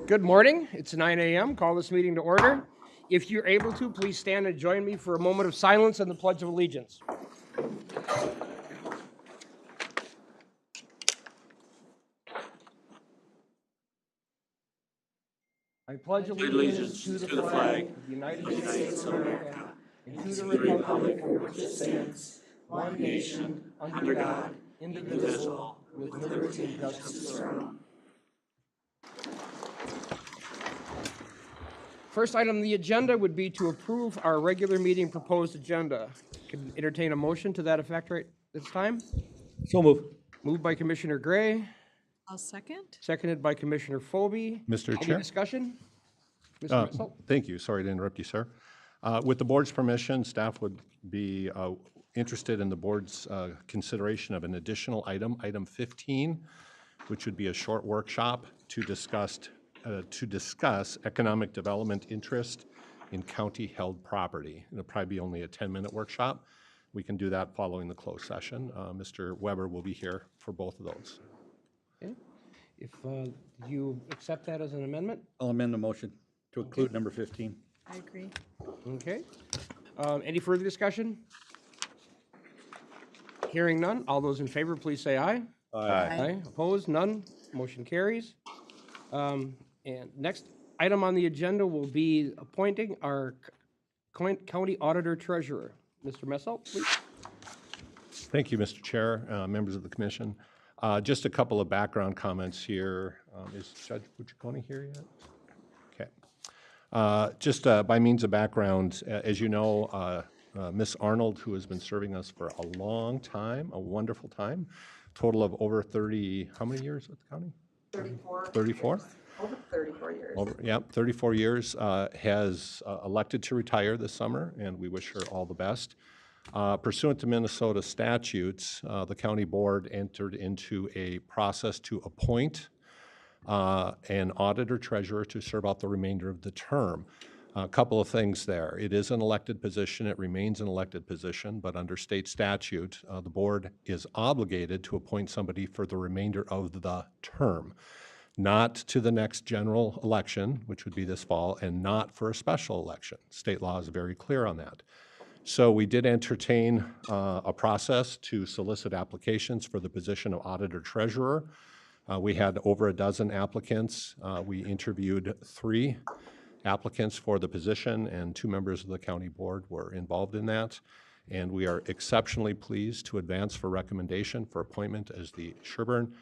Good morning. It's 9 a.m. Call this meeting to order. If you're able to, please stand and join me for a moment of silence and the Pledge of Allegiance. I pledge allegiance to the flag of the United States of America and to the republic for which it stands, one nation, under God, indivisible, with liberty and justice for all. First item on the agenda would be to approve our regular meeting proposed agenda. Can entertain a motion to that effect right this time? So move. Moved by Commissioner Gray, I'll second. seconded by Commissioner Phobie. Mr. Any Chair? discussion? Mr. Missel? Thank you. Sorry to interrupt you, sir. With the board's permission, staff would be interested in the board's consideration of an additional item, item 15, which would be a short workshop to discuss economic development interest in county-held property. It'll probably be only a 10-minute workshop. We can do that following the closed session. Mr. Weber will be here for both of those. Okay. If you accept that as an amendment? I'll amend the motion to include number 15. I agree. Okay. Any further discussion? Hearing none. All those in favor, please say aye. Aye. Opposed? None. Motion carries. And next item on the agenda will be appointing our county auditor treasurer. Mr. Messel, please. Thank you, Mr. Chair, members of the commission. Just a couple of background comments here. Is Judge Buccione here yet? Okay. Just by means of background, as you know, Miss Arnold, who has been serving us for a long time, a wonderful time, total of over 30, how many years with the county? 34. 34? Over 34 years. Yeah, 34 years, has elected to retire this summer, and we wish her all the best. Pursuant to Minnesota statutes, the county board entered into a process to appoint an auditor treasurer to serve out the remainder of the term. A couple of things there. It is an elected position. It remains an elected position, but under state statute, the board is obligated to appoint somebody for the remainder of the term. Not to the next general election, which would be this fall, and not for a special election. State law is very clear on that. So we did entertain a process to solicit applications for the position of auditor treasurer. We had over a dozen applicants. We interviewed 3 applicants for the position, and 2 members of the county board were involved in that. And we are exceptionally pleased to advance for recommendation for appointment as the Sherburne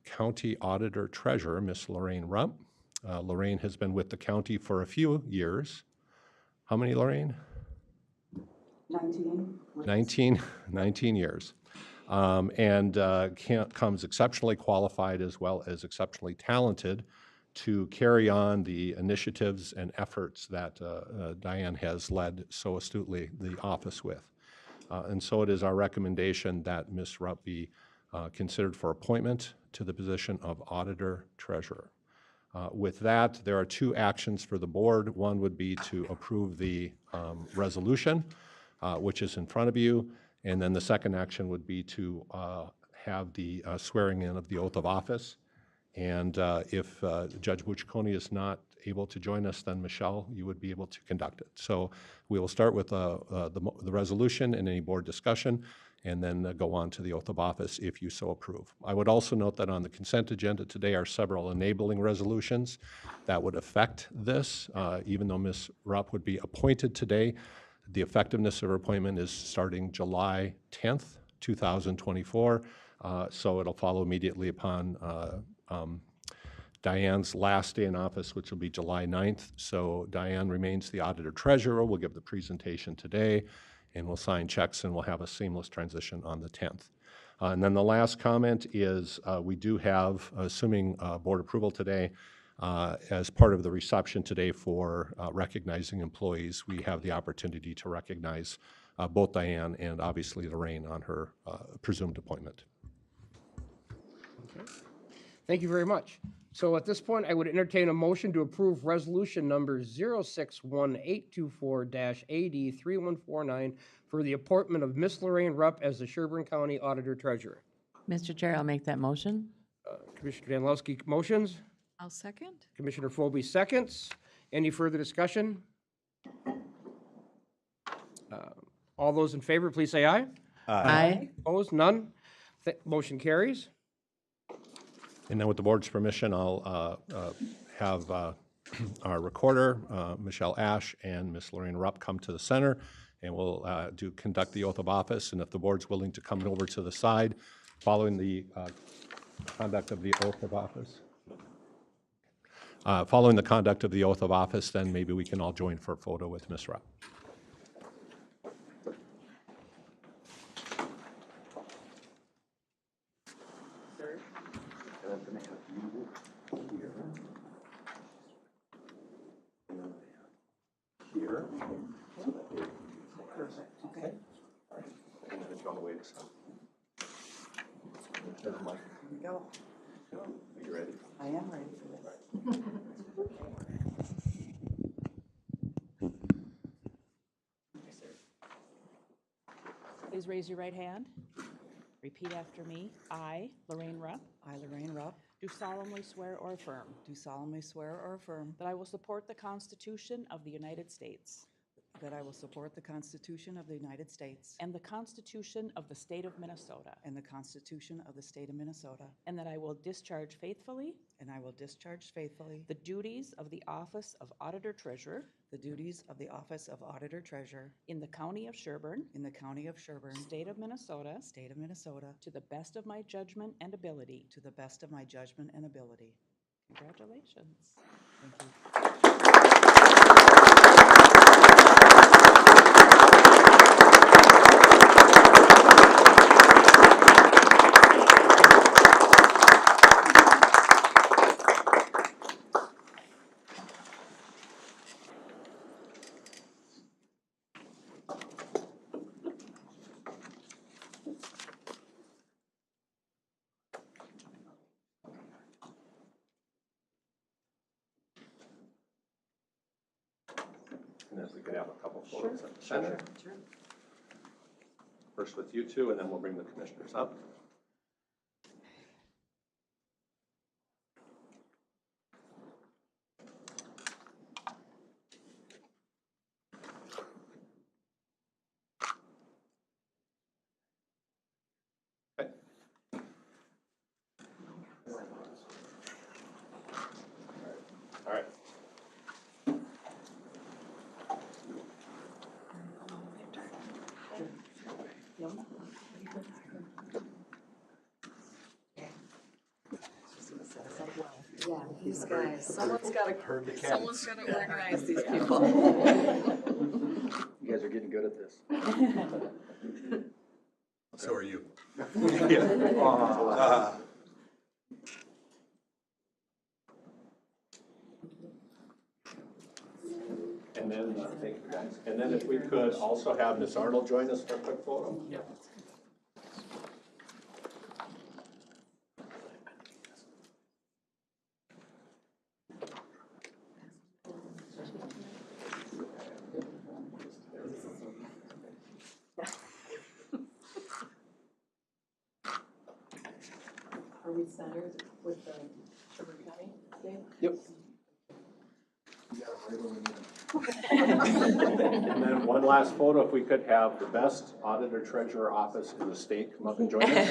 County Auditor Treasurer, Miss Lorraine Rump. Lorraine has been with the county for a few years. How many, Lorraine? 19 years. And comes exceptionally qualified as well as exceptionally talented to carry on the initiatives and efforts that Diane has led so astutely the office with. And so it is our recommendation that Ms. Rump be considered for appointment to the position of auditor treasurer. With that, there are 2 actions for the board. One would be to approve the resolution, which is in front of you, and then the second action would be to have the swearing in of the oath of office. And if Judge Buccione is not able to join us, then Michelle, you would be able to conduct it. So we will start with the resolution and any board discussion, and then go on to the oath of office if you so approve. I would also note that on the consent agenda today are several enabling resolutions that would affect this. Even though Ms. Rupp would be appointed today, the effectiveness of her appointment is starting July 10th, 2024. So it'll follow immediately upon Diane's last day in office, which will be July 9th. So Diane remains the auditor treasurer. We'll give the presentation today, and we'll sign checks, and we'll have a seamless transition on the 10th. And then the last comment is we do have, assuming board approval today, as part of the reception today for recognizing employees, we have the opportunity to recognize both Diane and obviously Lorraine on her presumed appointment. Okay. Thank you very much. So at this point, I would entertain a motion to approve resolution number 061824-AD3149 for the appointment of Miss Lorraine Rupp as the Sherburne County Auditor Treasurer. Mr. Chair, I'll make that motion. Commissioner Danilowski motions, I'll second. Commissioner Philby seconds. Any further discussion? All those in favor, please say aye. Aye. Opposed? None? Motion carries. And then with the board's permission, I'll have our recorder, Michelle Ash, and Ms. Lorraine Rupp come to the center, and we'll conduct the oath of office. And if the board's willing to come over to the side following the conduct of the oath of office. Following the conduct of the oath of office, then maybe we can all join for a photo with Ms. Rupp. Here. Okay. And then if you want to wait a second. Go. Are you ready? I am ready for this. Please raise your right hand. Repeat after me. I, Lorraine Rupp, I, Lorraine Rupp, do solemnly swear or affirm do solemnly swear or affirm that I will support the Constitution of the United States that I will support the Constitution of the United States and the Constitution of the State of Minnesota, and the Constitution of the State of Minnesota, and that I will discharge faithfully and I will discharge faithfully the duties of the Office of Auditor Treasurer the duties of the Office of Auditor Treasurer in the County of Sherburne, in the County of Sherburne, State of Minnesota, State of Minnesota, to the best of my judgment and ability. to the best of my judgment and ability. Congratulations. Thank you. And if we could have a couple photos at the center. First with you two, and then we'll bring the commissioners up. Okay. All right. Yeah, these guys, someone's got to organize these people. You guys are getting good at this. So are you. And then, thank you guys. And then if we could also have Ms. Arnold join us for a quick photo. Yep. Are we centered with the Sherburne County thing? Yep. And then one last photo, if we could have the best auditor treasurer office in the state come up and join us.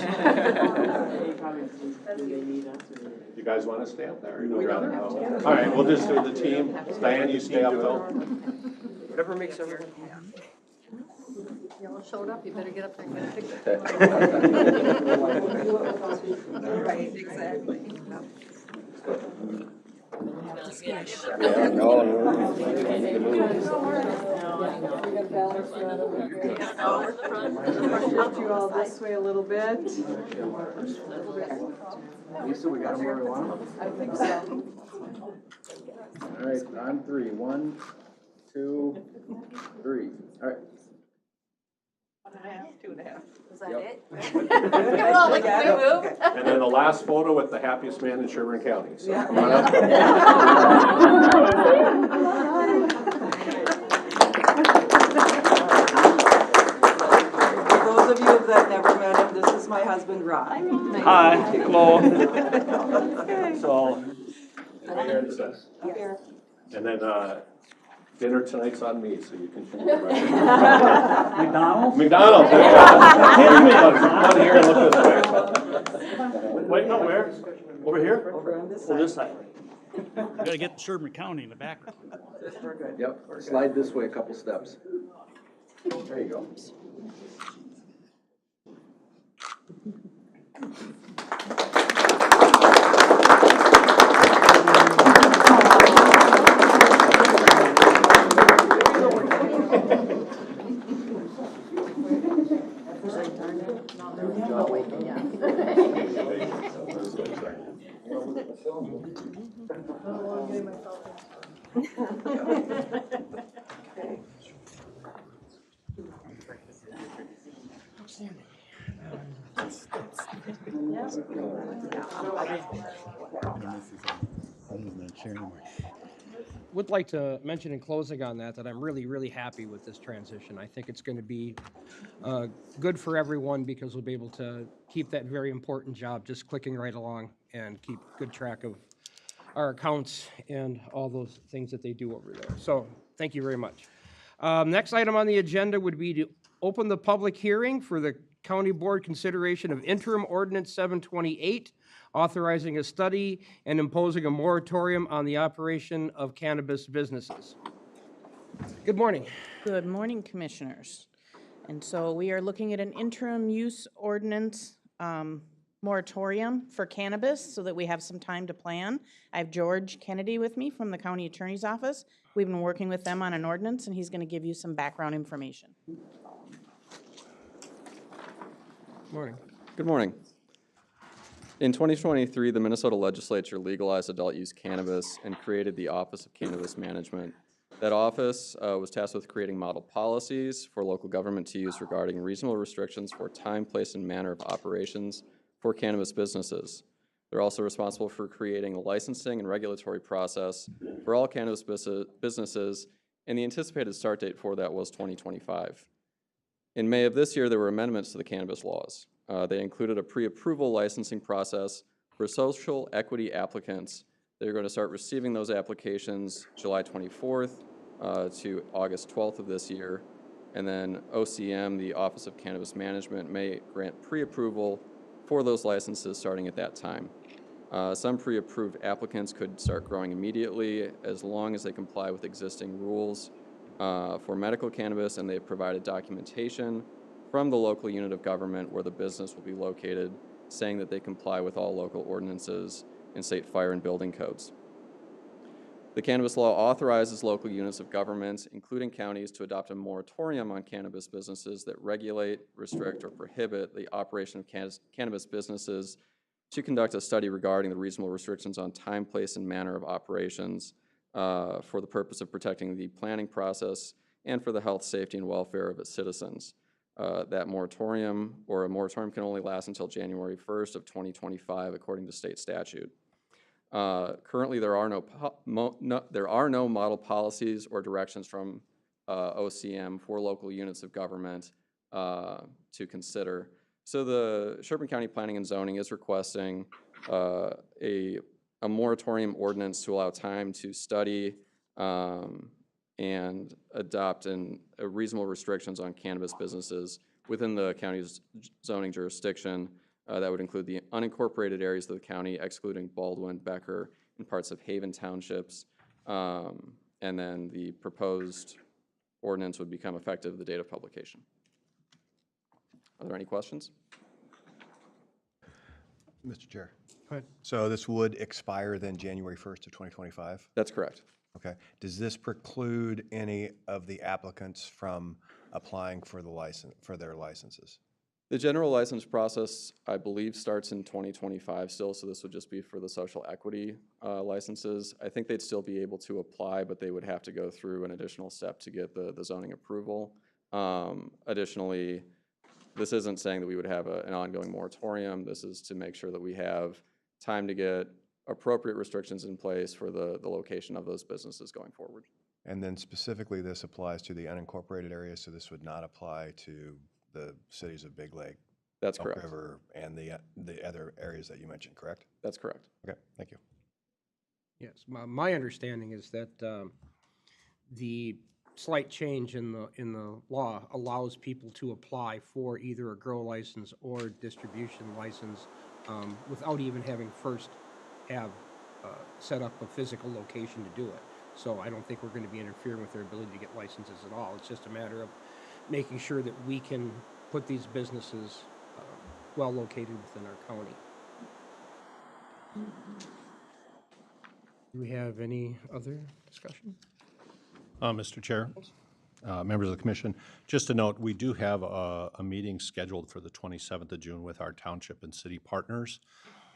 You guys want to stay up there? Or you'd rather go? All right, we'll just do the team. Diane, you stay up though. Whatever makes everyone happy. Y'all showed up, you better get up there and get a picture. Right, exactly. Shift you all this way a little bit. Lisa, we got them where we want them? I think so. All right, on three. 1, 2, 3. All right. 1.5, 2.5. Is that it? And then the last photo with the happiest man in Sherburne County. So Yeah. come on up. For those of you that have never met him, this is my husband, Ron. Hi, hello. Okay. So, Karen says. Here. And then dinner tonight's on me, so you can choose. McDonald's? McDonald's. Kidding me. Come here and look this way. Wait, no, where? Over here? Over on this Or side. this side? Gotta get Sherburne County in the background. We're good. Yep, slide this way a couple steps. There you go. Would like to mention in closing on that I'm really, really happy with this transition. I think it's going to be good for everyone because we'll be able to keep that very important job just clicking right along and keep good track of our accounts and all those things that they do over there. So thank you very much. Next item on the agenda would be to open the public hearing for the County Board consideration of interim ordinance 728, authorizing a study and imposing a moratorium on the operation of cannabis businesses. Good morning. Good morning, Commissioners. And so we are looking at an interim use ordinance moratorium for cannabis so that we have some time to plan. I have George Kennedy with me from the County Attorney's Office. We've been working with them on an ordinance, and he's going to give you some background information. Morning. Good morning. In 2023, the Minnesota legislature legalized adult use cannabis and created the Office of Cannabis Management. That office was tasked with creating model policies for local government to use regarding reasonable restrictions for time, place, and manner of operations for cannabis businesses. They're also responsible for creating a licensing and regulatory process for all cannabis businesses, and the anticipated start date for that was 2025. In May of this year, there were amendments to the cannabis laws. They included a pre-approval licensing process for social equity applicants. They're going to start receiving those applications July 24th to August 12th of this year. And then OCM, the Office of Cannabis Management, may grant pre-approval for those licenses starting at that time. Some pre-approved applicants could start growing immediately as long as they comply with existing rules for medical cannabis, and they've provided documentation from the local unit of government where the business will be located, saying that they comply with all local ordinances and state fire and building codes. The cannabis law authorizes local units of government, including counties, to adopt a moratorium on cannabis businesses that regulate, restrict, or prohibit the operation of cannabis businesses, to conduct a study regarding the reasonable restrictions on time, place, and manner of operations for the purpose of protecting the planning process and for the health, safety, and welfare of its citizens. That moratorium, or a moratorium, can only last until January 1st of 2025, according to state statute. Currently, there are no model policies or directions from OCM for local units of government to consider. So the Sherburne County Planning and Zoning is requesting a moratorium ordinance to allow time to study and adopt reasonable restrictions on cannabis businesses within the county's zoning jurisdiction. That would include the unincorporated areas of the county, excluding Baldwin, Becker, and parts of Haven townships. And then the proposed ordinance would become effective the date of publication. Are there any questions? Mr. Chair. Go ahead. So this would expire then January 1st of 2025? That's correct. Okay. Does this preclude any of the applicants from applying for their licenses? The general license process, I believe, starts in 2025 still, so this would just be for the social equity licenses. I think they'd still be able to apply, but they would have to go through an additional step to get the zoning approval. Additionally, this isn't saying that we would have an ongoing moratorium. This is to make sure that we have time to get appropriate restrictions in place for the location of those businesses going forward. And then specifically this applies to the unincorporated areas, so this would not apply to the cities of Big Lake, That's Elk correct. River, and the other areas that you mentioned, correct? That's correct. Okay, thank you. Yes, my understanding is that the slight change in the law allows people to apply for either a grow license or distribution license without even having first have set up a physical location to do it. So I don't think we're going to be interfering with their ability to get licenses at all. It's just a matter of making sure that we can put these businesses well located within our county. Do we have any other discussion? Mr. Chair, members of the commission, just a note, we do have a meeting scheduled for the 27th of June with our township and city partners.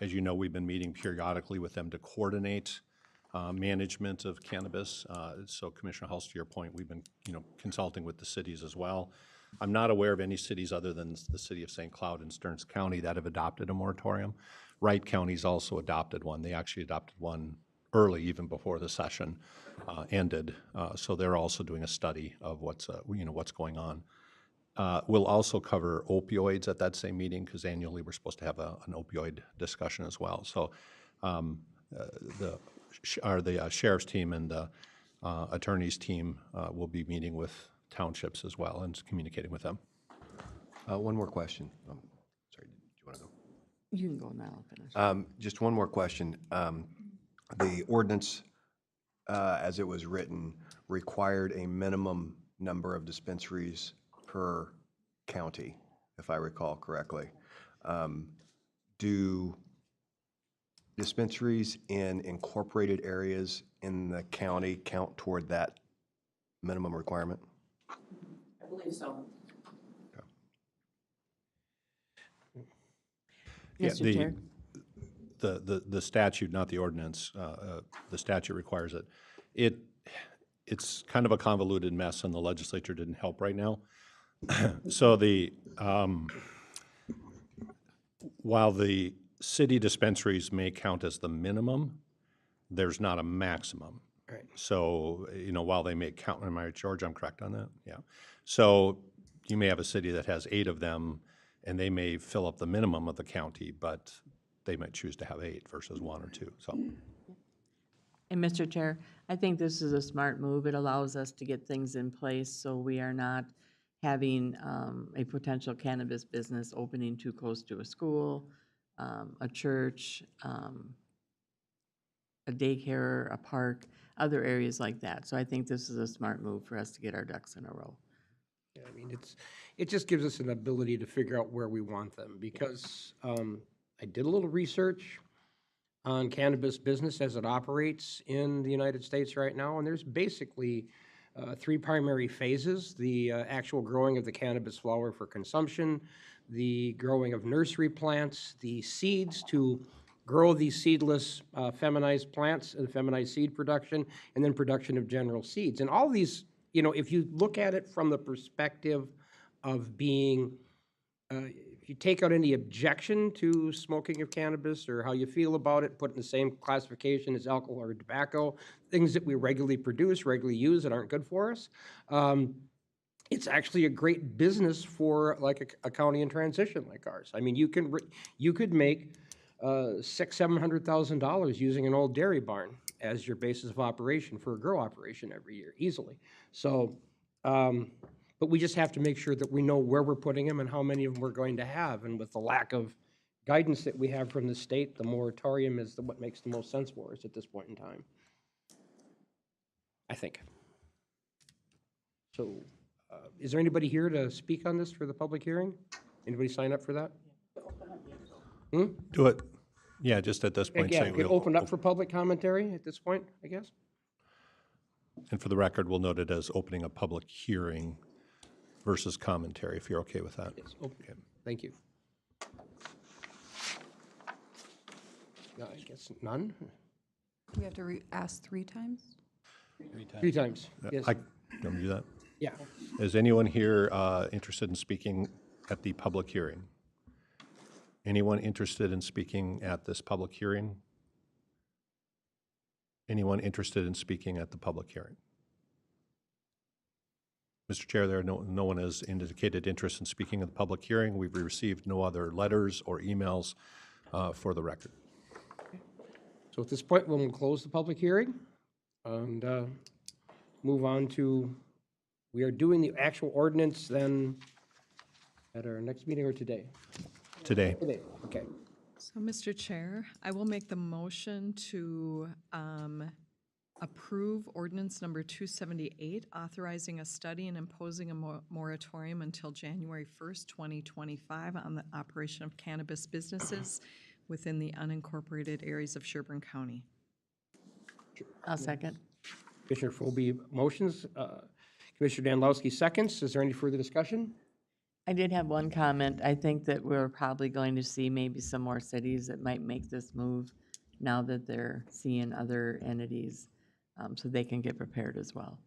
As you know, we've been meeting periodically with them to coordinate management of cannabis. So Commissioner Hulse, to your point, we've been, consulting with the cities as well. I'm not aware of any cities other than the city of St. Cloud and Stearns County that have adopted a moratorium. Wright County's also adopted one. They actually adopted one early, even before the session ended. So they're also doing a study of what's going on. We'll also cover opioids at that same meeting because annually we're supposed to have an opioid discussion as well. So the sheriff's team and the attorney's team will be meeting with townships as well and communicating with them. One more question. Sorry, do you want to go? You can go now, finish. Just one more question. The ordinance, as it was written, required a minimum number of dispensaries per county, if I recall correctly. Do dispensaries in incorporated areas in the county count toward that minimum requirement? I believe so. Mr. Chair? The statute, not the ordinance, the statute requires it. It's kind of a convoluted mess, and the legislature didn't help right now. So while the city dispensaries may count as the minimum, there's not a maximum. Right. So, while they may count, am I, George, I'm correct on that? Yeah. So you may have a city that has 8 of them, and they may fill up the minimum of the county, but they might choose to have 8 versus 1 or 2, so. And Mr. Chair, I think this is a smart move. It allows us to get things in place so we are not having a potential cannabis business opening too close to a school, a church, a daycare, a park, other areas like that. So I think this is a smart move for us to get our ducks in a row. Yeah, I mean, it just gives us an ability to figure out where we want them, because I did a little research on cannabis business as it operates in the United States right now, and there's basically 3 primary phases: the actual growing of the cannabis flower for consumption, the growing of nursery plants, the seeds to grow these seedless feminized plants and feminized seed production, and then production of general seeds. And all these, if you look at it from the perspective of being, if you take out any objection to smoking of cannabis or how you feel about it, put it in the same classification as alcohol or tobacco, things that we regularly produce, regularly use that aren't good for us, it's actually a great business for like a county in transition like ours. I mean, you could make $600,000-$700,000 using an old dairy barn as your basis of operation for a grow operation every year, easily. So, but we just have to make sure that we know where we're putting them and how many of them we're going to have. And with the lack of guidance that we have from the state, the moratorium is what makes the most sense for us at this point in time, I think. So, is there anybody here to speak on this for the public hearing? Anybody sign up for that? Do it. Yeah, just at this point. Yeah, say we could open up for public commentary at this point, I guess. And for the record, we'll note it as opening a public hearing versus commentary, if you're okay with that. Yes, okay, thank you. I guess none? We have to ask 3 times? 3 times, yes. You want me to do that? Yeah. Is anyone here interested in speaking at the public hearing? Anyone interested in speaking at this public hearing? Anyone interested in speaking at the public hearing? Mr. Chair, no one has indicated interest in speaking at the public hearing. We've received no other letters or emails for the record. So at this point, we'll close the public hearing and move on to, we are doing the actual ordinance then at our next meeting or today? Today. Today, okay. So, Mr. Chair, I will make the motion to approve ordinance number 278, authorizing a study and imposing a moratorium until January 1st, 2025 on the operation of cannabis businesses within the unincorporated areas of Sherburne County. I'll second. Commissioner Philby motions, Commissioner Danilowski seconds. Is there any further discussion? I did have one comment. I think that we're probably going to see maybe some more cities that might make this move now that they're seeing other entities, so they can get prepared as well.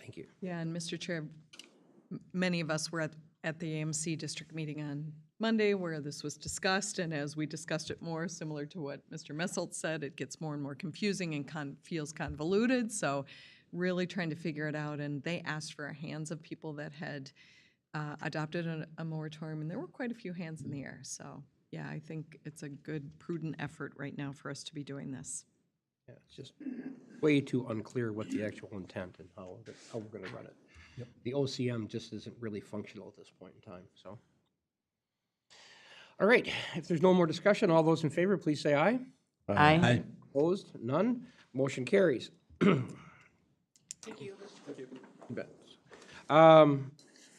Thank you. Yeah, and Mr. Chair, many of us were at the AMC district meeting on Monday where this was discussed, and as we discussed it more, similar to what Mr. Messelt said, it gets more and more confusing and feels convoluted, so really trying to figure it out, and they asked for hands of people that had adopted a moratorium, and there were quite a few hands in the air. So, yeah, I think it's a good, prudent effort right now for us to be doing this. Yeah, it's just way too unclear what the actual intent and how we're going to run it. Yep. The OCM just isn't really functional at this point in time, so. All right, if there's no more discussion, all those in favor, please say aye. Aye. Opposed? None? Motion carries. Thank you. You bet.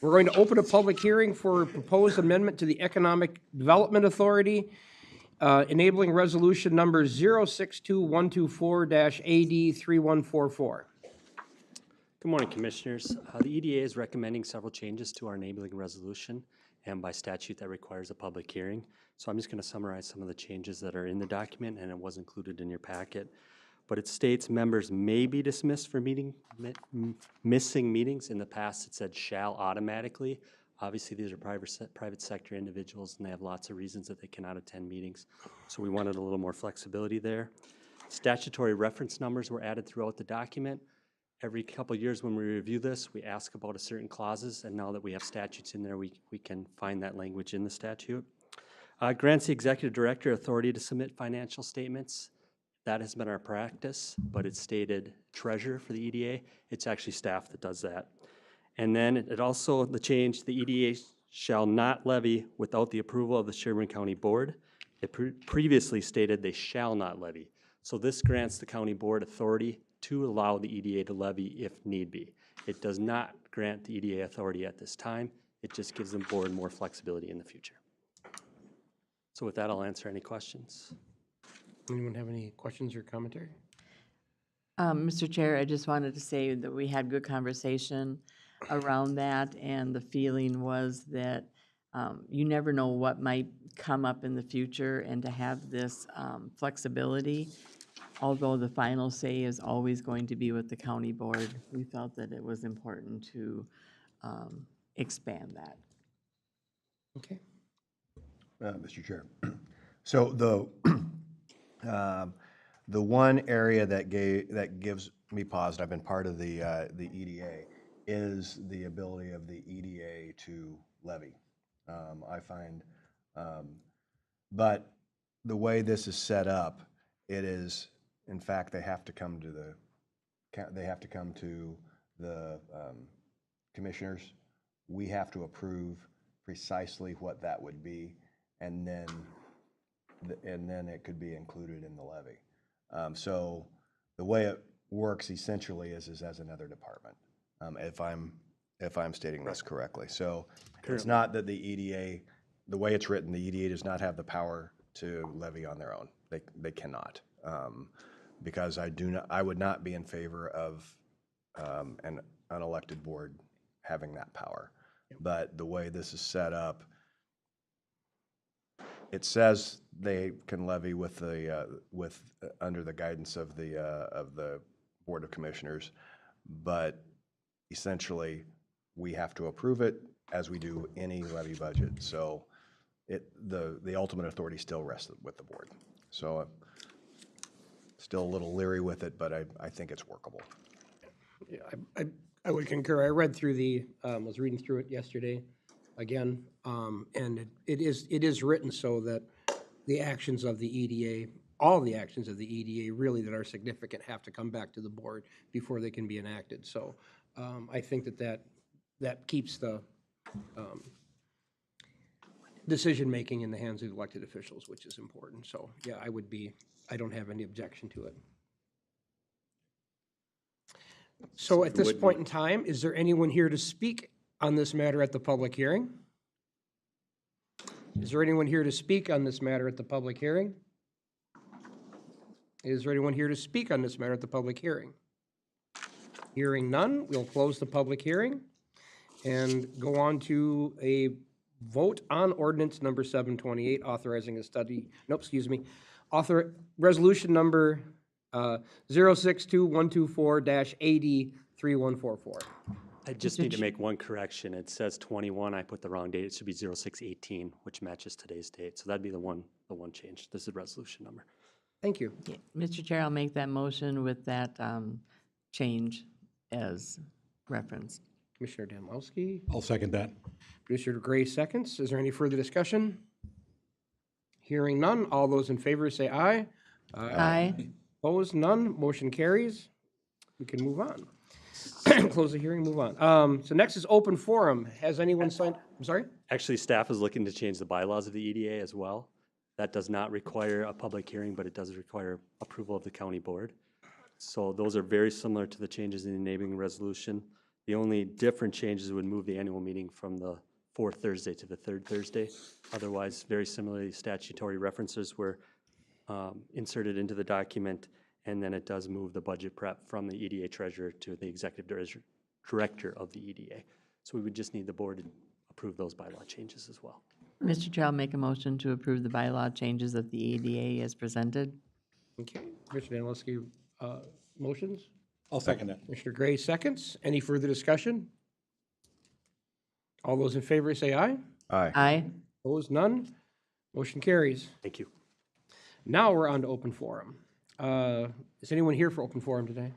We're going to open a public hearing for a proposed amendment to the Economic Development Authority, enabling resolution number 062124-AD3144. Good morning, Commissioners. The EDA is recommending several changes to our enabling resolution, and by statute that requires a public hearing. So I'm just going to summarize some of the changes that are in the document, and it was included in your packet. But it states members may be dismissed for missing meetings. In the past, it said shall automatically. Obviously, these are private sector individuals, and they have lots of reasons that they cannot attend meetings. So we wanted a little more flexibility there. Statutory reference numbers were added throughout the document. Every couple of years when we review this, we ask about a certain clauses, and now that we have statutes in there, we can find that language in the statute. Grants the executive director authority to submit financial statements. That has been our practice, but it's stated treasurer for the EDA. It's actually staff that does that. And then it also, the change, the EDA shall not levy without the approval of the Sherburne County Board. It previously stated they shall not levy. So this grants the county board authority to allow the EDA to levy if need be. It does not grant the EDA authority at this time. It just gives the board more flexibility in the future. So with that, I'll answer any questions. Anyone have any questions or commentary? Mr. Chair, I just wanted to say that we had good conversation around that, and the feeling was that you never know what might come up in the future, and to have this flexibility, although the final say is always going to be with the county board, we felt that it was important to expand that. Okay. Mr. Chair. So the one area that gives me pause, and I've been part of the EDA, is the ability of the EDA to levy. I find, but the way this is set up, it is, in fact, they have to come to the commissioners. We have to approve precisely what that would be, and then it could be included in the levy. So the way it works essentially is as another department, if I'm stating this correctly. So it's not that the EDA, the way it's written, the EDA does not have the power to levy on their own. They cannot, because I would not be in favor of an unelected board having that power. But the way this is set up, it says they can levy with under the guidance of the Board of Commissioners, but essentially we have to approve it as we do any levy budget. So the ultimate authority still rests with the board. So still a little leery with it, but I think it's workable. Yeah, I would concur. I read through was reading through it yesterday again, and it is written so that the actions of the EDA all the actions of the EDA really that are significant have to come back to the board before they can be enacted. So I think that keeps the decision-making in the hands of the elected officials, which is important. So, yeah, I don't have any objection to it. So at this point in time, is there anyone here to speak on this matter at the public hearing? Is there anyone here to speak on this matter at the public hearing? Is there anyone here to speak on this matter at the public hearing? Hearing none, we'll close the public hearing and go on to a vote on ordinance number 728, authorizing a study, resolution number 062124-AD3144. I just need to make one correction. It says 21, I put the wrong date. It should be 0618, which matches today's date. So that'd be the one change. This is resolution number. Thank you. Yeah, Mr. Chair, I'll make that motion with that change as referenced. Commissioner Danilowski. I'll second that. Commissioner Gray seconds. Is there any further discussion? Hearing none, all those in favor say aye. Aye. Opposed, none. Motion carries. We can move on. Close the hearing, move on. So next is open forum. Has anyone signed? I'm sorry? Actually, staff is looking to change the bylaws of the EDA as well. That does not require a public hearing, but it does require approval of the county board. So those are very similar to the changes in the enabling resolution. The only different changes would move the annual meeting from the fourth Thursday to the third Thursday. Otherwise, very similarly, statutory references were inserted into the document, and then it does move the budget prep from the EDA treasurer to the executive director of the EDA. So we would just need the board to approve those bylaw changes as well. Mr. Chair, I'll make a motion to approve the bylaw changes of the EDA as presented. Okay, Commissioner Danilowski, motions? I'll second that. Commissioner Gray seconds. Any further discussion? All those in favor say aye. Aye. Aye. Opposed, none. Motion carries. Thank you. Now we're on to open forum. Is anyone here for open forum today?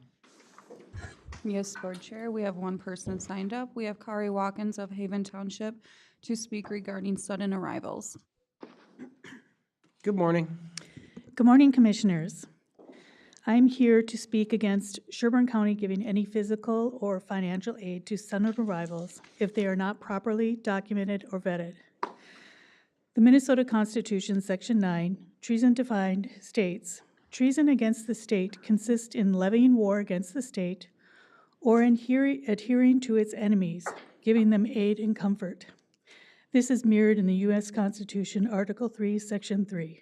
Yes, Board Chair, we have one person signed up. We have Kari Watkins of Haven Township to speak regarding sudden arrivals. Good morning. Good morning, Commissioners. I'm here to speak against Sherburne County giving any physical or financial aid to sudden arrivals if they are not properly documented or vetted. The Minnesota Constitution, Section 9, treason defined, states, treason against the state consists in levying war against the state or in adhering to its enemies, giving them aid and comfort. This is mirrored in the U.S. Constitution, Article 3, Section 3.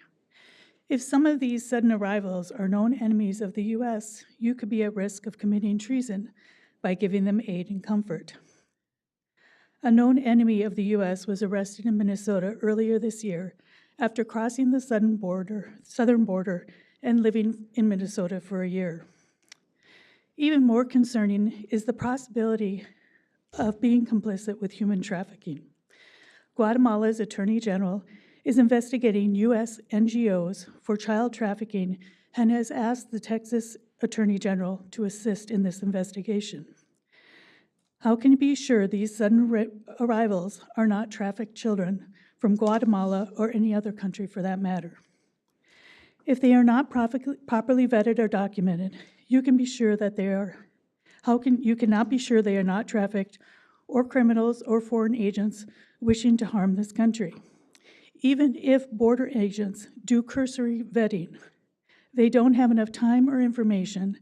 If some of these sudden arrivals are known enemies of the U.S., you could be at risk of committing treason by giving them aid and comfort. A known enemy of the U.S. was arrested in Minnesota earlier this year after crossing the southern border and living in Minnesota for a year. Even more concerning is the possibility of being complicit with human trafficking. Guatemala's Attorney General is investigating U.S. NGOs for child trafficking and has asked the Texas Attorney General to assist in this investigation. How can you be sure these sudden arrivals are not trafficked children from Guatemala or any other country for that matter? If they are not properly vetted or documented, you can be sure that they are. You cannot be sure they are not trafficked or criminals or foreign agents wishing to harm this country. Even if border agents do cursory vetting, they don't have enough time or information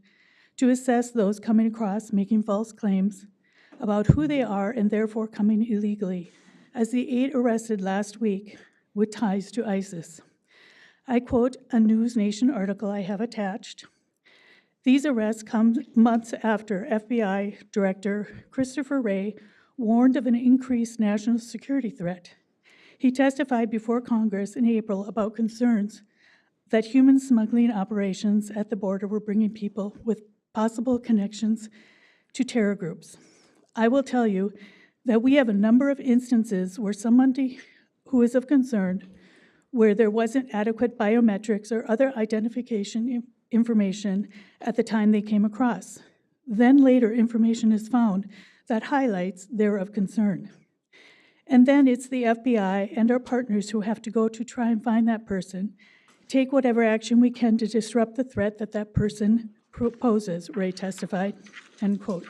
to assess those coming across making false claims about who they are and therefore coming illegally, as the 8 arrested last week with ties to ISIS. I quote a News Nation article I have attached. These arrests come months after FBI Director Christopher Wray warned of an increased national security threat. He testified before Congress in April about concerns that human smuggling operations at the border were bringing people with possible connections to terror groups. I will tell you that we have a number of instances where somebody who is of concern, where there wasn't adequate biometrics or other identification information at the time they came across. Then later information is found that highlights they're of concern. And then it's the FBI and our partners who have to go to try and find that person, take whatever action we can to disrupt the threat that that person poses, Ray testified, end quote.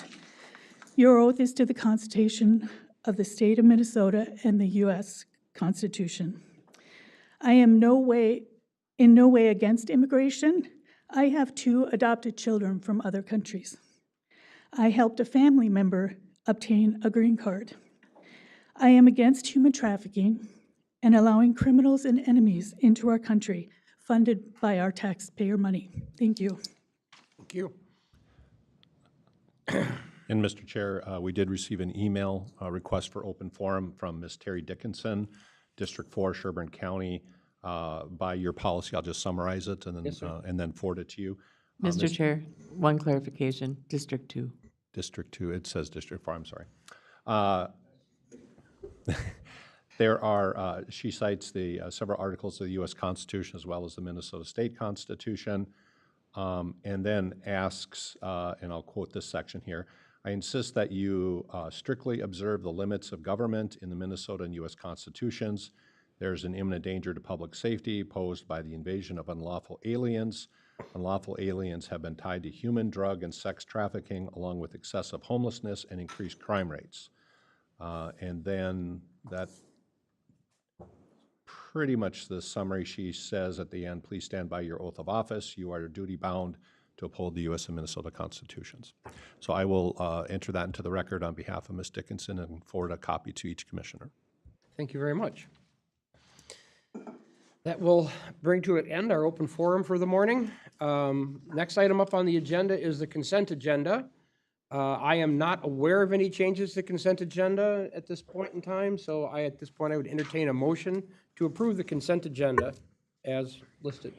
Your oath is to the Constitution of the state of Minnesota and the U.S. Constitution. I am in no way against immigration. I have 2 adopted children from other countries. I helped a family member obtain a green card. I am against human trafficking and allowing criminals and enemies into our country funded by our taxpayer money. Thank you. Thank you. And Mr. Chair, we did receive an email request for open forum from Ms. Terry Dickinson, District 4, Sherburne County. By your policy, I'll just summarize it and then forward it to you. Mr. Chair, one clarification, District 2. District 2, it says District 4, I'm sorry. There are, she cites the several articles of the U.S. Constitution as well as the Minnesota State Constitution, and then asks, and I'll quote this section here, I insist that you strictly observe the limits of government in the Minnesota and U.S. Constitutions. There's an imminent danger to public safety posed by the invasion of unlawful aliens. Unlawful aliens have been tied to human, drug, and sex trafficking, along with excessive homelessness and increased crime rates. And then that pretty much the summary. She says at the end, please stand by your oath of office. You are duty bound to uphold the U.S. and Minnesota Constitutions. So I will enter that into the record on behalf of Ms. Dickinson and forward a copy to each commissioner. Thank you very much. That will bring to an end our open forum for the morning. Next item up on the agenda is the consent agenda. I am not aware of any changes to the consent agenda at this point in time, so at this point I would entertain a motion to approve the consent agenda as listed.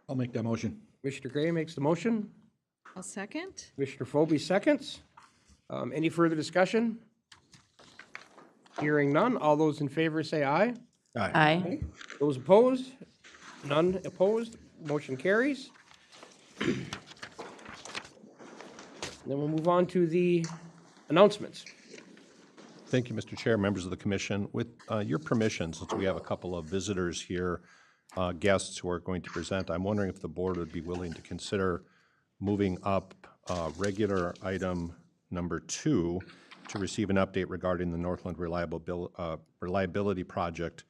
I'll make that motion. Commissioner Gray makes the motion. I'll second. Commissioner Phobie seconds. Any further discussion? Hearing none. All those in favor say aye. Aye. Those opposed? None opposed. Motion carries. Then we'll move on to the announcements. Thank you, Mr. Chair, members of the commission. With your permission, since we have a couple of visitors here, guests who are going to present, I'm wondering if the board would be willing to consider moving up regular item number 2 to receive an update regarding the Northland Reliability Project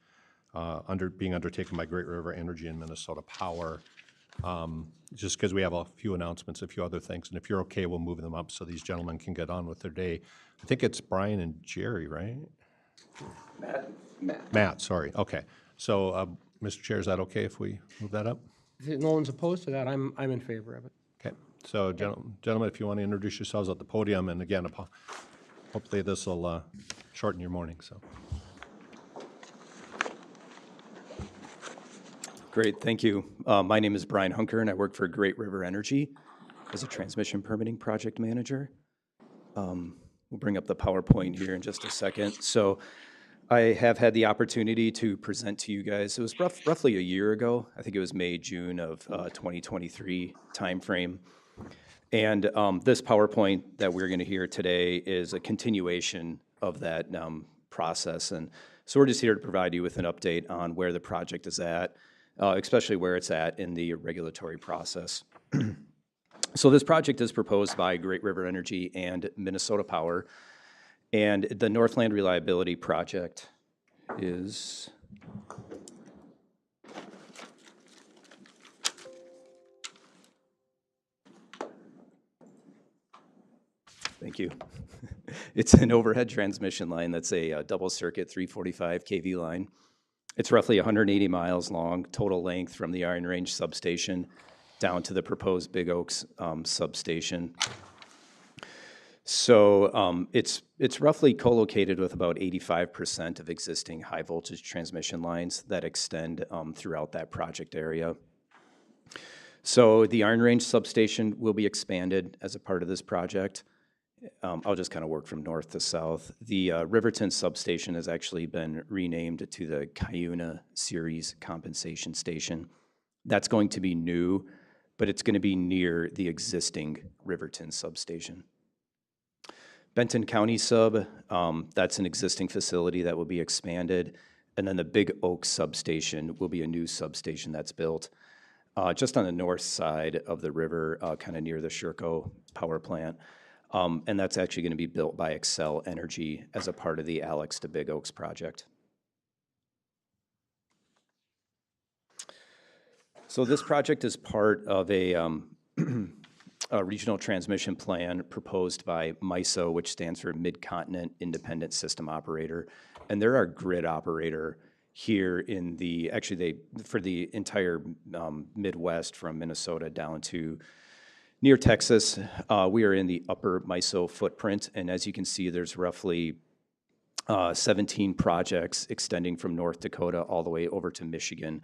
being undertaken by Great River Energy and Minnesota Power. Just because we have a few announcements, a few other things, and if you're okay, we'll move them up so these gentlemen can get on with their day. I think it's Brian and Jerry, right? Matt, sorry. Okay. So, Mr. Chair, is that okay if we move that up? If no one's opposed to that, I'm in favor of it. Okay. So, gentlemen, if you want to introduce yourselves at the podium, and again, hopefully this will shorten your morning. So. Great, thank you. My name is Brian Hunker, and I work for Great River Energy as a transmission permitting project manager. We'll bring up the PowerPoint here in just a second. So I have had the opportunity to present to you guys. It was roughly a year ago. I think it was May, June of 2023 timeframe. And this PowerPoint that we're going to hear today is a continuation of that process. And so we're just here to provide you with an update on where the project is at, especially where it's at in the regulatory process. So this project is proposed by Great River Energy and Minnesota Power, and the Northland Reliability Project is thank you. It's an overhead transmission line that's a double circuit 345 kV line. It's roughly 180 miles long, total length from the Iron Range substation down to the proposed Big Oaks substation. So it's roughly co-located with about 85% of existing high voltage transmission lines that extend throughout that project area. So the Iron Range substation will be expanded as a part of this project. I'll just kind of work from north to south. The Riverton substation has actually been renamed to the Cuyuna Series Compensation Station. That's going to be new, but it's going to be near the existing Riverton substation. Benton County sub, that's an existing facility that will be expanded, And then the Big Oak substation will be a new substation that's built just on the north side of the river, kind of near the Sherco power plant. And that's actually going to be built by Xcel Energy as a part of the Alex to Big Oaks project. So this project is part of a regional transmission plan proposed by MISO, which stands for Mid-Continent Independent System Operator. And they're our grid operator here in the, actually for the entire Midwest from Minnesota down to near Texas. We are in the upper MISO footprint. And as you can see, there's roughly 17 projects extending from North Dakota all the way over to Michigan.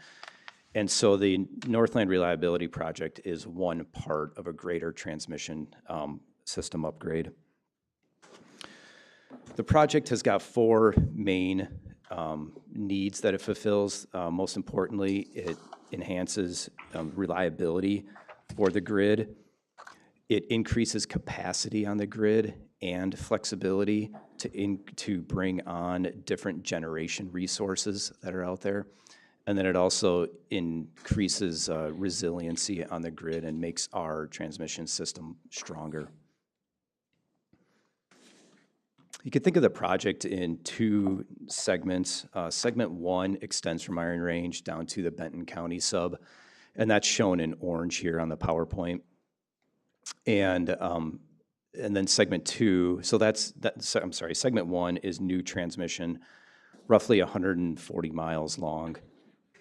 And so the Northland Reliability Project is one part of a greater transmission system upgrade. The project has got four main needs that it fulfills. Most importantly, it enhances reliability for the grid. It increases capacity on the grid and flexibility to bring on different generation resources that are out there. And then it also increases resiliency on the grid and makes our transmission system stronger. You could think of the project in two segments. Segment one extends from Iron Range down to the Benton County sub, and that's shown in orange here on the PowerPoint. And then segment two, segment one is new transmission, roughly 140 miles long.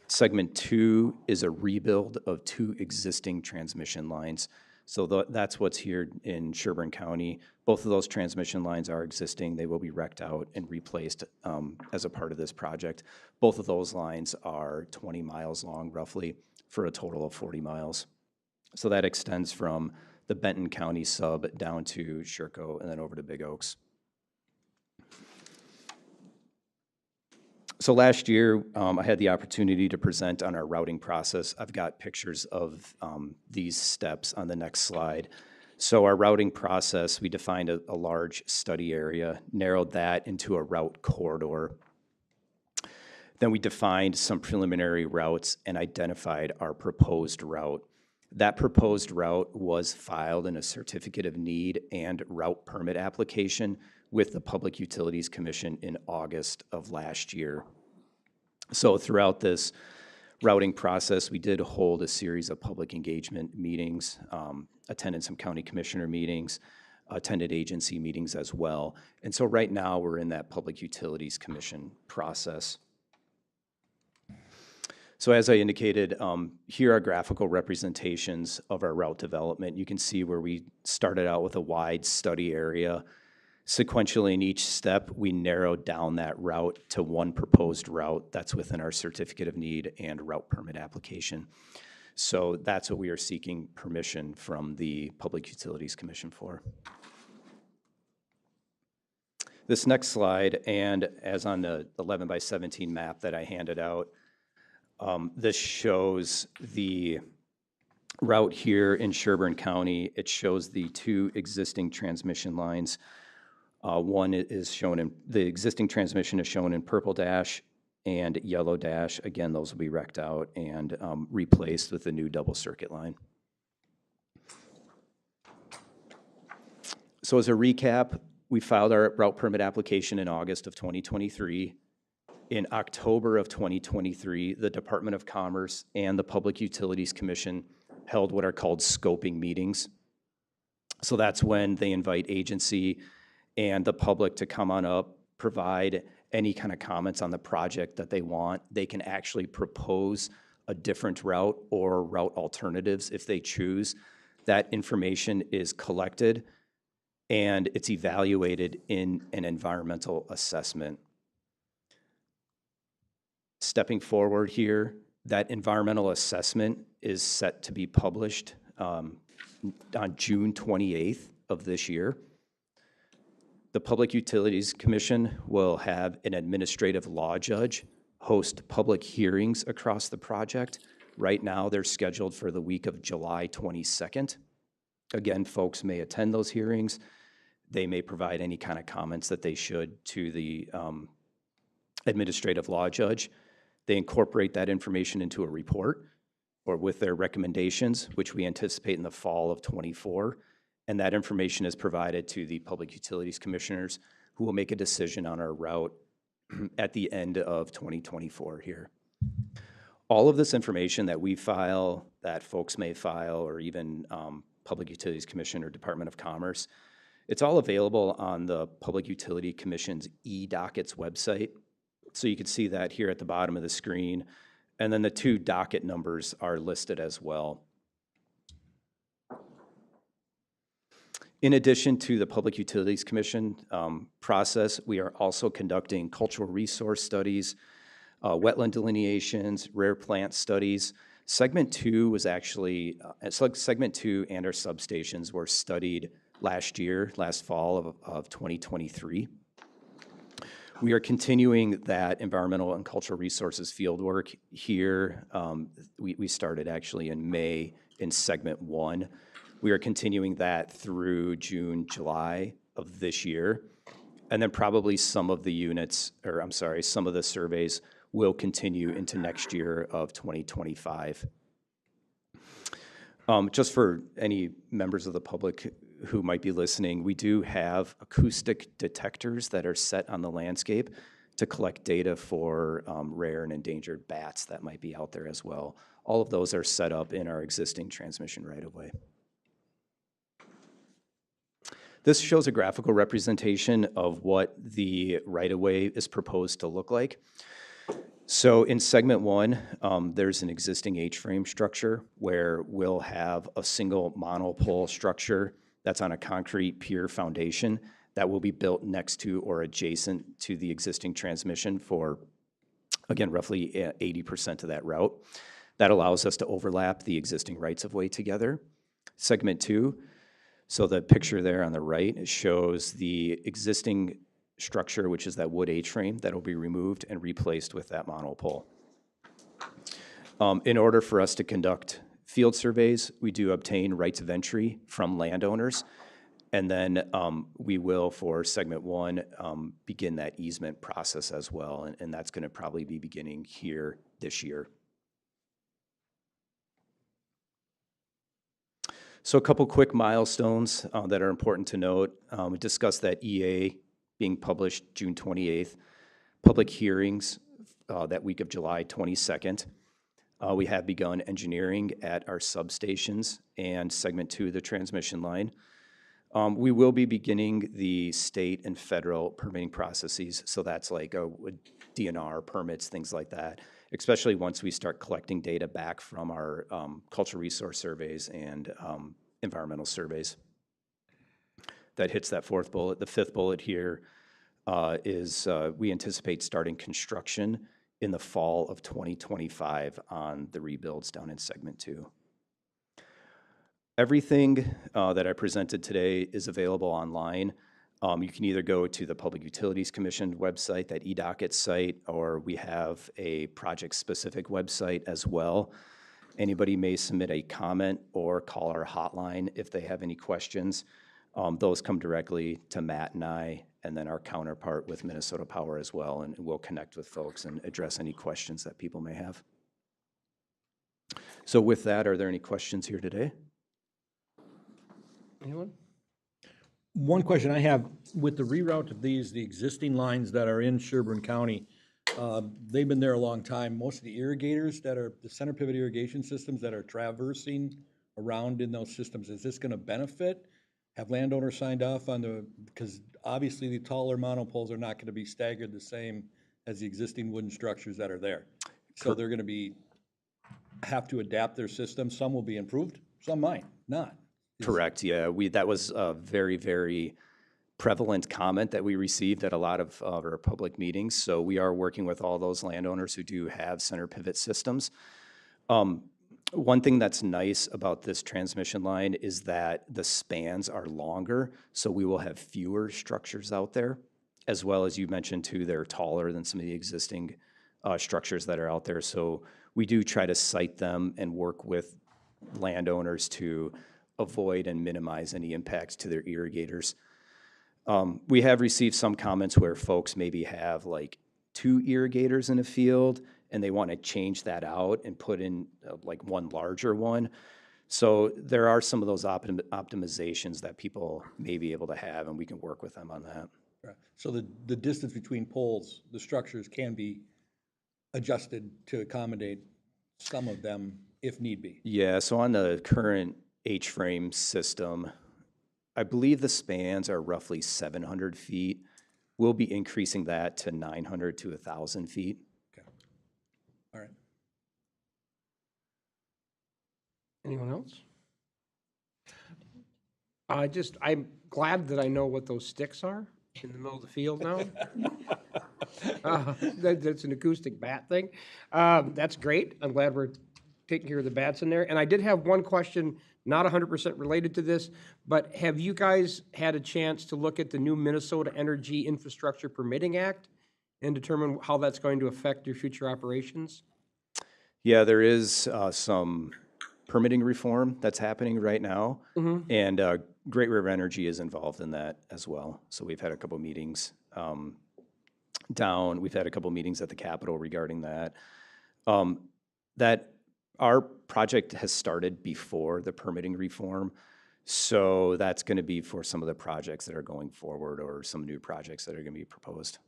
Segment two is a rebuild of two existing transmission lines. So that's what's here in Sherburne County. Both of those transmission lines are existing. They will be wrecked out and replaced as a part of this project. Both of those lines are 20 miles long, roughly, for a total of 40 miles. So that extends from the Benton County sub down to Sherco and then over to Big Oaks. So last year, I had the opportunity to present on our routing process. I've got pictures of these steps on the next slide. So our routing process, we defined a large study area, narrowed that into a route corridor. Then we defined some preliminary routes and identified our proposed route. That proposed route was filed in a certificate of need and route permit application with the Public Utilities Commission in August of last year. So throughout this routing process, we did hold a series of public engagement meetings, attended some county commissioner meetings, attended agency meetings as well. And so right now we're in that Public Utilities Commission process. So as I indicated, here are graphical representations of our route development. You can see where we started out with a wide study area. Sequentially in each step, we narrowed down that route to one proposed route that's within our certificate of need and route permit application. So that's what we are seeking permission from the Public Utilities Commission for. This next slide, and as on the 11 by 17 map that I handed out, this shows the route here in Sherburne County. It shows the two existing transmission lines. One is shown in, the existing transmission is shown in purple dash and yellow dash. Again, those will be wrecked out and replaced with the new double circuit line. So as a recap, we filed our route permit application in August of 2023. In October of 2023, the Department of Commerce and the Public Utilities Commission held what are called scoping meetings. So that's when they invite agency and the public to come on up, provide any kind of comments on the project that they want. They can actually propose a different route or route alternatives if they choose. That information is collected and it's evaluated in an environmental assessment. Stepping forward here, that environmental assessment is set to be published on June 28th of this year. The Public Utilities Commission will have an administrative law judge host public hearings across the project. Right now, they're scheduled for the week of July 22nd. Again, folks may attend those hearings. They may provide any kind of comments that they should to the administrative law judge. They incorporate that information into a report or with their recommendations, which we anticipate in the fall of '24. And that information is provided to the Public Utilities Commissioners, who will make a decision on our route at the end of 2024 here. All of this information that we file, that folks may file, or even Public Utilities Commission or Department of Commerce, it's all available on the Public Utility Commission's e-dockets website. So you can see that here at the bottom of the screen. And then the 2 docket numbers are listed as well. In addition to the Public Utilities Commission process, we are also conducting cultural resource studies, wetland delineations, rare plant studies. Segment 2 was actually, Segment 2 and our substations were studied last fall of 2023. We are continuing that environmental and cultural resources fieldwork here. We started actually in May in Segment 1. We are continuing that through June, July of this year. And then probably some of the units, or I'm sorry, some of the surveys will continue into next year of 2025. Just for any members of the public who might be listening, we do have acoustic detectors that are set on the landscape to collect data for rare and endangered bats that might be out there as well. All of those are set up in our existing transmission right-of-way. This shows a graphical representation of what the right-of-way is proposed to look like. So in Segment 1, there's an existing H-frame structure where we'll have a single monopole structure that's on a concrete pier foundation that will be built next to or adjacent to the existing transmission for, again, roughly 80% of that route. That allows us to overlap the existing rights-of-way together. Segment 2, so the picture there on the right shows the existing structure, which is that wood H-frame that will be removed and replaced with that monopole. In order for us to conduct field surveys, we do obtain rights of entry from landowners, and then we will, for Segment 1, begin that easement process as well, and that's going to probably be beginning here this year. So a couple quick milestones that are important to note. We discussed that EA being published June 28th, public hearings that week of July 22nd. We have begun engineering at our substations and Segment 2 of the transmission line. We will be beginning the state and federal permitting processes, so that's like DNR permits, things like that, especially once we start collecting data back from our cultural resource surveys and environmental surveys. That hits that 4th bullet. The 5th bullet here is we anticipate starting construction in the fall of 2025 on the rebuilds down in Segment 2. Everything that I presented today is available online. You can either go to the Public Utilities Commission website, that eDocket site, or we have a project-specific website as well. Anybody may submit a comment or call our hotline if they have any questions. Those come directly to Matt and I, and then our counterpart with Minnesota Power as well, and we'll connect with folks and address any questions that people may have. So with that, are there any questions here today? Anyone? One question I have, with the reroute of these, the existing lines that are in Sherburne County, they've been there a long time. Most of the irrigators that are, the center pivot irrigation systems that are traversing around in those systems, is this gonna benefit? Have landowners signed off on the, because obviously the taller monopoles are not gonna be staggered the same as the existing wooden structures that are there. So they're gonna have to adapt their system. Some will be improved, some might not. Correct, yeah. That was a very, very prevalent comment that we received at a lot of our public meetings. So we are working with all those landowners who do have center pivot systems. One thing that's nice about this transmission line is that the spans are longer, so we will have fewer structures out there, as well as you mentioned too, they're taller than some of the existing structures that are out there. So we do try to site them and work with landowners to avoid and minimize any impacts to their irrigators. We have received some comments where folks maybe have like 2 irrigators in a field, and they want to change that out and put in like one larger one. So there are some of those optimizations that people may be able to have, and we can work with them on that. Right. So the distance between poles, the structures can be adjusted to accommodate some of them if need be. Yeah, so on the current H-frame system, I believe the spans are roughly 700 feet. We'll be increasing that to 900 to 1,000 feet. Okay. All right. Anyone else? I'm glad that I know what those sticks are in the middle of the field now. That's an acoustic bat thing. That's great. I'm glad we're taking care of the bats in there. And I did have one question, not 100% related to this, but have you guys had a chance to look at the new Minnesota Energy Infrastructure Permitting Act and determine how that's going to affect your future operations? Yeah, there is some permitting reform that's happening right now, and Great River Energy is involved in that as well. So we've had a couple meetings we've had a couple meetings at the Capitol regarding that. That our project has started before the permitting reform, so that's going to be for some of the projects that are going forward or some new projects that are going to be proposed.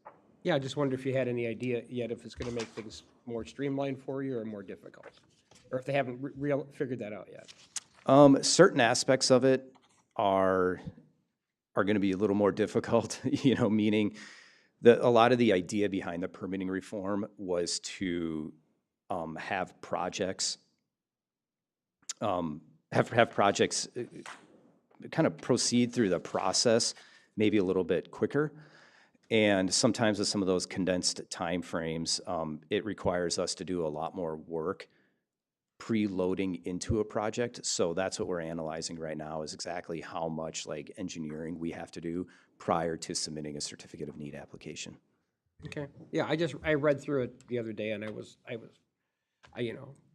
Yeah, I just wondered if you had any idea yet if it's going to make things more streamlined for you or more difficult, or if they haven't figured that out yet. Certain aspects of it are going to be a little more difficult, meaning that a lot of the idea behind the permitting reform was to have projects kind of proceed through the process maybe a little bit quicker. And sometimes with some of those condensed timeframes, it requires us to do a lot more work preloading into a project. So that's what we're analyzing right now is exactly how much like engineering we have to do prior to submitting a certificate of need application. Okay. Yeah, I read through it the other day and I was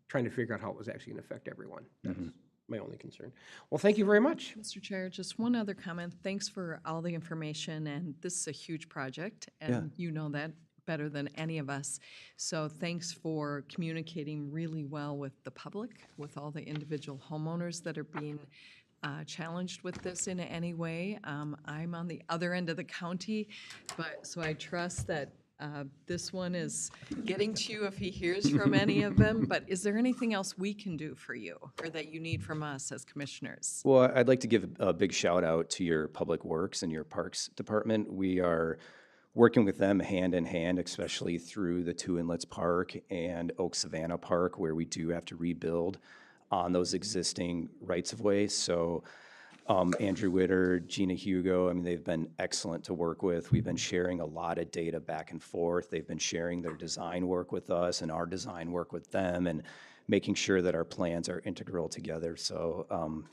trying to figure out how it was actually going to affect everyone. That's my only concern. Well, thank you very much. Mr. Chair, just one other comment. Thanks for all the information, and this is a huge project, and you know that better than any of us. So thanks for communicating really well with the public, with all the individual homeowners that are being challenged with this in any way. I'm on the other end of the county, so I trust that this one is getting to you if he hears from any of them. But is there anything else we can do for you or that you need from us as commissioners? Well, I'd like to give a big shout out to your Public Works and your Parks Department. We are working with them hand in hand, especially through the Two Inlets Park and Oak Savannah Park, where we do have to rebuild on those existing rights-of-way. So Andrew Witter, Gina Hugo, they've been excellent to work with. We've been sharing a lot of data back and forth. They've been sharing their design work with us and our design work with them and making sure that our plans are integral together. So,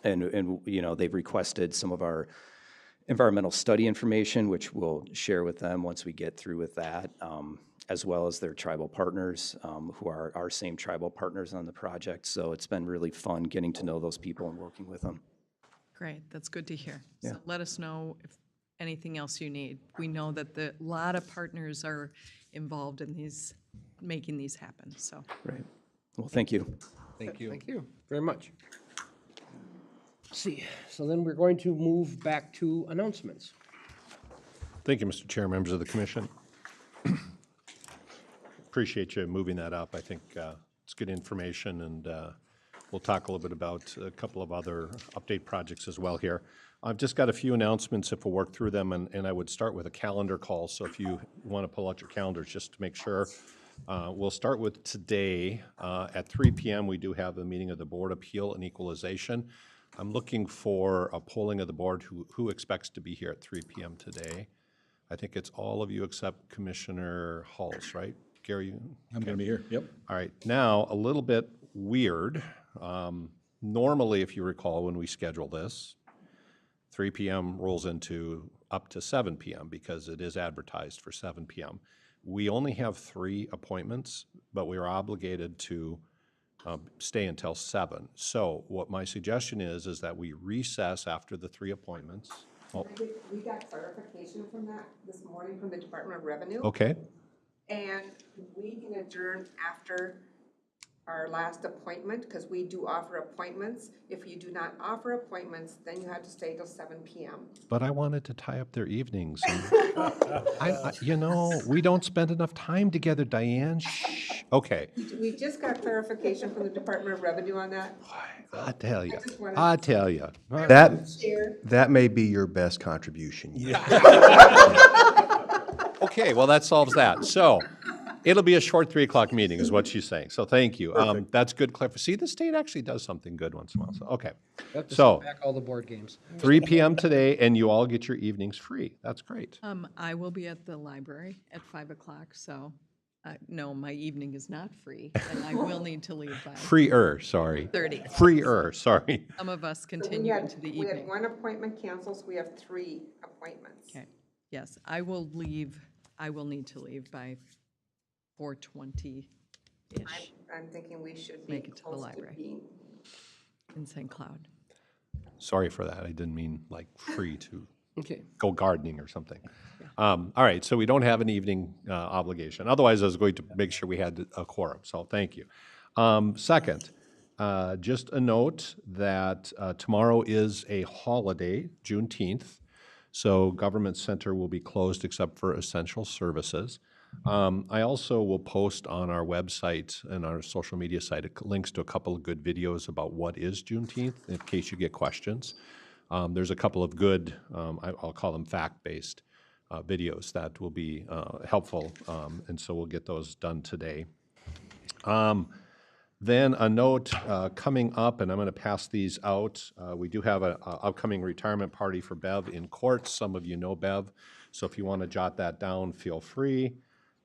they've requested some of our environmental study information, which we'll share with them once we get through with that, as well as their tribal partners, who are our same tribal partners on the project. So it's been really fun getting to know those people and working with them. Great, that's good to hear. Yeah. So let us know if anything else you need. We know that a lot of partners are involved in making these happen, so. Right. Well, thank you. Thank you. Thank you very much. Let's see, so then we're going to move back to announcements. Thank you, Mr. Chair, members of the commission. Appreciate you moving that up. I think it's good information, and we'll talk a little bit about a couple of other update projects as well here. I've just got a few announcements if we'll work through them, and I would start with a calendar call. So if you want to pull out your calendars just to make sure. We'll start with today at 3 p.m. We do have the meeting of the Board Appeal and Equalization. I'm looking for a polling of the board who expects to be here at 3 p.m. today. I think it's all of you except Commissioner Halls, right? Gary? I'm going to be here, yep. All right, now a little bit weird. Normally, if you recall, when we schedule this, 3 p.m. rolls into up to 7 p.m. because it is advertised for 7 p.m. We only have 3 appointments, but we are obligated to stay until 7. So what my suggestion is that we recess after the 3 appointments. Oh. We got clarification from that this morning from the Department of Revenue. Okay. And we can adjourn after our last appointment, because we do offer appointments. If you do not offer appointments, then you have to stay till 7 p.m. But I wanted to tie up their evenings. And you know, we don't spend enough time together, Diane. Shh. Okay. We just got clarification from the Department of Revenue on that. I tell you. just wanted- I tell you. Chair. That may be your best contribution. Okay, well, that solves that. So it'll be a short 3 o'clock meeting is what she's saying. So thank you. That's good clarification. See, the state actually does something good once in a while. So, okay. Have to So send back all the board games. 3 p.m. today, and you all get your evenings free. That's great. I will be at the library at 5 o'clock, so, no, my evening is not free, and I will need to leave by Freer, sorry. 30. Freer, sorry. Some of us So we continue had- into the We had evening. one appointment canceled, so we have 3 appointments. Okay, yes, I will leave, I will need to leave by 4:20-ish I'm thinking we should be Make it to the close to library. being. in St. Cloud. Sorry for that. I didn't mean like free to Okay. go gardening or something. All right, so we don't have an evening obligation. Otherwise, I was going to make sure we had a quorum, so thank you. Second, just a note that tomorrow is a holiday, Juneteenth, so Government Center will be closed except for essential services. I also will post on our website and our social media site links to a couple of good videos about what is Juneteenth, in case you get questions. There's a couple of good, I'll call them fact-based videos that will be helpful, and so we'll get those done today. Then a note coming up, and I'm going to pass these out. We do have an upcoming retirement party for Bev in court. Some of you know Bev, so if you want to jot that down, feel free,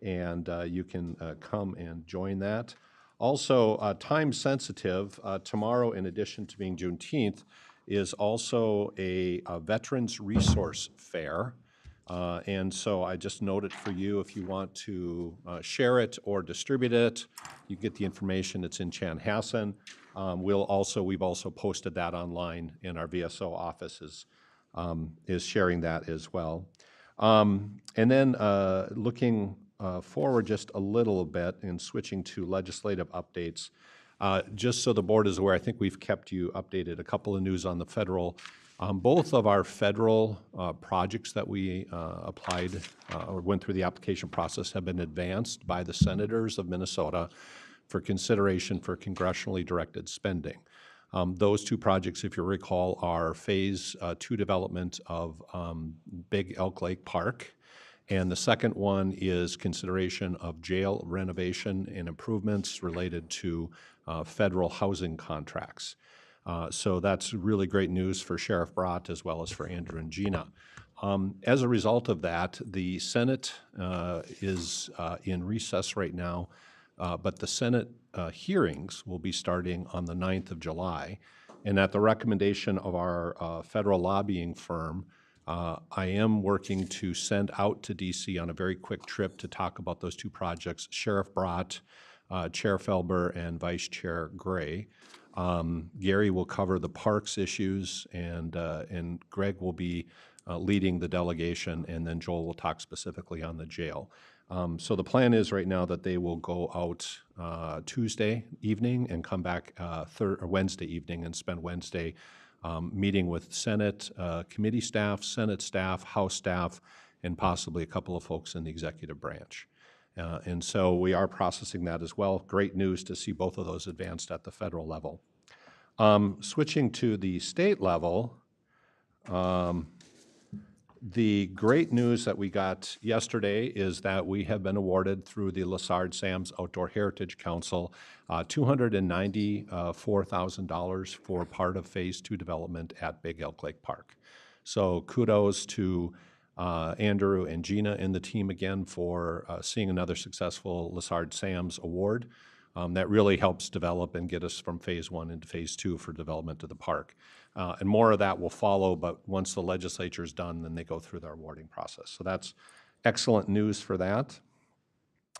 and you can come and join that. Also, time sensitive, tomorrow, in addition to being Juneteenth, is also a Veterans Resource Fair. And so I just note it for you if you want to share it or distribute it. You get the information. It's in Chanhassen. We've also posted that online, and our VSO office is sharing that as well. And then looking forward just a little bit and switching to legislative updates. Just so the board is aware, I think we've kept you updated. A couple of news on the federal. Both of our federal projects that we applied or went through the application process have been advanced by the senators of Minnesota for consideration for congressionally directed spending. Those 2 projects, if you recall, are Phase 2 development of Big Elk Lake Park, and the second one is consideration of jail renovation and improvements related to federal housing contracts. So that's really great news for Sheriff Brott as well as for Andrew and Gina. As a result of that, the Senate is in recess right now, but the Senate hearings will be starting on the 9th of July. And at the recommendation of our federal lobbying firm, I am working to send out to DC on a very quick trip to talk about those 2 projects, Sheriff Brott, Chair Felber, and Vice Chair Gray. Gary will cover the parks issues, and Greg will be leading the delegation, and then Joel will talk specifically on the jail. So the plan is right now that they will go out Tuesday evening and come back Wednesday evening and spend Wednesday meeting with Senate committee staff, Senate staff, House staff, and possibly a couple of folks in the executive branch. And so we are processing that as well. Great news to see both of those advanced at the federal level. Switching to the state level, the great news that we got yesterday is that we have been awarded through the Lessard Sam's Outdoor Heritage Council $294,000 for part of Phase 2 development at Big Elk Lake Park. So kudos to Andrew and Gina and the team again for seeing another successful Lessard Sam's award. That really helps develop and get us from Phase 1 into Phase 2 for development of the park. And more of that will follow, but once the legislature is done, then they go through their awarding process. So that's excellent news for that.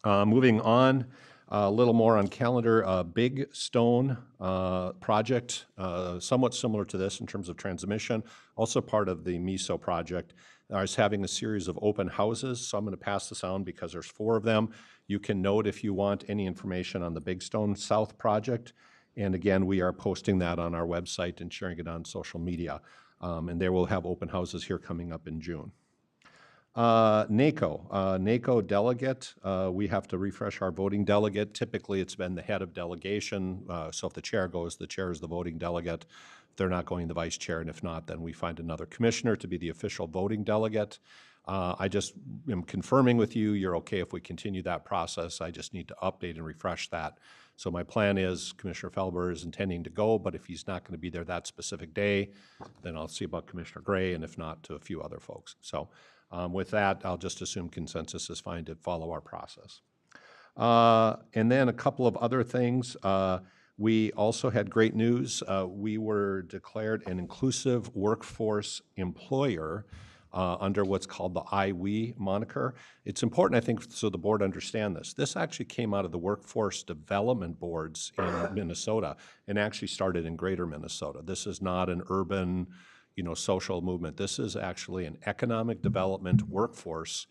Moving on, A little more on calendar, Big Stone project, somewhat similar to this in terms of transmission, also part of the MISO project. Is having a series of open houses, so I'm going to pass this on because there's 4 of them. You can note if you want any information on the Big Stone South project. And again, we are posting that on our website and sharing it on social media. And there we'll have open houses here coming up in June. NACO delegate, we have to refresh our voting delegate. Typically, it's been the head of delegation, so if the chair goes, the chair is the voting delegate. If they're not going, the vice chair, and if not, then we find another commissioner to be the official voting delegate. I just am confirming with you, you're okay if we continue that process. I just need to update and refresh that. So my plan is Commissioner Felber is intending to go, but if he's not going to be there that specific day, then I'll see about Commissioner Gray, and if not, to a few other folks. So with that, I'll just assume consensus is fine to follow our process. And then a couple of other things. We also had great news. We were declared an inclusive workforce employer under what's called the I-We moniker. It's important, I think, so the board understand this. This actually came out of the workforce development boards in Minnesota and actually started in greater Minnesota. This is not an urban, social movement. This is actually an economic development workforce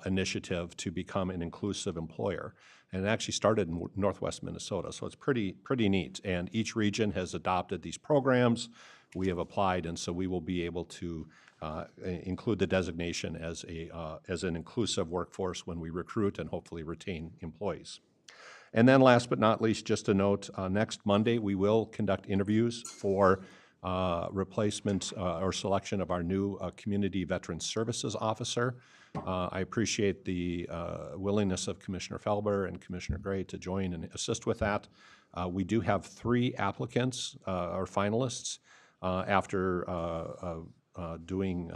initiative to become an inclusive employer. And it actually started in Northwest Minnesota, so it's pretty neat. And each region has adopted these programs. We have applied, and so we will be able to include the designation as an inclusive workforce when we recruit and hopefully retain employees. And then last but not least, just a note, next Monday we will conduct interviews for replacement or selection of our new Community Veteran Services Officer. I appreciate the willingness of Commissioner Felber and Commissioner Gray to join and assist with that. We do have 3 applicants or finalists after doing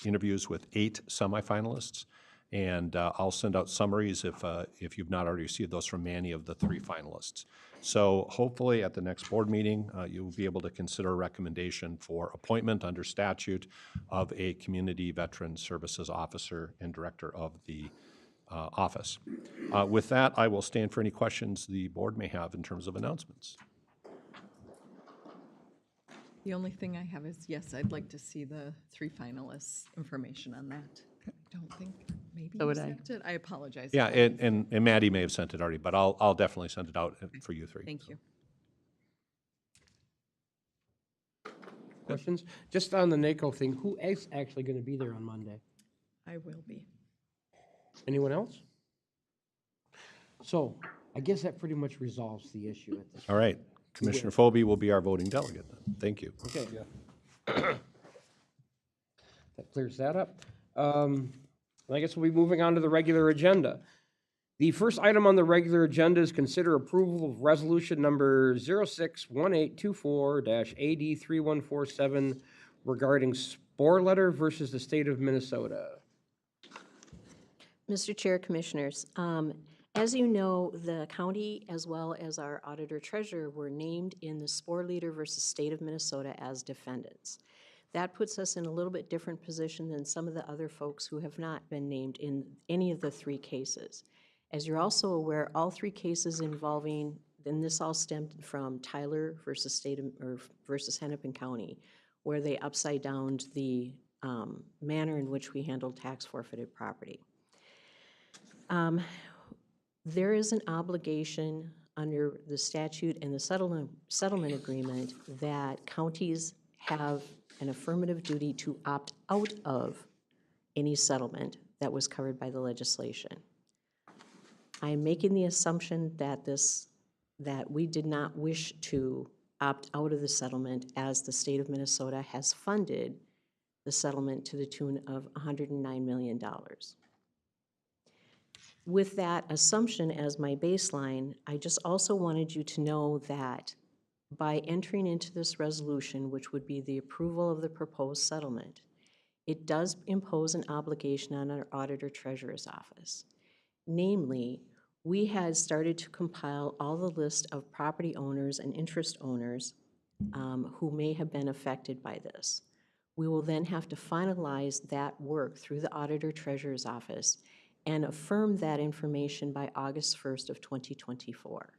interviews with 8 semifinalists. And I'll send out summaries if you've not already received those from any of the 3 finalists. So hopefully at the next board meeting, you'll be able to consider a recommendation for appointment under statute of a Community Veteran Services Officer and Director of the office. With that, I will stand for any questions the board may have in terms of announcements. The only thing I have is, yes, I'd like to see the 3 finalists' information on that. I don't think, maybe So you would I. sent it? I apologize. Yeah, and Maddie may have sent it already, but I'll definitely send it out for you 3. Thank you. Questions? Just on the NACO thing, who is actually going to be there on Monday? I will be. Anyone else? So I guess that pretty much resolves the issue at this point. All right. Commissioner Phobie will be our voting delegate then. Thank you. Okay. That clears that up. I guess we'll be moving on to the regular agenda. The first item on the regular agenda is consider approval of resolution number 061824-AD3147 regarding Spore Letter versus the state of Minnesota. Mr. Chair, Commissioners, as you know, the county as well as our auditor treasurer were named in the Spore Leader versus State of Minnesota as defendants. That puts us in a little bit different position than some of the other folks who have not been named in any of the 3 cases. As you're also aware, all 3 cases involving, and this all stemmed from Tyler versus versus Hennepin County, where they upside downed the manner in which we handled tax forfeited property. There is an obligation under the statute and the settlement agreement that counties have an affirmative duty to opt out of any settlement that was covered by the legislation. I'm making the assumption that that we did not wish to opt out of the settlement, as the state of Minnesota has funded the settlement to the tune of $109 million. With that assumption as my baseline, I just also wanted you to know that by entering into this resolution, which would be the approval of the proposed settlement, it does impose an obligation on our auditor treasurer's office. Namely, we had started to compile all the list of property owners and interest owners who may have been affected by this. We will then have to finalize that work through the auditor treasurer's office and affirmed that information by August 1st of 2024.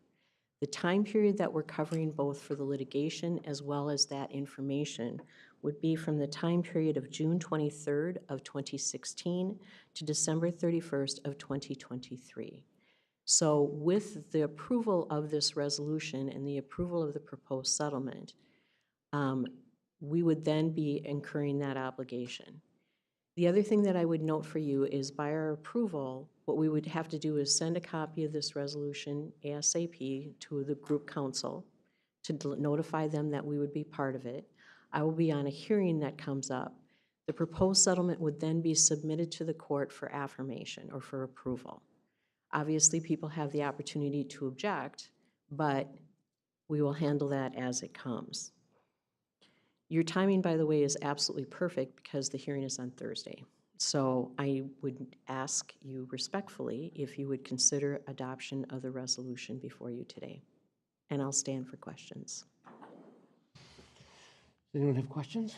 The time period that we're covering both for the litigation as well as that information would be from the time period of June 23rd of 2016 to December 31st of 2023. So with the approval of this resolution and the approval of the proposed settlement, we would then be incurring that obligation. The other thing that I would note for you is by our approval, what we would have to do is send a copy of this resolution ASAP to the group council to notify them that we would be part of it. I will be on a hearing that comes up. The proposed settlement would then be submitted to the court for affirmation or for approval. Obviously, people have the opportunity to object, but we will handle that as it comes. Your timing, by the way, is absolutely perfect because the hearing is on Thursday. So I would ask you respectfully if you would consider adoption of the resolution before you today. And I'll stand for questions. Anyone have questions?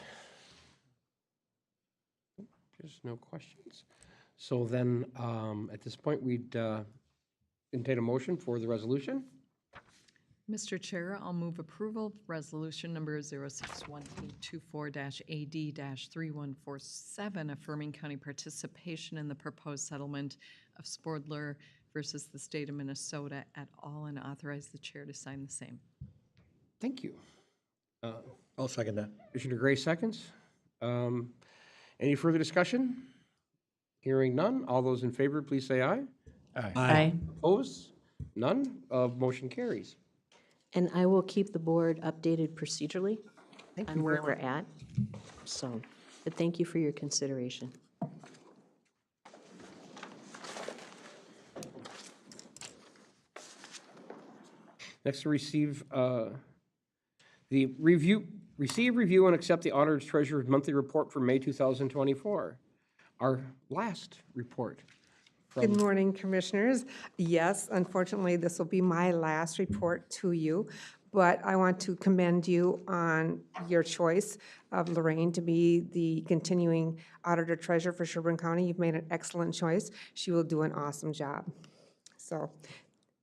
There's no questions. So then, at this point, we'd entertain a motion for the resolution. Mr. Chair, I'll move approval of resolution number 061824-AD-3147, affirming county participation in the proposed settlement of Sportler versus the state of Minnesota et al., and authorize the chair to sign the same. Thank you. I'll second that. Commissioner Gray seconds. Any further discussion? Hearing none. All those in favor, please say aye. Aye. Opposed? None. Motion carries. And I will keep the board updated procedurally Thank on you where very we're at. So, but thank you for your consideration. Next, to receive receive, review, and accept the auditor's treasurer's monthly report for May 2024. Our last report. Good morning, Commissioners. Yes, unfortunately, this will be my last report to you, but I want to commend you on your choice of Lorraine to be the continuing auditor treasurer for Sherburne County. You've made an excellent choice. She will do an awesome job. So,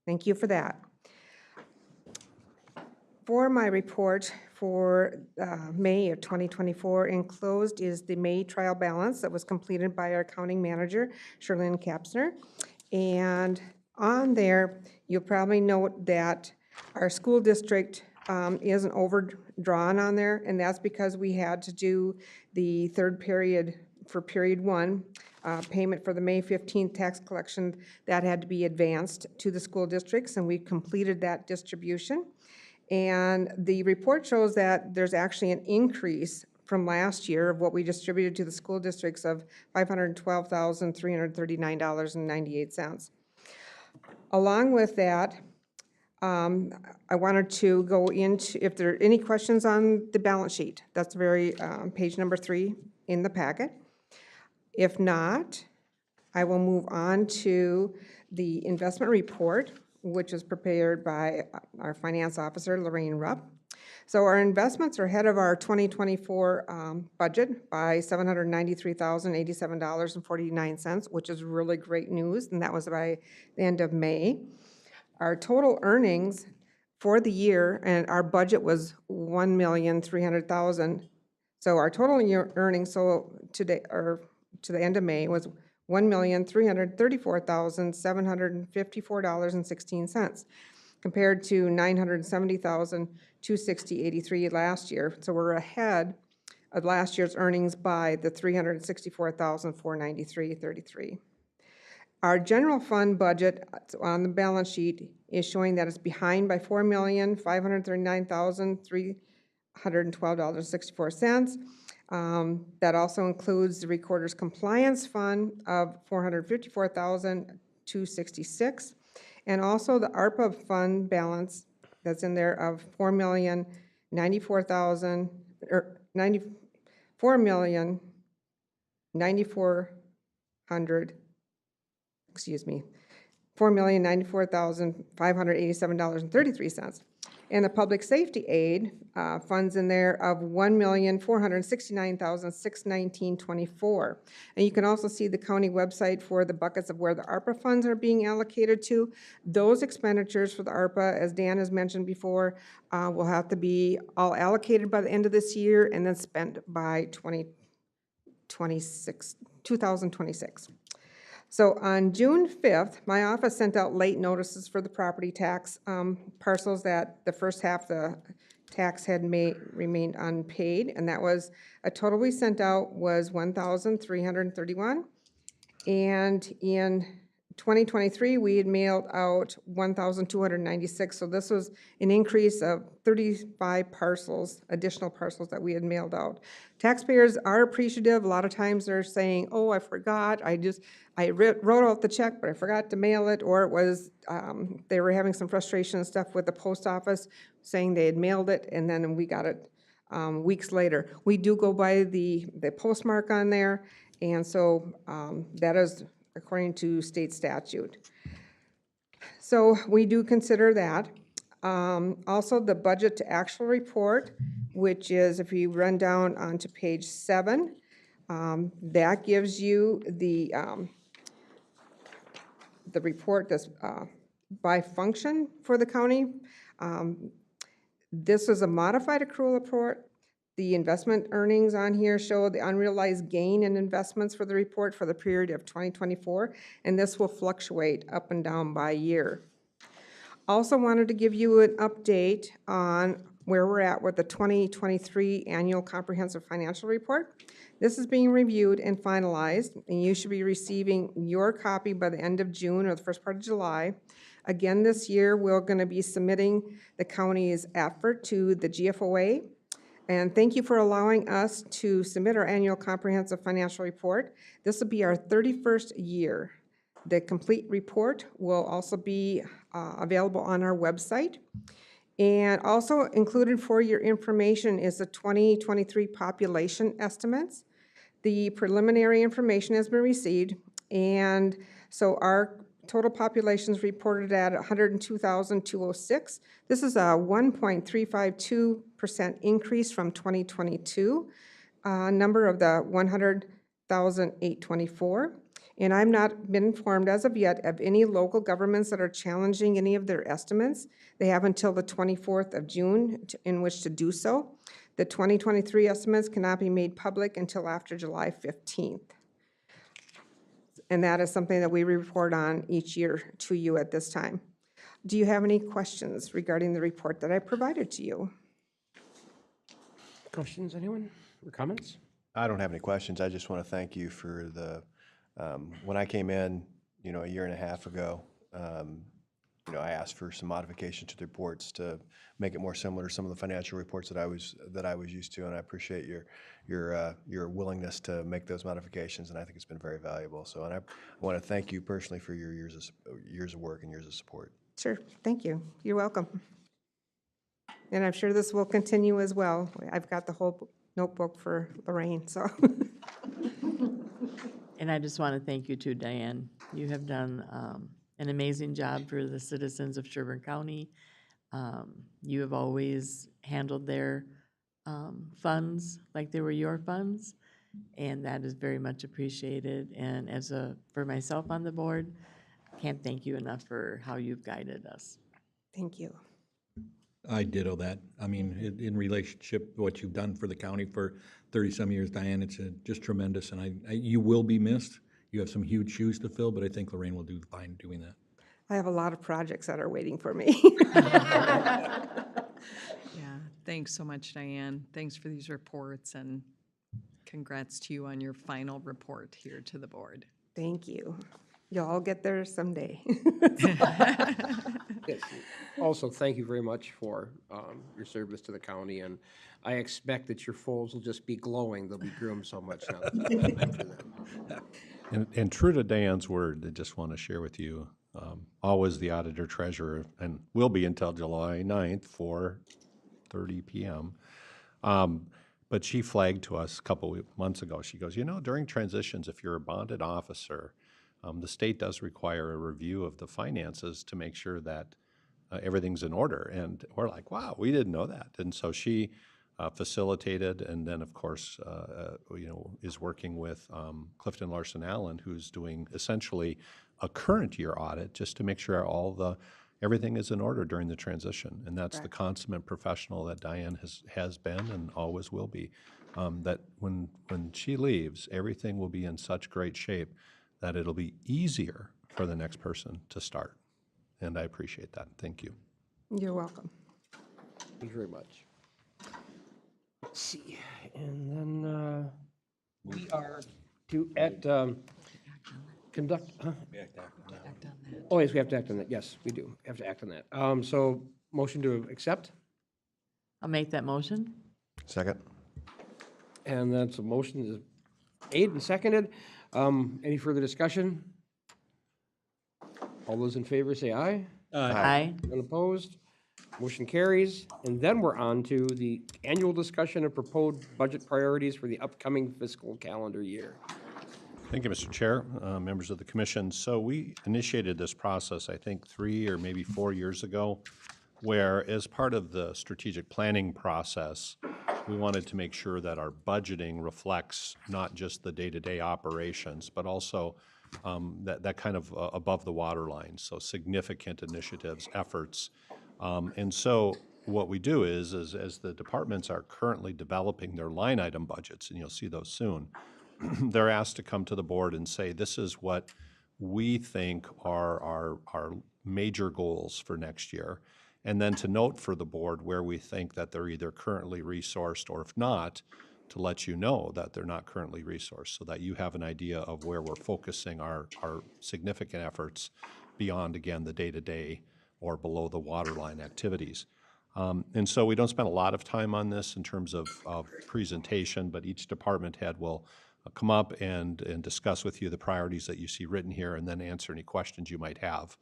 thank you for that. For my report for May of 2024, enclosed is the May trial balance that was completed by our accounting manager, Sherlyn Kapsner. And on there, you'll probably note that our school district isn't overdrawn on there, and that's because we had to do the third period for period one, payment for the May 15th tax collection that had to be advanced to the school districts, and we completed that distribution. And the report shows that there's actually an increase from last year of what we distributed to the school districts of $512,339.98. Along with that, I wanted to go into, if there are any questions on the balance sheet, that's very, page number 3 in the packet. If not, I will move on to the investment report, which is prepared by our finance officer, Lorraine Rupp. So our investments are ahead of our 2024 budget by $793,087.49, which is really great news, and that was by the end of May. Our total earnings for the year, and our budget was $1,300,000. So our total year earnings, so today, or to the end of May, was $1,334,754.16, compared to $970,260.83 last year. So we're ahead of last year's earnings by the $364,493.33. Our general fund budget on the balance sheet is showing that it's behind by $4,539,312.64. That also includes the Recorder's Compliance Fund of $454,266, and also the ARPA fund balance that's in there of $4,094,587.33. And the public safety aid funds in there of $1,469,619.24. And you can also see the county website for the buckets of where the ARPA funds are being allocated to. Those expenditures for the ARPA, as Dan has mentioned before, will have to be all allocated by the end of this year and then spent by 2026. So on June 5th, my office sent out late notices for the property tax parcels that the first half the tax had remained unpaid, and that was, a total we sent out was 1,331. And in 2023, we had mailed out 1,296, so this was an increase of 35 parcels, additional parcels that we had mailed out. Taxpayers are appreciative. A lot of times they're saying, oh, I forgot, I wrote out the check, but I forgot to mail it, or it was, they were having some frustration and stuff with the post office, saying they had mailed it, and then we got it weeks later. We do go by the postmark on there, and so that is according to state statute. So we do consider that. Also, the budget to actual report, which is, if you run down onto page 7, that gives you the report that's by function for the county. This is a modified accrual report. The investment earnings on here show the unrealized gain in investments for the report for the period of 2024, and this will fluctuate up and down by year. Also wanted to give you an update on where we're at with the 2023 Annual Comprehensive Financial Report. This is being reviewed and finalized, and you should be receiving your copy by the end of June or the first part of July. Again, this year, we're going to be submitting the county's effort to the GFOA. And thank you for allowing us to submit our annual comprehensive financial report. This will be our 31st year. The complete report will also be available on our website. And also included for your information is the 2023 population estimates. The preliminary information has been received, and so our total population is reported at 102,206. This is a 1.352% increase from 2022 number of the 100,824. And I've not been informed as of yet of any local governments that are challenging any of their estimates. They have until the 24th of June in which to do so. The 2023 estimates cannot be made public until after July 15th. And that is something that we report on each year to you at this time. Do you have any questions regarding the report that I provided to you? Questions, anyone, or comments? I don't have any questions. I just want to thank you for the, when I came in, a year and a half ago, I asked for some modifications to the reports to make it more similar to some of the financial reports that I was used to, and I appreciate your willingness to make those modifications, and I think it's been very valuable. So, and I want to thank you personally for your years of work and years of support. Sure, thank you. You're welcome. And I'm sure this will continue as well. I've got the whole notebook for Lorraine, so. And I just want to thank you too, Diane. You have done an amazing job for the citizens of Sherburne County. You have always handled their funds like they were your funds, and that is very much appreciated. And for myself on the board, can't thank you enough for how you've guided us. Thank you. I ditto that. I mean, in relationship, what you've done for the county for 30-some years, Diane, it's just tremendous, and you will be missed. You have some huge shoes to fill, but I think Lorraine will do fine doing that. I have a lot of projects that are waiting for me. Yeah, thanks so much, Diane. Thanks for these reports, and congrats to you on your final report here to the board. Thank you. You'll all get there someday. Yes. Also, thank you very much for your service to the county, and I expect that your foals will just be glowing. They'll be groomed so much now. And true to Diane's word, I just want to share with you, always the auditor treasurer, and will be until July 9th, 4:30 p.m. But she flagged to us a couple months ago. She goes, during transitions, if you're a bonded officer, the state does require a review of the finances to make sure that everything's in order. And we're like, wow, we didn't know that. And so she facilitated, and then, of course, is working with Clifton Larson Allen, who's doing essentially a current year audit just to make sure everything is in order during the transition. And that's the consummate professional that Diane has been and always will be. That when she leaves, everything will be in such great shape that it'll be easier for the next person to start. And I appreciate that. Thank you. You're welcome. Thank you very much. Let's see, and then we are conduct, huh? Oh, yes, we have to act on that. Yes, we do have to act on that. So motion to accept, I'll make that motion. Second? and that's a motion is made and seconded. Any further discussion? All those in favor say aye. Aye. None opposed? Motion carries. And then we're on to the annual discussion of proposed budget priorities for the upcoming fiscal calendar year. Thank you, Mr. Chair, members of the commission. So we initiated this process, I think, 3 or maybe 4 years ago, where as part of the strategic planning process, we wanted to make sure that our budgeting reflects not just the day-to-day operations, but also that kind of above the waterline, so significant initiatives, efforts. And so what we do is as the departments are currently developing their line item budgets, and you'll see those soon, they're asked to come to the board and say, this is what we think are our major goals for next year. And then to note for the board where we think that they're either currently resourced, or if not, to let you know that they're not currently resourced, so that you have an idea of where we're focusing our significant efforts beyond, again, the day-to-day or below the waterline activities. And so we don't spend a lot of time on this in terms of presentation, but each department head will come up and discuss with you the priorities that you see written here, and then answer any questions you might have.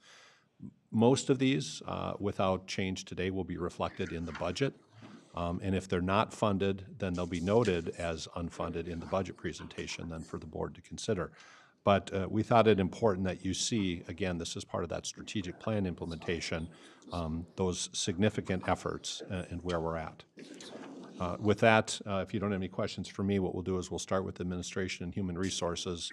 Most of these, without change today, will be reflected in the budget. And if they're not funded, then they'll be noted as unfunded in the budget presentation then for the board to consider. But we thought it important that you see, again, this is part of that strategic plan implementation, those significant efforts and where we're at. With that, if you don't have any questions for me, what we'll do is we'll start with Administration and Human Resources.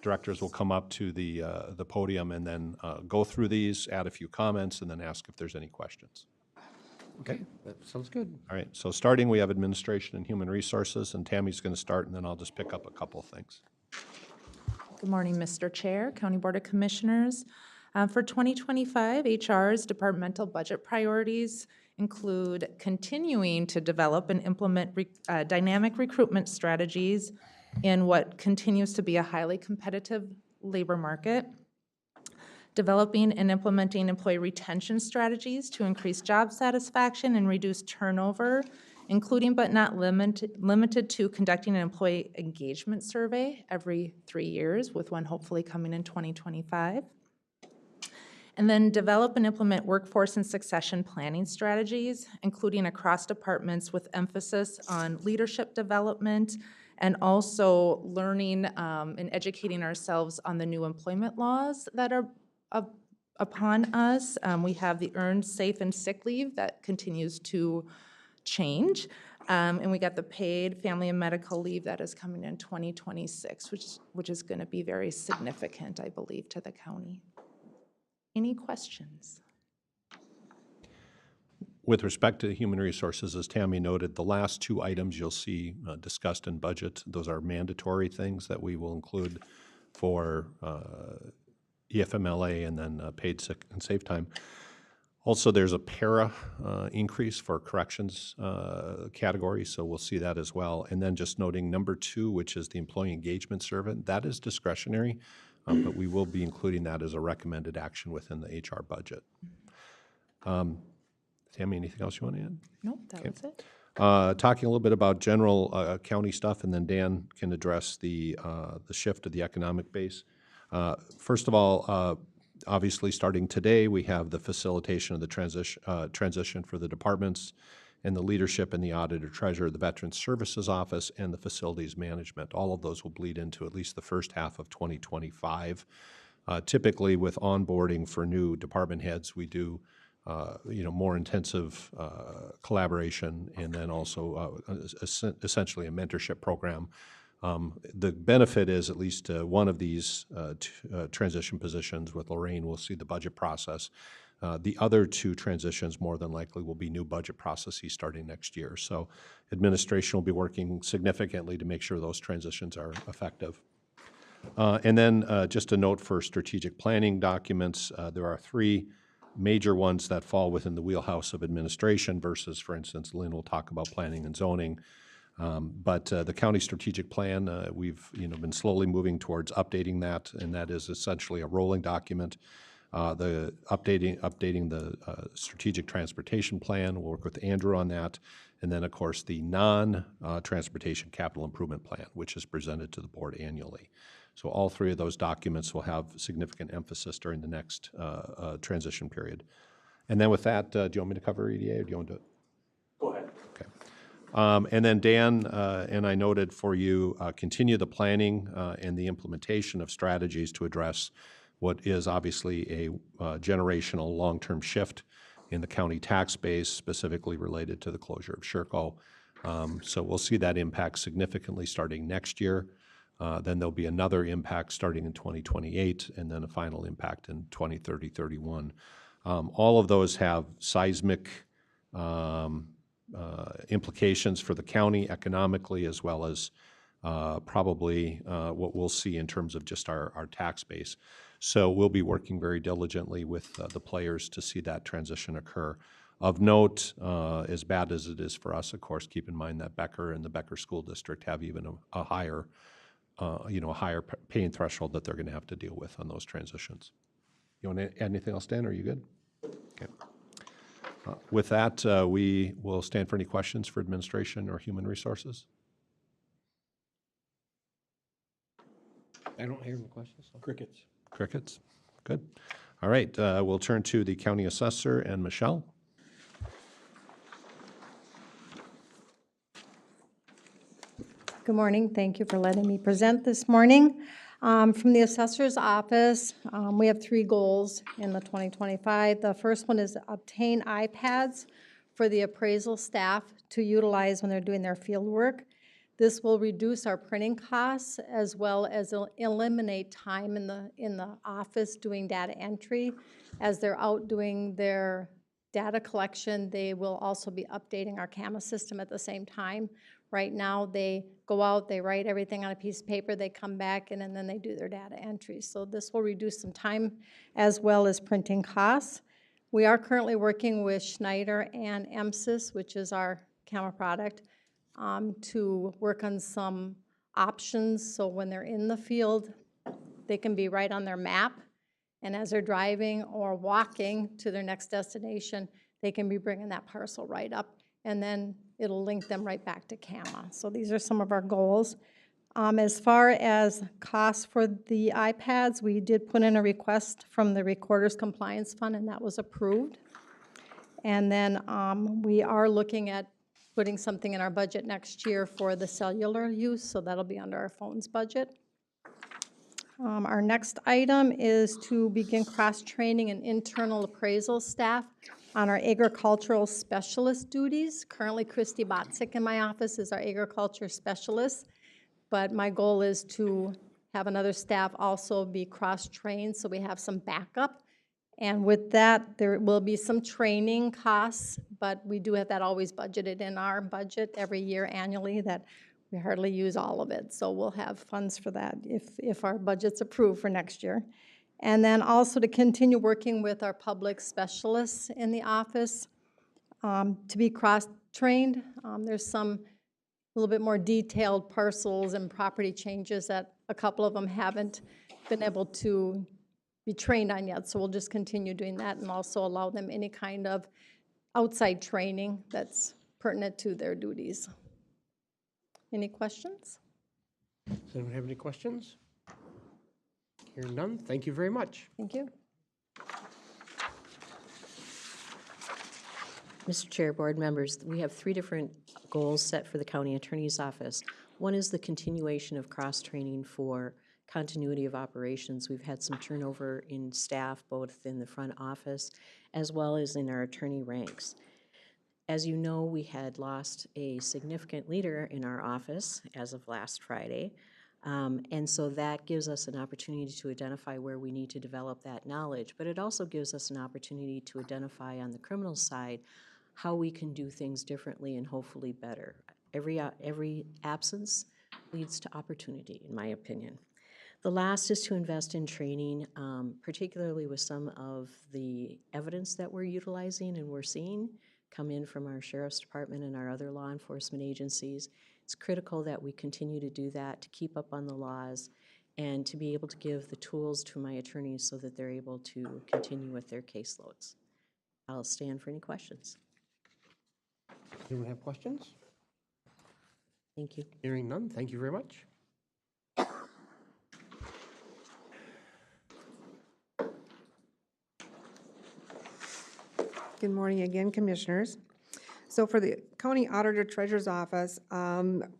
Directors will come up to the podium and then go through these, add a few comments, and then ask if there's any questions. Okay, that sounds good. All right, so starting, we have Administration and Human Resources, and Tammy's going to start, and then I'll just pick up a couple of things. Good morning, Mr. Chair, County Board of Commissioners. For 2025, HR's departmental budget priorities include continuing to develop and implement dynamic recruitment strategies in what continues to be a highly competitive labor market, developing and implementing employee retention strategies to increase job satisfaction and reduce turnover, including but not limited to conducting an employee engagement survey every 3 years, with one hopefully coming in 2025. And then develop and implement workforce and succession planning strategies, including across departments with emphasis on leadership development and also learning and educating ourselves on the new employment laws that are upon us. We have the earned, safe, and sick leave that continues to change. And we got the paid family and medical leave that is coming in 2026, which is going to be very significant, I believe, to the county. Any questions? With respect to human resources, as Tammy noted, the last two items you'll see discussed in budget, those are mandatory things that we will include for EFMLA and then paid sick and safe time. Also, there's a para increase for corrections category, so we'll see that as well. And then just noting number 2, which is the employee engagement survey, that is discretionary, but we will be including that as a recommended action within the HR budget. Tammy, anything else you want to add? Nope, that was it. Talking a little bit about general county stuff, and then Dan can address the shift of the economic base. First of all, obviously starting today, we have the facilitation of the transition for the departments and the leadership and the auditor treasurer, the Veterans Services Office, and the facilities management. All of those will bleed into at least the first half of 2025. Typically with onboarding for new department heads, we do more intensive collaboration, and then also essentially a mentorship program. The benefit is at least one of these transition positions with Lorraine will see the budget process. The other two transitions more than likely will be new budget processes starting next year. So administration will be working significantly to make sure those transitions are effective. And then just a note for strategic planning documents, there are 3 major ones that fall within the wheelhouse of administration versus, for instance, Lynn will talk about planning and zoning. But the county strategic plan, we've been slowly moving towards updating that, and that is essentially a rolling document. The updating the strategic transportation plan, we'll work with Andrew on that, and then of course the non-transportation capital improvement plan, which is presented to the board annually. So all 3 of those documents will have significant emphasis during the next transition period. And then with that, do you want me to cover EDA, or do you want to do it? Go ahead. Okay. And then Dan and I noted for you, continue the planning and the implementation of strategies to address what is obviously a generational long-term shift in the county tax base, specifically related to the closure of Sherco. So we'll see that impact significantly starting next year. Then there'll be another impact starting in 2028, and then a final impact in 2030, 31. All of those have seismic implications for the county economically, as well as probably what we'll see in terms of just our tax base. So we'll be working very diligently with the players to see that transition occur. Of note, as bad as it is for us, of course, keep in mind that Becker and the Becker School District have even a higher paying threshold that they're going to have to deal with on those transitions. You want to add anything else, Dan? Are you good? Okay. With that, we will stand for any questions for administration or human resources. I don't hear any questions. So. Crickets. Crickets. Good. All right. We'll turn to the county assessor and Michelle. Good morning. Thank you for letting me present this morning. From the assessor's office, we have 3 goals in the 2025. The first one is obtain iPads for the appraisal staff to utilize when they're doing their field work. This will reduce our printing costs as well as eliminate time in the office doing data entry. As they're out doing their data collection, they will also be updating our CAMA system at the same time. Right now, they go out, they write everything on a piece of paper, they come back, and then they do their data entry. So this will reduce some time as well as printing costs. We are currently working with Schneider and MSys, which is our CAMA product, to work on some options. So when they're in the field, they can be right on their map. And as they're driving or walking to their next destination, they can be bringing that parcel right up. And then it'll link them right back to CAMA. So these are some of our goals. As far as costs for the iPads, we did put in a request from the Recorder's Compliance Fund, and that was approved. And then we are looking at putting something in our budget next year for the cellular use, so that'll be under our phones budget. Our next item is to begin cross-training an internal appraisal staff on our agricultural specialist duties. Currently, Christy Botzik in my office is our agriculture specialist, but my goal is to have another staff also be cross-trained so we have some backup. And with that, there will be some training costs, but we do have that always budgeted in our budget every year annually that we hardly use all of it. So we'll have funds for that if our budget's approved for next year. And then also to continue working with our public specialists in the office to be cross-trained. There's some a little bit more detailed parcels and property changes that a couple of them haven't been able to be trained on yet. So we'll just continue doing that and also allow them any kind of outside training that's pertinent to their duties. Any questions? Does anyone have any questions? Hearing none, thank you very much. Thank you. Mr. Chair, board members, we have 3 different goals set for the county attorney's office. One is the continuation of cross-training for continuity of operations. We've had some turnover in staff, both in the front office as well as in our attorney ranks. As you know, we had lost a significant leader in our office as of last Friday. And so that gives us an opportunity to identify where we need to develop that knowledge, but it also gives us an opportunity to identify on the criminal side how we can do things differently and hopefully better. Every absence leads to opportunity, in my opinion. The last is to invest in training, particularly with some of the evidence that we're utilizing and we're seeing come in from our Sheriff's Department and our other law enforcement agencies. It's critical that we continue to do that, to keep up on the laws, and to be able to give the tools to my attorneys so that they're able to continue with their caseloads. I'll stand for any questions. Anyone have questions? Thank you. Hearing none, thank you very much. Good morning again, Commissioners. So for the County Auditor Treasurer's Office,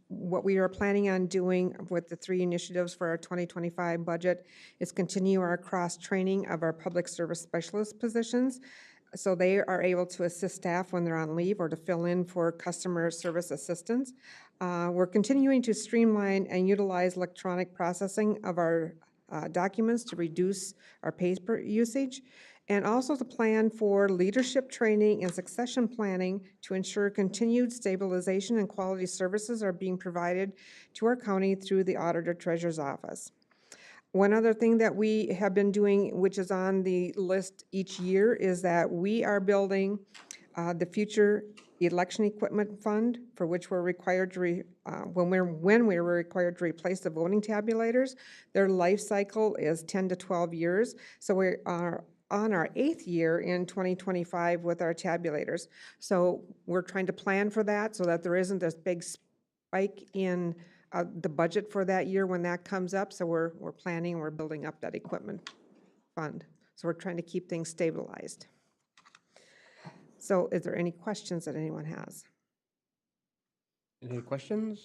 what we are planning on doing with the 3 initiatives for our 2025 budget is continue our cross-training of our public service specialist positions, so they are able to assist staff when they're on leave or to fill in for customer service assistance. We're continuing to streamline and utilize electronic processing of our documents to reduce our paper usage, and also to plan for leadership training and succession planning to ensure continued stabilization and quality services are being provided to our county through the Auditor Treasurer's Office. One other thing that we have been doing, which is on the list each year, is that we are building the future election equipment fund, for which we're required to, when we were required to replace the voting tabulators. Their life cycle is 10 to 12 years, so we are on our 8th year in 2025 with our tabulators. So we're trying to plan for that so that there isn't this big spike in the budget for that year when that comes up. So we're planning, we're building up that equipment fund. So we're trying to keep things stabilized. So is there any questions that anyone has? Any questions?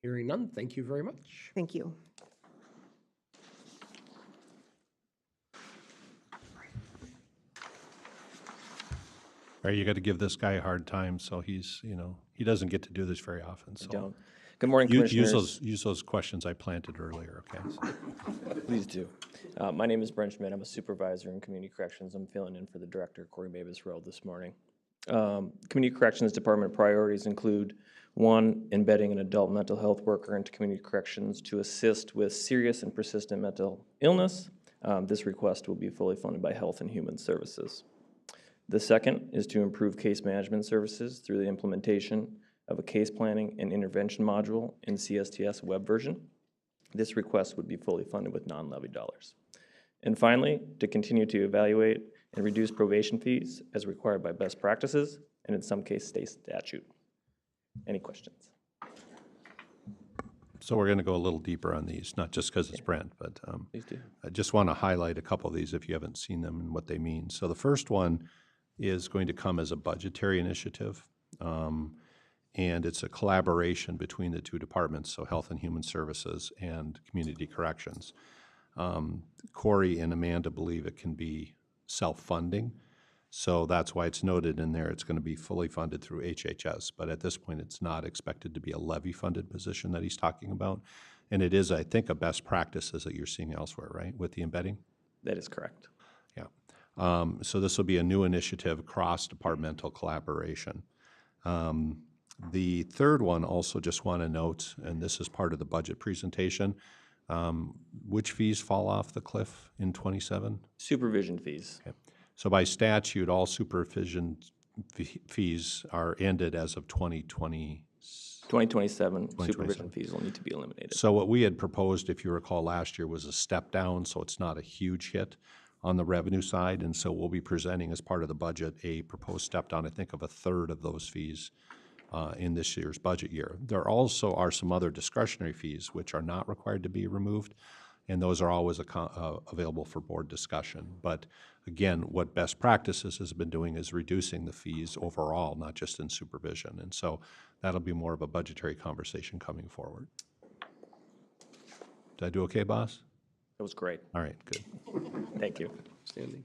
Hearing none, thank you very much. Thank you. Right, you got to give this guy a hard time, so he's, you know, he doesn't get to do this very often, so. Don't. Good morning, Commissioners. Use those questions I planted earlier, okay? So. Please do. My name is Brent Schmidt. I'm a supervisor in Community Corrections. I'm filling in for the Director, Corey Mavis-Rowe, this morning. Community Corrections Department priorities include: 1, embedding an adult mental health worker into Community Corrections to assist with serious and persistent mental illness. This request will be fully funded by Health and Human Services. The second is to improve case management services through the implementation of a case planning and intervention module in CSTS web version. This request would be fully funded with non-levy dollars. And finally, to continue to evaluate and reduce probation fees as required by best practices and in some case state statute. Any questions? So we're going to go a little deeper on these, not just because it's Brent, but Please do. I just want to highlight a couple of these if you haven't seen them and what they mean. So the first one is going to come as a budgetary initiative, and it's a collaboration between the 2 departments, so Health and Human Services and Community Corrections. Corey and Amanda believe it can be self-funding, so that's why it's noted in there it's going to be fully funded through HHS, but at this point it's not expected to be a levy-funded position that he's talking about, and it is, I think, a best practices that you're seeing elsewhere, right, with the embedding? That is correct. Yeah. So this will be a new initiative, cross-departmental collaboration. The third one, also just want to note, and this is part of the budget presentation, which fees fall off the cliff in 27? Supervision fees. Okay. So by statute, all supervision fees are ended as of 2020. 2027, supervision fees will need to be eliminated. So what we had proposed, if you recall last year, was a step down, so it's not a huge hit on the revenue side, and so we'll be presenting as part of the budget a proposed step down, I think, of 1/3 of those fees in this year's budget year. There also are some other discretionary fees which are not required to be removed, and those are always available for board discussion. But again, what best practices has been doing is reducing the fees overall, not just in supervision, and so that'll be more of a budgetary conversation coming forward. Did I do okay, boss? That was great. All right, good. Thank you. Standing.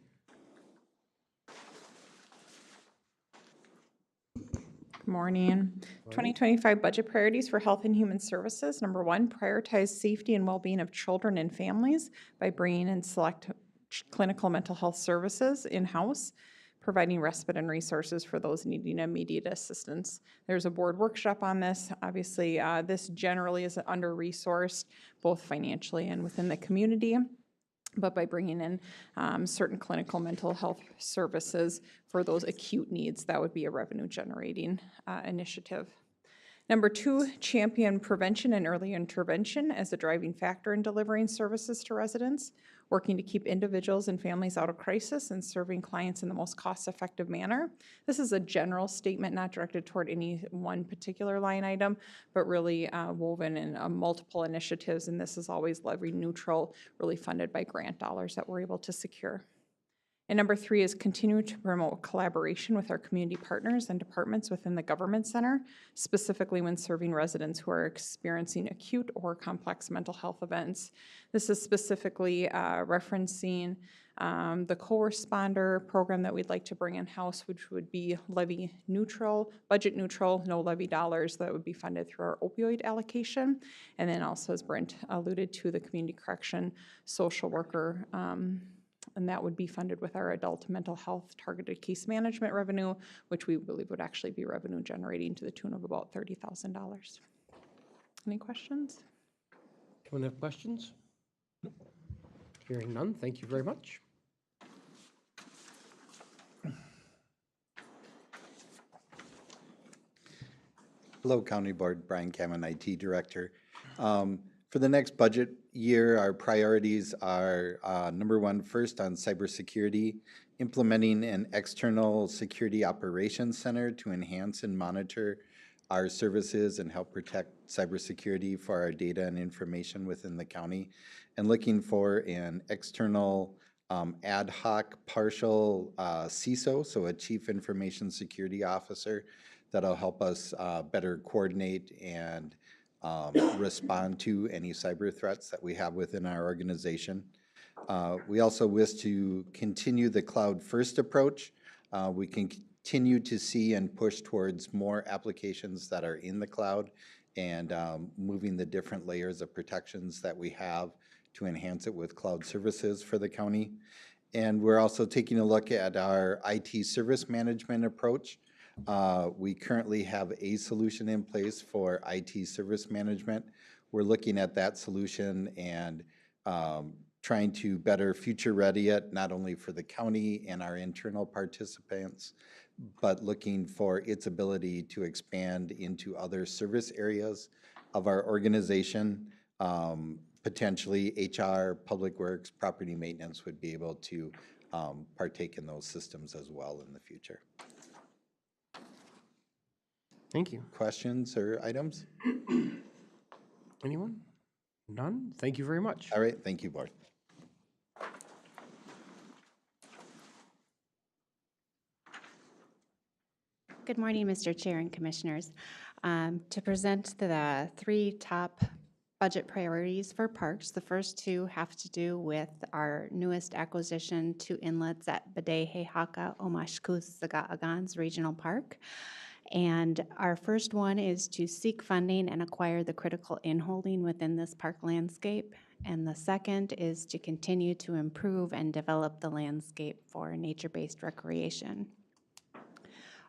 Good morning. 2025 budget priorities for Health and Human Services. Number one, prioritize safety and well-being of children and families by bringing in select clinical mental health services in-house, providing respite and resources for those needing immediate assistance. There's a board workshop on this. Obviously, this generally is under-resourced, both financially and within the community. But by bringing in certain clinical mental health services for those acute needs, that would be a revenue-generating initiative. Number two, champion prevention and early intervention as a driving factor in delivering services to residents, working to keep individuals and families out of crisis and serving clients in the most cost-effective manner. This is a general statement, not directed toward any one particular line item, but really woven in multiple initiatives, and this is always levy neutral, really funded by grant dollars that we're able to secure. And number three is continue to promote collaboration with our community partners and departments within the government center, specifically when serving residents who are experiencing acute or complex mental health events. This is specifically referencing the co-responder program that we'd like to bring in-house, which would be levy neutral, budget neutral, no levy dollars that would be funded through our opioid allocation. And then also, as Brent alluded to, the community correction social worker and that would be funded with our adult mental health targeted case management revenue, which we believe would actually be revenue generating to the tune of about $30,000. Any questions? Anyone have questions? Hearing none, thank you very much. Hello, County Board, Brian Cameron, IT Director. For the next budget year, our priorities are number one, first on cybersecurity, implementing an external security operations center to enhance and monitor our services and help protect cybersecurity for our data and information within the county, and looking for an external ad hoc partial CISO, so a Chief Information Security Officer, that'll help us better coordinate and respond to any cyber threats that we have within our organization. We also wish to continue the cloud-first approach. We can continue to see and push towards more applications that are in the cloud and moving the different layers of protections that we have to enhance it with cloud services for the county. And we're also taking a look at our IT service management approach. We currently have a solution in place for IT service management. We're looking at that solution and trying to better future ready it, not only for the county and our internal participants, but looking for its ability to expand into other service areas of our organization. Potentially HR, Public Works, Property Maintenance would be able to partake in those systems as well in the future. Thank you. Questions or items? Anyone? None? Thank you very much. All right, thank you, Board. Good morning, Mr. Chair and Commissioners. To present the three top budget priorities for parks, the first two have to do with our newest acquisition, 2 inlets at Badehe Haka Omashkus Agans Regional Park. And our first one is to seek funding and acquire the critical inholding within this park landscape. And the second is to continue to improve and develop the landscape for nature-based recreation.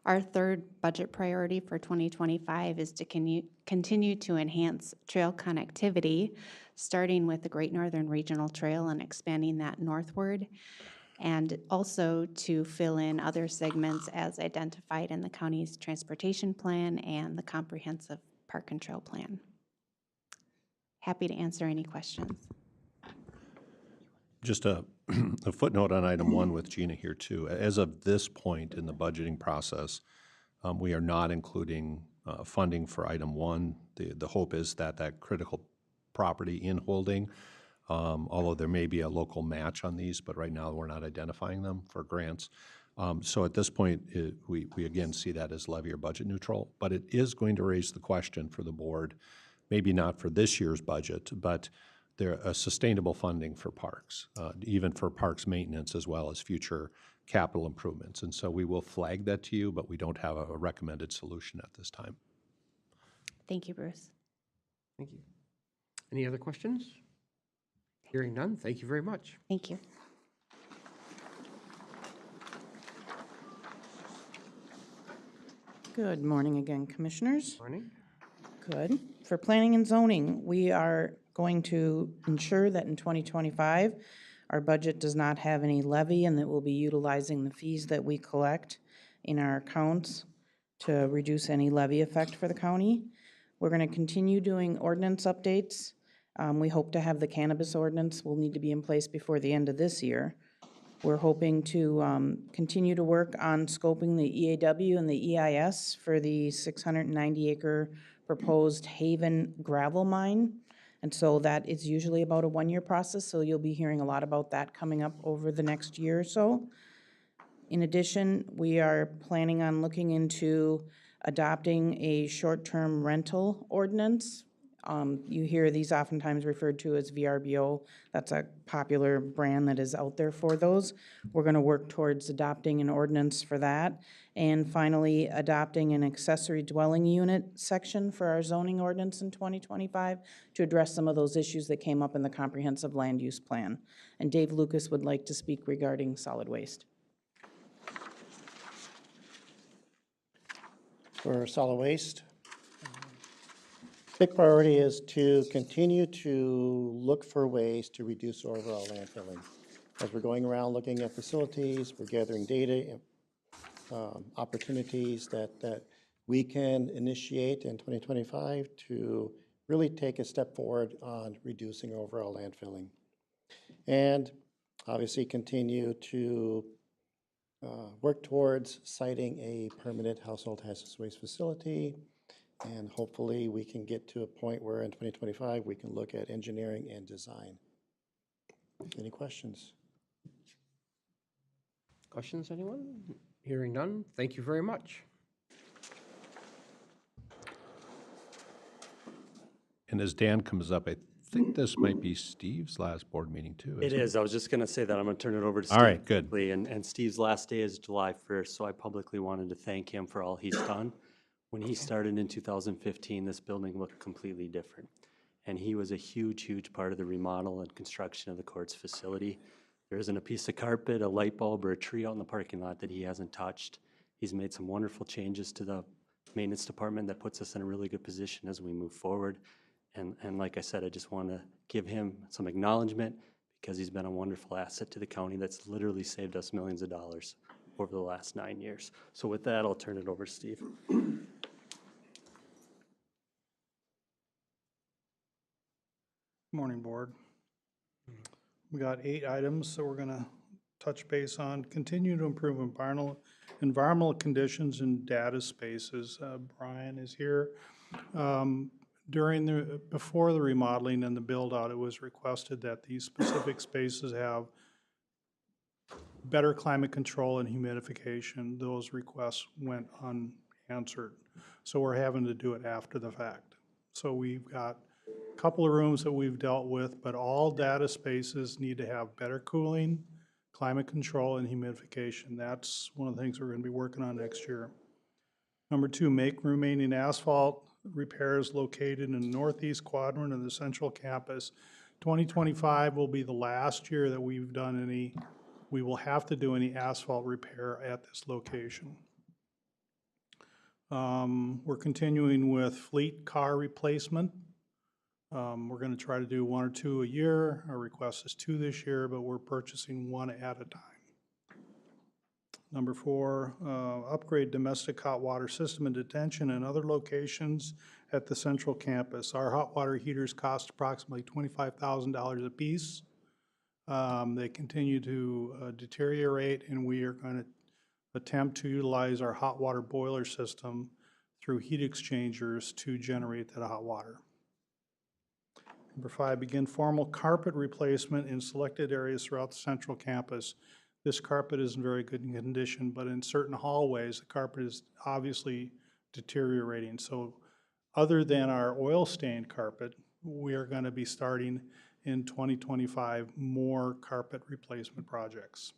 Our third budget priority for 2025 is to continue to enhance trail connectivity, starting with the Great Northern Regional Trail and expanding that northward, and also to fill in other segments as identified in the county's transportation plan and the comprehensive park and trail plan. Happy to answer any questions. Just a footnote on item 1 with Gina here too. As of this point in the budgeting process, we are not including funding for item 1. The hope is that that critical property in holding, although there may be a local match on these, but right now we're not identifying them for grants. So at this point, we again see that as levy or budget neutral, but it is going to raise the question for the board, maybe not for this year's budget, but a sustainable funding for parks, even for parks maintenance as well as future capital improvements. And so we will flag that to you, but we don't have a recommended solution at this time. Thank you, Bruce. Thank you. Any other questions? Hearing none, thank you very much. Thank you. Good morning again, Commissioners. Morning. Good. For planning and zoning, we are going to ensure that in 2025, our budget does not have any levy and that we'll be utilizing the fees that we collect in our accounts to reduce any levy effect for the county. We're going to continue doing ordinance updates. We hope to have the cannabis ordinance will need to be in place before the end of this year. We're hoping to continue to work on scoping the EAW and the EIS for the 690-acre proposed Haven gravel mine. And so that is usually about a one-year process, so you'll be hearing a lot about that coming up over the next year or so. In addition, we are planning on looking into adopting a short-term rental ordinance. You hear these oftentimes referred to as VRBO. That's a popular brand that is out there for those. We're going to work towards adopting an ordinance for that. And finally, adopting an accessory dwelling unit section for our zoning ordinance in 2025 to address some of those issues that came up in the comprehensive land use plan. And Dave Lucas would like to speak regarding solid waste. For solid waste, big priority is to continue to look for ways to reduce overall landfilling. As we're going around looking at facilities, we're gathering data, opportunities that we can initiate in 2025 to really take a step forward on reducing overall landfilling. And obviously continue to work towards siting a permanent household hazardous waste facility. And hopefully we can get to a point where in 2025 we can look at engineering and design. Any questions? Questions, anyone? Hearing none, thank you very much. And as Dan comes up, I think this might be Steve's last board meeting too. It is. I was just going to say that. I'm going to turn it over to Steve. All right, good. quickly. And Steve's last day is July 1st, so I publicly wanted to thank him for all he's done. When he started in 2015, this building looked completely different. And he was a huge, huge part of the remodel and construction of the courts facility. There isn't a piece of carpet, a light bulb, or a tree out in the parking lot that he hasn't touched. He's made some wonderful changes to the maintenance department that puts us in a really good position as we move forward. And like I said, I just want to give him some acknowledgement because he's been a wonderful asset to the county that's literally saved us millions of dollars over the last 9 years. So with that, I'll turn it over to Steve. Morning, Board. We got 8 items that we're going to touch base on. Continue to improve environmental conditions in data spaces. Brian is here. Before the remodeling and the build-out, it was requested that these specific spaces have better climate control and humidification. Those requests went unanswered. So we're having to do it after the fact. So we've got a couple of rooms that we've dealt with, but all data spaces need to have better cooling, climate control, and humidification. That's one of the things we're going to be working on next year. Number 2, make remaining asphalt repairs located in the northeast quadrant of the central campus. 2025 will be the last year that we will have to do any asphalt repair at this location. We're continuing with fleet car replacement. We're going to try to do 1 or 2 a year. Our request is 2 this year, but we're purchasing 1 at a time. Number 4, upgrade domestic hot water system in detention and other locations at the central campus. Our hot water heaters cost approximately $25,000 a piece. They continue to deteriorate, and we are going to attempt to utilize our hot water boiler system through heat exchangers to generate that hot water. Number 5, begin formal carpet replacement in selected areas throughout the central campus. This carpet is in very good condition, but in certain hallways, the carpet is obviously deteriorating. So other than our oil-stained carpet, we are going to be starting in 2025 more carpet replacement projects.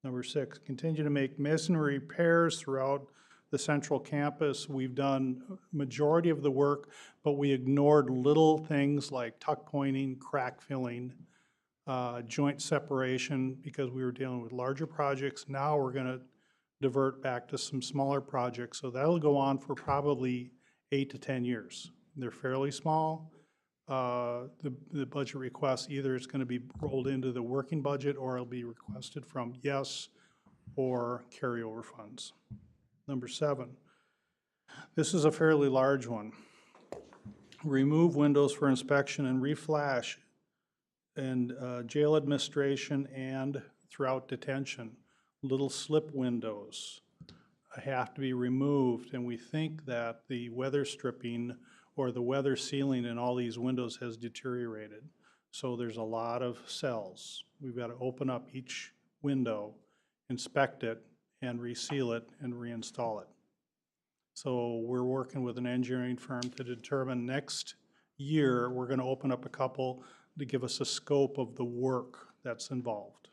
Number 6, continue to make masonry repairs throughout the central campus. We've done majority of the work, but we ignored little things like tuck pointing, crack filling, joint separation, because we were dealing with larger projects. Now we're going to divert back to some smaller projects. So that'll go on for probably 8 to 10 years. They're fairly small. The budget request, either it's going to be rolled into the working budget or it'll be requested from YES or carryover funds. Number 7, this is a fairly large one. Remove windows for inspection and reflash and jail administration and throughout detention. Little slip windows have to be removed, and we think that the weather stripping or the weather sealing in all these windows has deteriorated. So there's a lot of cells. We've got to open up each window, inspect it, and reseal it and reinstall it. So we're working with an engineering firm to determine next year, we're going to open up a couple to give us a scope of the work that's involved.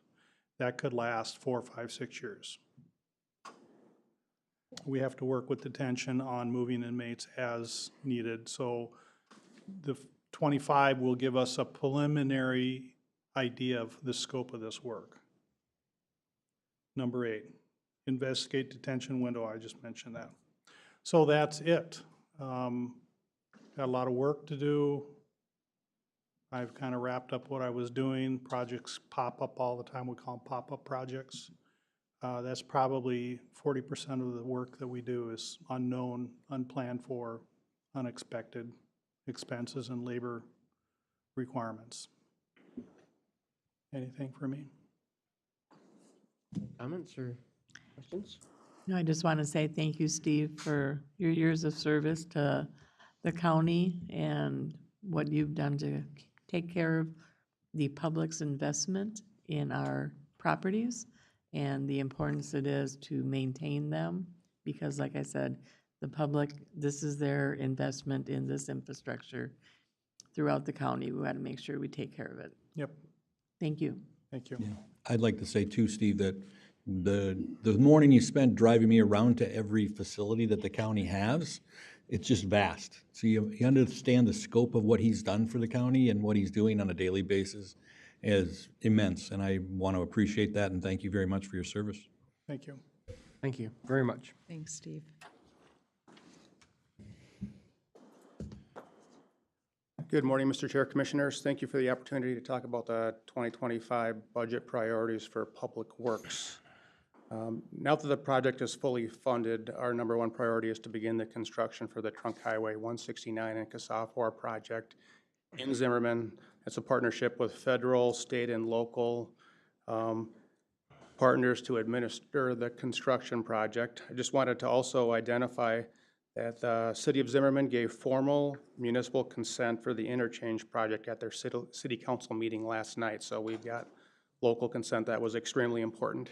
That could last 4, 5, 6 years. We have to work with detention on moving inmates as needed. So the 25 will give us a preliminary idea of the scope of this work. Number 8, investigate detention window. I just mentioned that. So that's it. Got a lot of work to do. I've kind of wrapped up what I was doing. Projects pop up all the time. We call them pop-up projects. That's probably 40% of the work that we do is unknown, unplanned for, unexpected expenses and labor requirements. Anything for me? Comments or questions? No, I just want to say thank you, Steve, for your years of service to the county and what you've done to take care of the public's investment in our properties and the importance it is to maintain them. Because like I said, the public, this is their investment in this infrastructure throughout the county. We got to make sure we take care of it. Yep. Thank you. Thank you. Yeah. I'd like to say too, Steve, that the morning you spent driving me around to every facility that the county has, it's just vast. So you understand the scope of what he's done for the county and what he's doing on a daily basis is immense. And I want to appreciate that and thank you very much for your service. Thank you. Thank you very much. Thanks, Steve. Good morning, Mr. Chair, Commissioners. Thank you for the opportunity to talk about the 2025 budget priorities for Public Works. Now that the project is fully funded, our number one priority is to begin the construction for the Trunk Highway 169 and CASA 4 project in Zimmerman. It's a partnership with federal, state, and local partners to administer the construction project. I just wanted to also identify that the City of Zimmerman gave formal municipal consent for the interchange project at their city council meeting last night. So we've got local consent. That was extremely important.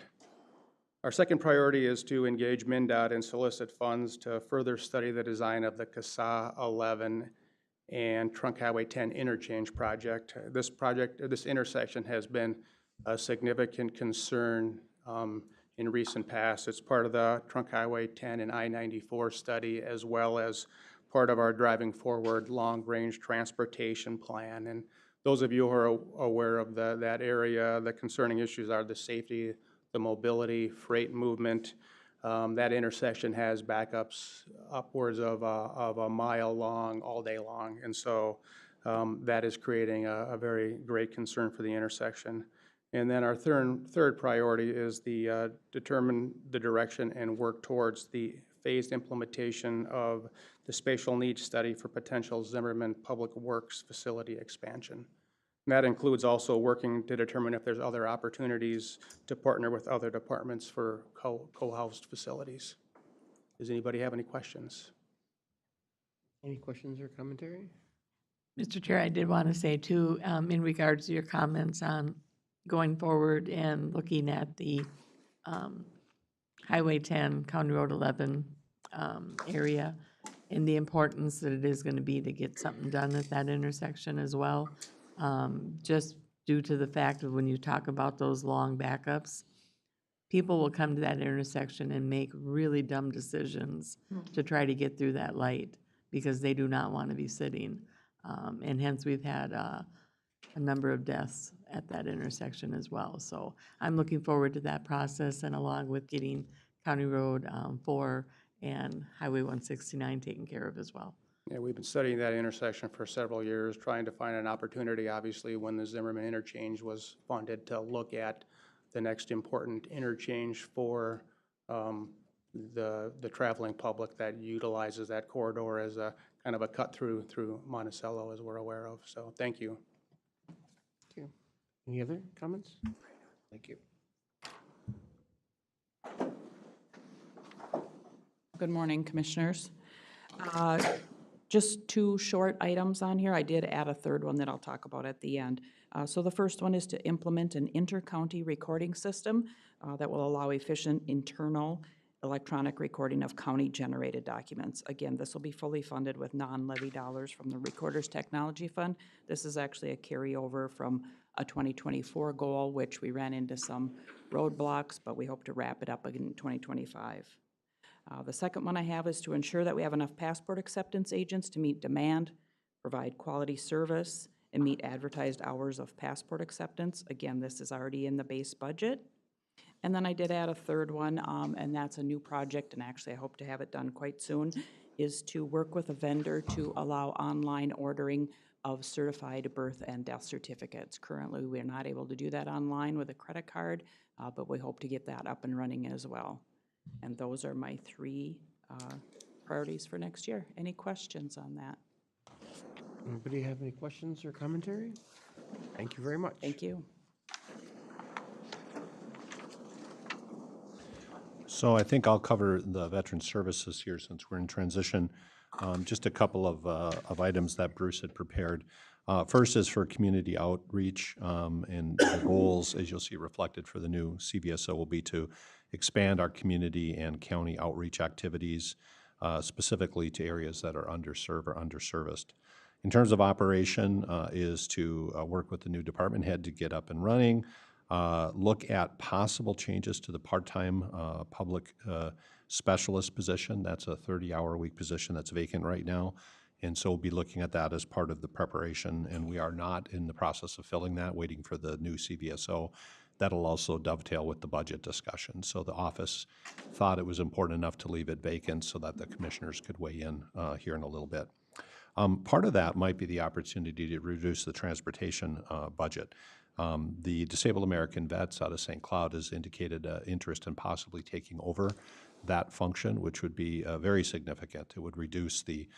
Our second priority is to engage MnDOT and solicit funds to further study the design of the CASA 11 and Trunk Highway 10 interchange project. This intersection has been a significant concern in recent past. It's part of the Trunk Highway 10 and I-94 study, as well as part of our Driving Forward long-range transportation plan. And those of you who are aware of that area, the concerning issues are the safety, the mobility, freight movement. That intersection has backups upwards of a mile long, all day long. And so that is creating a very great concern for the intersection. And then our third priority is the determine the direction and work towards the phased implementation of the spatial needs study for potential Zimmerman Public Works facility expansion. And that includes also working to determine if there's other opportunities to partner with other departments for co-housed facilities. Does anybody have any questions? Any questions or commentary? Mr. Chair, I did want to say too, in regards to your comments on going forward and looking at the Highway 10, County Road 11 area, and the importance that it is gonna be to get something done at that intersection as well. Just due to the fact of when you talk about those long backups, people will come to that intersection and make really dumb decisions to try to get through that light because they do not want to be sitting. And hence, we've had a number of deaths at that intersection as well. So I'm looking forward to that process and along with getting County Road 4 and Highway 169 taken care of as well. Yeah, we've been studying that intersection for several years, trying to find an opportunity, obviously, when the Zimmerman interchange was funded, to look at the next important interchange for the traveling public that utilizes that corridor as a kind of a cut through Monticello, as we're aware of. So thank you. Thank you. Any other comments? Thank you. Good morning, Commissioners. Just two short items on here. I did add a third one that I'll talk about at the end. So the first one is to implement an inter-county recording system that will allow efficient internal electronic recording of county-generated documents. Again, this will be fully funded with non-levy dollars from the Recorder's Technology Fund. This is actually a carryover from a 2024 goal, which we ran into some roadblocks, but we hope to wrap it up again in 2025. The second one I have is to ensure that we have enough passport acceptance agents to meet demand, provide quality service, and meet advertised hours of passport acceptance. Again, this is already in the base budget. And then I did add a third one, and that's a new project, and actually I hope to have it done quite soon, is to work with a vendor to allow online ordering of certified birth and death certificates. Currently, we're not able to do that online with a credit card, but we hope to get that up and running as well. And those are my three priorities for next year. Any questions on that? Anybody have any questions or commentary? Thank you very much. Thank you. So I think I'll cover the veteran services here since we're in transition. Just a couple of items that Bruce had prepared. First is for community outreach, and the goals, as you'll see reflected for the new CVSO, will be to expand our community and county outreach activities, specifically to areas that are underserved or underserviced. In terms of operation, is to work with the new department head to get up and running, look at possible changes to the part-time public specialist position. That's a 30-hour-a-week position that's vacant right now. And so we'll be looking at that as part of the preparation, and we are not in the process of filling that, waiting for the new CVSO. That'll also dovetail with the budget discussion. So the office thought it was important enough to leave it vacant so that the commissioners could weigh in here in a little bit. Part of that might be the opportunity to reduce the transportation budget. The Disabled American Vets out of St. Cloud has indicated interest in possibly taking over that function, which would be very significant. It would reduce the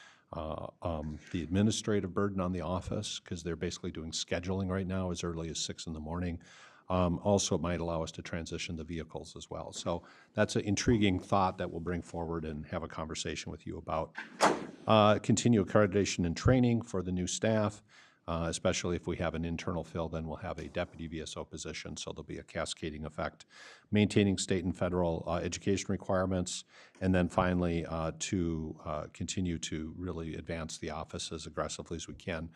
administrative burden on the office because they're basically doing scheduling right now as early as 6 in the morning. Also, it might allow us to transition the vehicles as well. So that's an intriguing thought that we'll bring forward and have a conversation with you about. Continue accreditation and training for the new staff, especially if we have an internal fill, then we'll have a deputy VSO position, so there'll be a cascading effect. Maintaining state and federal education requirements, and then finally to continue to really advance the office as aggressively as we can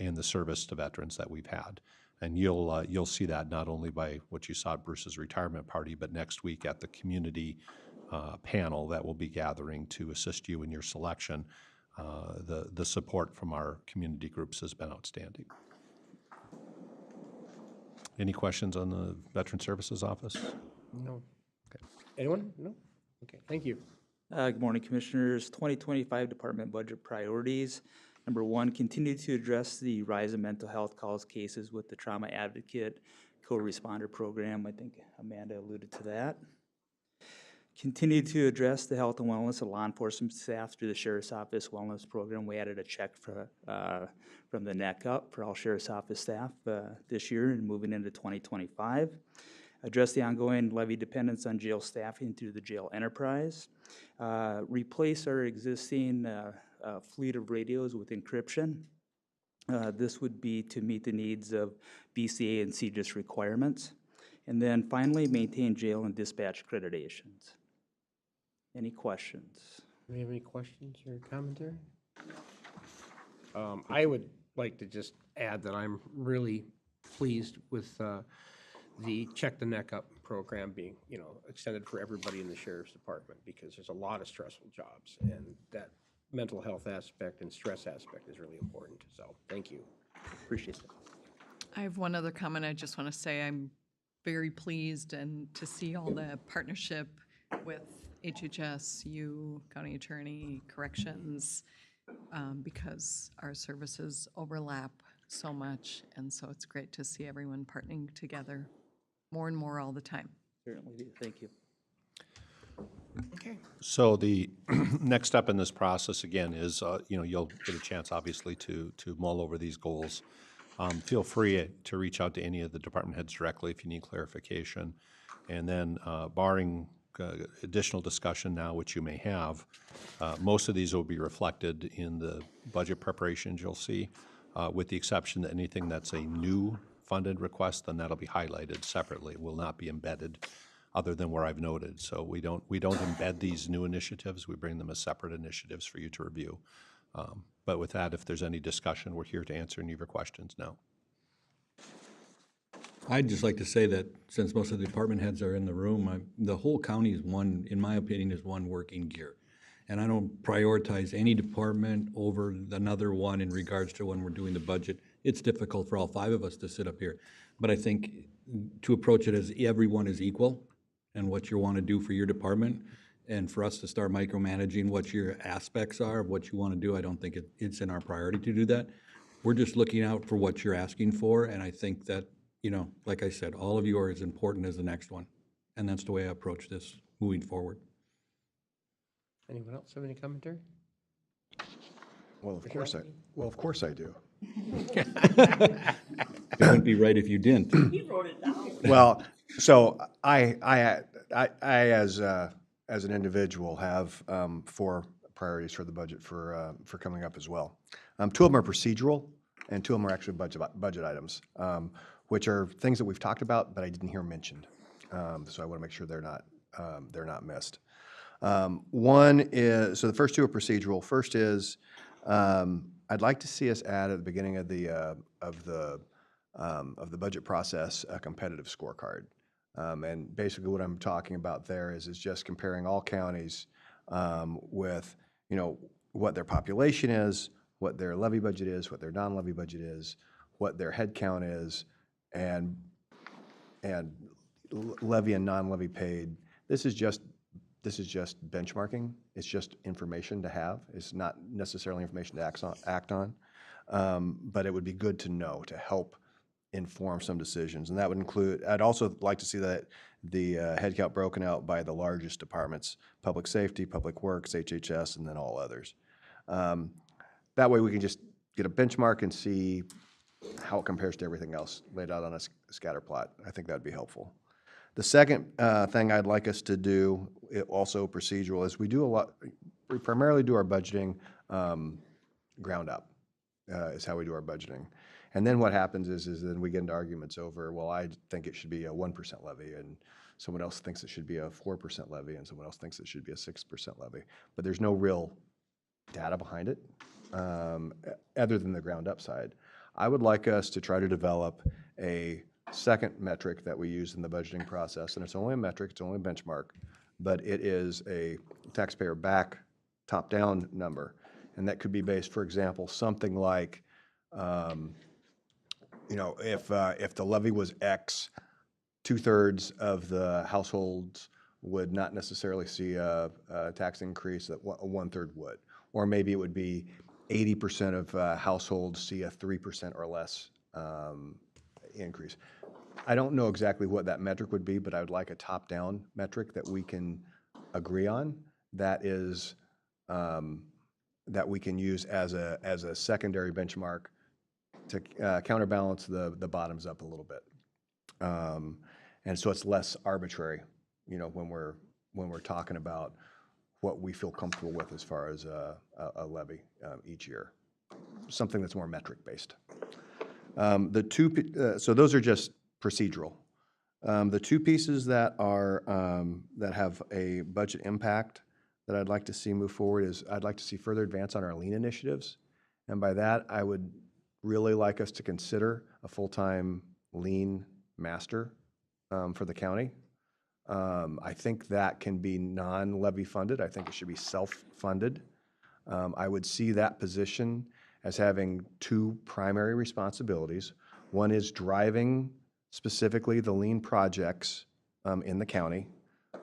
in the service to veterans that we've had. And you'll see that not only by what you saw at Bruce's retirement party, but next week at the community panel that will be gathering to assist you in your selection. The support from our community groups has been outstanding. Any questions on the Veteran Services Office? No. Okay. Anyone? No? Okay, thank you. Good morning, Commissioners. 2025 Department Budget Priorities. Number one, continue to address the rise in mental health calls cases with the Trauma Advocate Co-Responder Program. I think Amanda alluded to that. Continue to address the health and wellness of law enforcement staff through the Sheriff's Office Wellness Program. We added a check from the neck up for all Sheriff's Office staff this year and moving into 2025. Address the ongoing levy dependence on jail staffing through the jail enterprise. Replace our existing fleet of radios with encryption. This would be to meet the needs of BCA and CJIS requirements. And then finally, maintain jail and dispatch accreditations. Any questions? Do we have any questions or commentary? I would like to just add that I'm really pleased with the Check the Neck Up program being, extended for everybody in the sheriff's department, because there's a lot of stressful jobs, and that mental health aspect and stress aspect is really important. So, thank you. Appreciate it. I have one other comment. I just want to say I'm very pleased and to see all the partnership with HHS, you, County Attorney, Corrections, because our services overlap so much, and so it's great to see everyone partnering together more and more all the time. Certainly do. Thank you. Okay. So the next step in this process, again, is, you'll get a chance, obviously, to mull over these goals. Feel free to reach out to any of the department heads directly if you need clarification. And then barring additional discussion now, which you may have, most of these will be reflected in the budget preparations you'll see, with the exception that anything that's a new funded request, then that'll be highlighted separately, will not be embedded other than where I've noted. So we don't embed these new initiatives, we bring them as separate initiatives for you to review. But with that, if there's any discussion, we're here to answer any of your questions now. I'd just like to say that since most of the department heads are in the room, the whole county is one, in my opinion, is one working gear. And I don't prioritize any department over another one in regards to when we're doing the budget. It's difficult for all five of us to sit up here. But I think to approach it as everyone is equal and what you want to do for your department, and for us to start micromanaging what your aspects are of what you want to do, I don't think it's in our priority to do that. We're just looking out for what you're asking for, and I think that, like I said, all of you are as important as the next one. And that's the way I approach this moving forward. Anyone else have any commentary? Well, of course I do. It wouldn't be right if you didn't. He wrote it down. Well, so I as an individual have 4 priorities for the budget for coming up as well. 2 of them are procedural, and 2 of them are actually budget items, which are things that we've talked about, but I didn't hear mentioned. So I want to make sure they're not missed. One is, so the first 2 are procedural. First is, I'd like to see us add at the beginning of the budget process a competitive scorecard. And basically what I'm talking about there is just comparing all counties with, what their population is, what their levy budget is, what their non-levy budget is, what their head count is, and levy and non-levy paid. This is just benchmarking. It's just information to have. It's not necessarily information to act on. But it would be good to know to help inform some decisions. And that would include, I'd also like to see that the head count broken out by the largest departments: public safety, public works, HHS, and then all others. That way we can just get a benchmark and see how it compares to everything else laid out on a scatter plot. I think that'd be helpful. The second thing I'd like us to do, also procedural, is we primarily do our budgeting ground up, is how we do our budgeting. And then what happens is then we get into arguments over, well, I think it should be a 1% levy, and someone else thinks it should be a 4% levy, and someone else thinks it should be a 6% levy. But there's no real data behind it, other than the ground up side. I would like us to try to develop a second metric that we use in the budgeting process, and it's only a metric, it's only a benchmark, but it is a taxpayer back, top-down number. And that could be based, for example, something like, if the levy was X, 2/3 of the households would not necessarily see a tax increase that 1/3 would. Or maybe it would be 80% of households see a 3% or less increase. I don't know exactly what that metric would be, but I would like a top-down metric that we can agree on, that is, that we can use as a secondary benchmark to counterbalance the bottoms up a little bit. And so it's less arbitrary, when we're talking about what we feel comfortable with as far as a levy each year. Something that's more metric-based. So those are just procedural. The 2 pieces that are that have a budget impact that I'd like to see move forward is I'd like to see further advance on our lean initiatives. And by that, I would really like us to consider a full-time lean master for the county. I think that can be non-levy funded. I think it should be self-funded. I would see that position as having two primary responsibilities. One is driving specifically the lean projects in the county.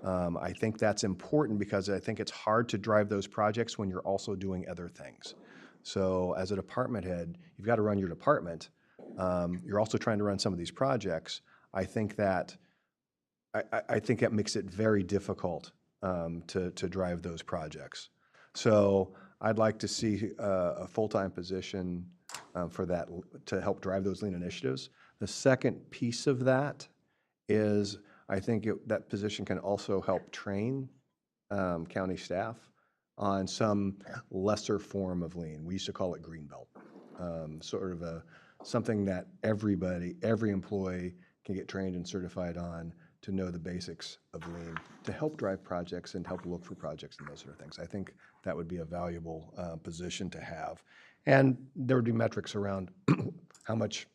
I think that's important because I think it's hard to drive those projects when you're also doing other things. So as a department head, you've got to run your department. You're also trying to run some of these projects. I think that makes it very difficult to drive those projects. So I'd like to see a full-time position for that to help drive those lean initiatives. The second piece of that is I think that position can also help train county staff on some lesser form of lean. We used to call it greenbelt, sort of something that every employee can get trained and certified on to know the basics of lean, to help drive projects and help look for projects and those sort of things. I think that would be a valuable position to have. And there would be metrics around how much,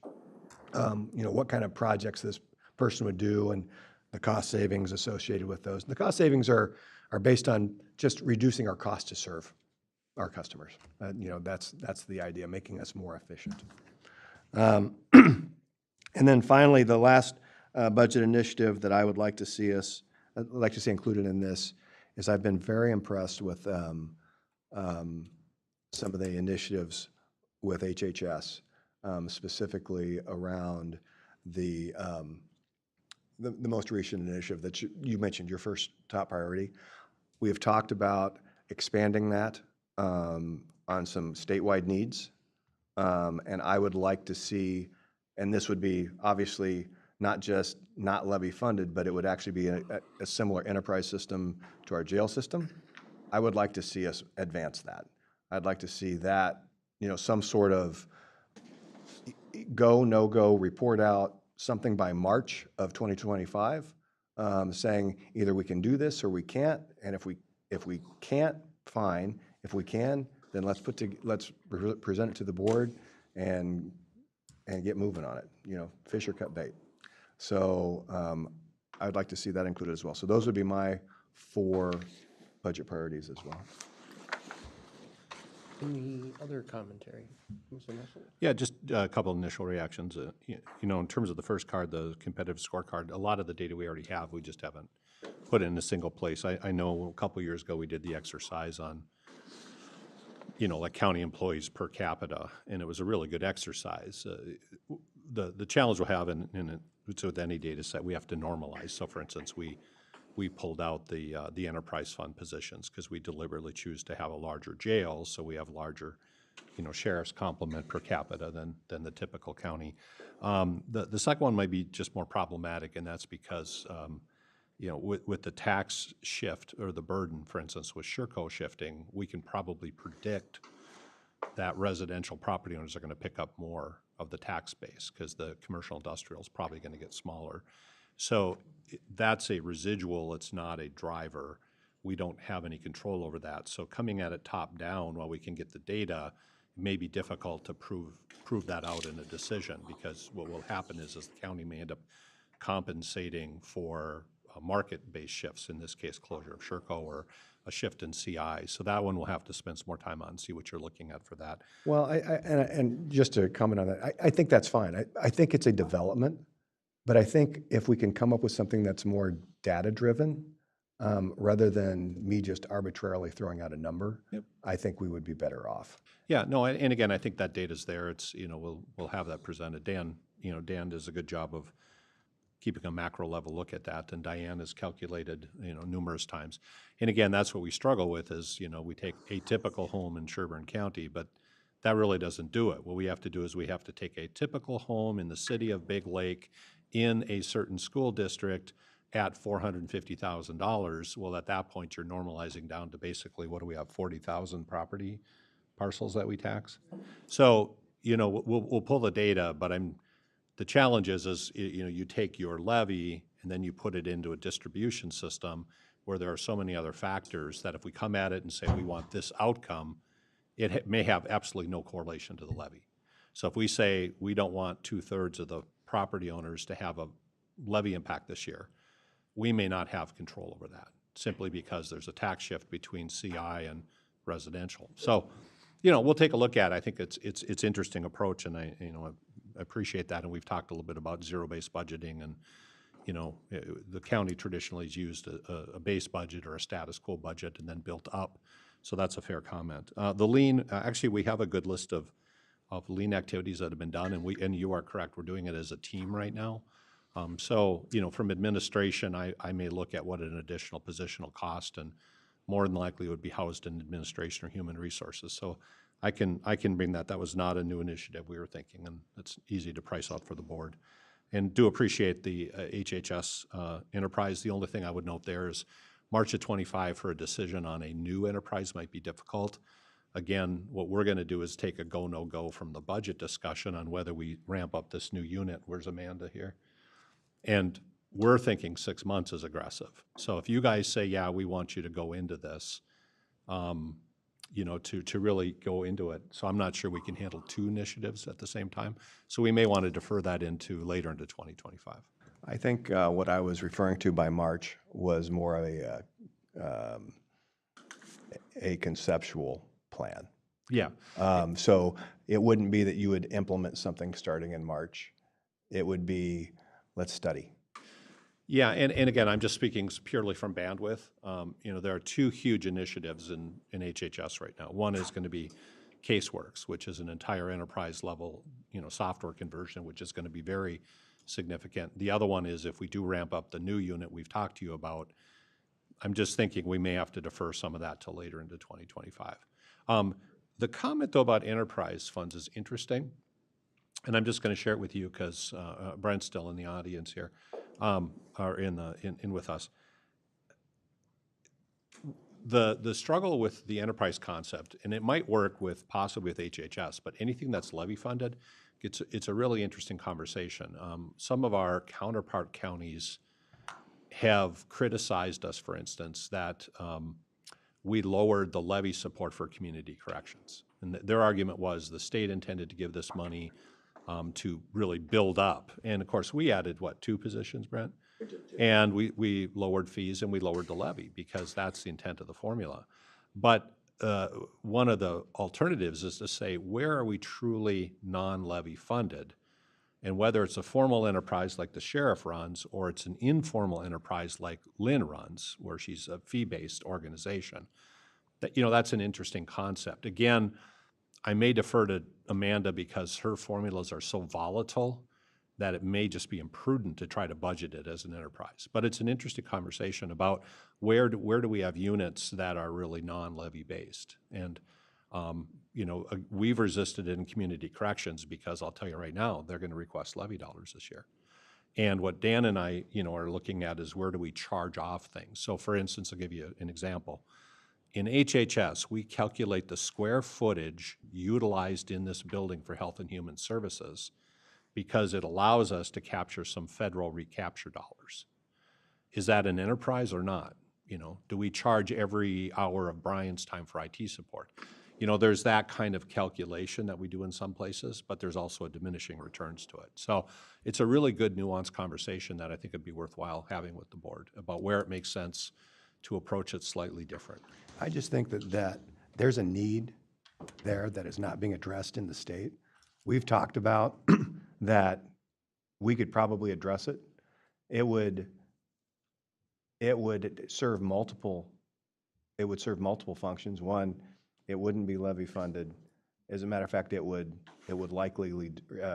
what kind of projects this person would do and the cost savings associated with those. The cost savings are based on just reducing our cost to serve our customers. That's the idea, making us more efficient. And then finally, the last budget initiative that I would like to see included in this is I've been very impressed with some of the initiatives with HHS, specifically around the most recent initiative that you mentioned, your first top priority. We have talked about expanding that on some statewide needs, and I would like to see, and this would be obviously not just not levy funded, but it would actually be a similar enterprise system to our jail system. I would like to see us advance that. I'd like to see that, some sort of go, no-go report out, something by March of 2025, saying either we can do this or we can't, and if we can't, fine. If we can, then let's present it to the board and get moving on it. Fish or cut bait. So I'd like to see that included as well. So those would be my 4 budget priorities as well. Any other commentary? Mr. Nestle? Yeah, just a couple of initial reactions. In terms of the first card, the competitive scorecard, a lot of the data we already have, we just haven't put it in a single place. I know a couple years ago we did the exercise on, like county employees per capita, and it was a really good exercise. The challenge we'll have it's with any data set, we have to normalize. So for instance, we pulled out the enterprise fund positions because we deliberately choose to have a larger jail, so we have larger, sheriff's complement per capita than the typical county. The second one might be just more problematic, and that's because with the tax shift or the burden, for instance, with Sherco shifting, we can probably predict that residential property owners are going to pick up more of the tax base because the commercial industrial is probably going to get smaller. So that's a residual, it's not a driver. We don't have any control over that. So coming at it top down while we can get the data, it may be difficult to prove that out in a decision, because what will happen is the county may end up compensating for market-based shifts, in this case closure of Sherco or a shift in CI. So that one we'll have to spend some more time on, see what you're looking at for that. Well, and just to comment on that, I think that's fine. I think it's a development, but I think if we can come up with something that's more data-driven, rather than me just arbitrarily throwing out a number, Yep. I think we would be better off. Yeah, no, and again, I think that data's there. It's, we'll have that presented. Dan does a good job of keeping a macro level look at that, and Diane has calculated, numerous times. And again, that's what we struggle with is, we take a typical home in Sherburne County, but that really doesn't do it. What we have to do is we have to take a typical home in the city of Big Lake in a certain school district at $450,000. Well, at that point, you're normalizing down to basically, what do we have, 40,000 property parcels that we tax? So, we'll pull the data, but the challenge is you take your levy and then you put it into a distribution system. where there are so many other factors that if we come at it and say we want this outcome, it may have absolutely no correlation to the levy. So if we say we don't want 2/3 of the property owners to have a levy impact this year, we may not have control over that, simply because there's a tax shift between CI and residential. So, we'll take a look at it. I think it's interesting approach, and I appreciate that. And we've talked a little bit about zero-based budgeting, and the county traditionally has used a base budget or a status quo budget and then built up. So that's a fair comment. The lean, actually, we have a good list of lean activities that have been done, and you are correct. We're doing it as a team right now. So, from administration, I may look at what an additional position will cost, and more than likely it would be housed in administration or human resources. So I can bring that. That was not a new initiative we were thinking, and it's easy to price out for the board. And do appreciate the HHS enterprise. The only thing I would note there is March of 25 for a decision on a new enterprise might be difficult. Again, what we're going to do is take a go, no go from the budget discussion on whether we ramp up this new unit. Where's Amanda here? And we're thinking 6 months is aggressive. So if you guys say, yeah, we want you to go into this, to really go into it. So I'm not sure we can handle 2 initiatives at the same time. So we may want to defer that later into 2025. I think what I was referring to by March was more of a conceptual plan. Yeah. So it wouldn't be that you would implement something starting in March. It would be, let's study. Yeah, and again, I'm just speaking purely from bandwidth. There are 2 huge initiatives in HHS right now. One is going to be CaseWorks, which is an entire enterprise level, software conversion, which is going to be very significant. The other one is if we do ramp up the new unit we've talked to you about, I'm just thinking we may have to defer some of that till later into 2025. The comment, though, about enterprise funds is interesting, and I'm just going to share it with you because Brent's still in the audience here, or in with us. The struggle with the enterprise concept, and it might work with possibly with HHS, but anything that's levy funded, it's a really interesting conversation. Some of our counterpart counties have criticized us, for instance, that we lowered the levy support for community corrections. And their argument was the state intended to give this money to really build up. And of course, we added, 2 positions, Brent? And we lowered fees and we lowered the levy because that's the intent of the formula. But one of the alternatives is to say, where are we truly non-levy funded? And whether it's a formal enterprise like the sheriff runs, or it's an informal enterprise like Lynn runs, where she's a fee-based organization, that's an interesting concept. Again, I may defer to Amanda because her formulas are so volatile that it may just be imprudent to try to budget it as an enterprise. But it's an interesting conversation about where do we have units that are really non-levy based. And we've resisted it in community corrections because I'll tell you right now, they're going to request levy dollars this year. And what Dan and I, are looking at is where do we charge off things. So for instance, I'll give you an example. In HHS, we calculate the square footage utilized in this building for Health and Human Services because it allows us to capture some federal recapture dollars. Is that an enterprise or not? Do we charge every hour of Brian's time for IT support? There's that kind of calculation that we do in some places, but there's also a diminishing returns to it. So it's a really good nuanced conversation that I think would be worthwhile having with the board about where it makes sense to approach it slightly different. I just think that there's a need there that is not being addressed in the state. We've talked about that we could probably address it. It would serve multiple functions. One, it wouldn't be levy funded. As a matter of fact, it would likely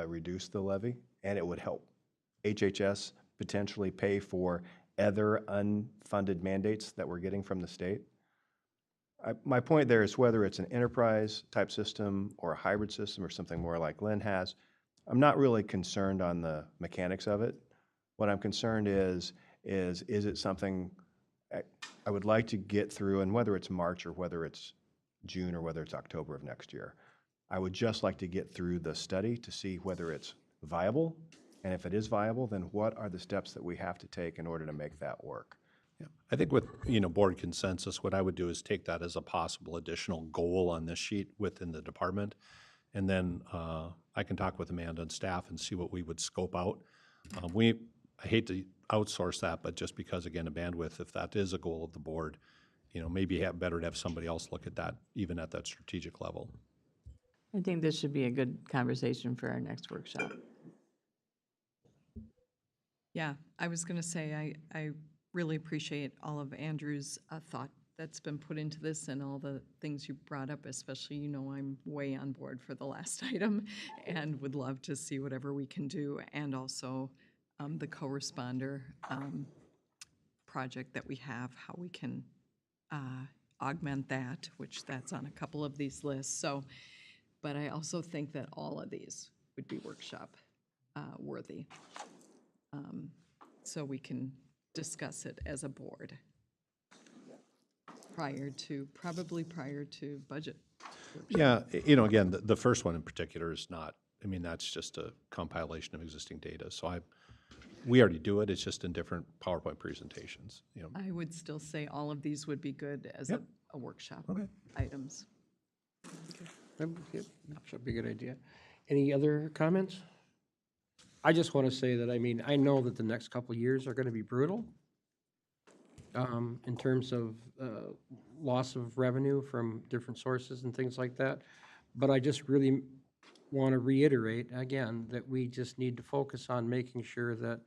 reduce the levy, and it would help HHS potentially pay for other unfunded mandates that we're getting from the state. My point there is whether it's an enterprise type system or a hybrid system or something more like Lynn has, I'm not really concerned on the mechanics of it. What I'm concerned is it something I would like to get through, and whether it's March or whether it's June or whether it's October of next year, I would just like to get through the study to see whether it's viable, and if it is viable, then what are the steps that we have to take in order to make that work? Yeah, I think with, board consensus, what I would do is take that as a possible additional goal on this sheet within the department. And then I can talk with Amanda and staff and see what we would scope out. I hate to outsource that, but just because, again, of bandwidth, if that is a goal of the board, maybe better to have somebody else look at that, even at that strategic level. I think this should be a good conversation for our next workshop. Yeah, I was going to say, I really appreciate all of Andrew's thought that's been put into this and all the things you brought up, especially, I'm way on board for the last item and would love to see whatever we can do, and also the co-responder project that we have, how we can augment that, which that's on a couple of these lists. So, but I also think that all of these would be workshop worthy. So we can discuss it as a board probably prior to budget. Yeah, again, the first one in particular is not, that's just a compilation of existing data. So we already do it, it's just in different PowerPoint presentations, I would still say all of these would be good as Yep. a workshop Okay. items. That should be a good idea. Any other comments? I just want to say that, I know that the next couple of years are going to be brutal in terms of loss of revenue from different sources and things like that. But I just really want to reiterate again that we just need to focus on making sure that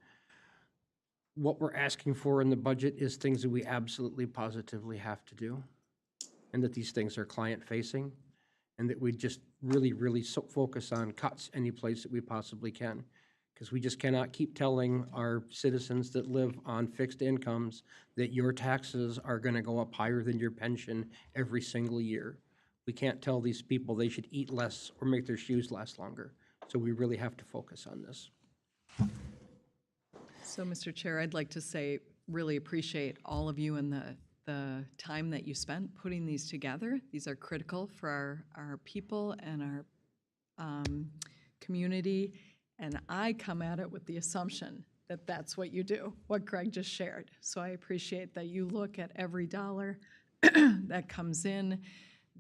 what we're asking for in the budget is things that we absolutely positively have to do, and that these things are client-facing, and that we just really, really focus on cuts any place that we possibly can. Because we just cannot keep telling our citizens that live on fixed incomes that your taxes are going to go up higher than your pension every single year. We can't tell these people they should eat less or make their shoes last longer. So we really have to focus on this. So, Mr. Chair, I'd like to say, really appreciate all of you and the time that you spent putting these together. These are critical for our people and our community. And I come at it with the assumption that that's what you do, what Greg just shared. So I appreciate that you look at every dollar that comes in,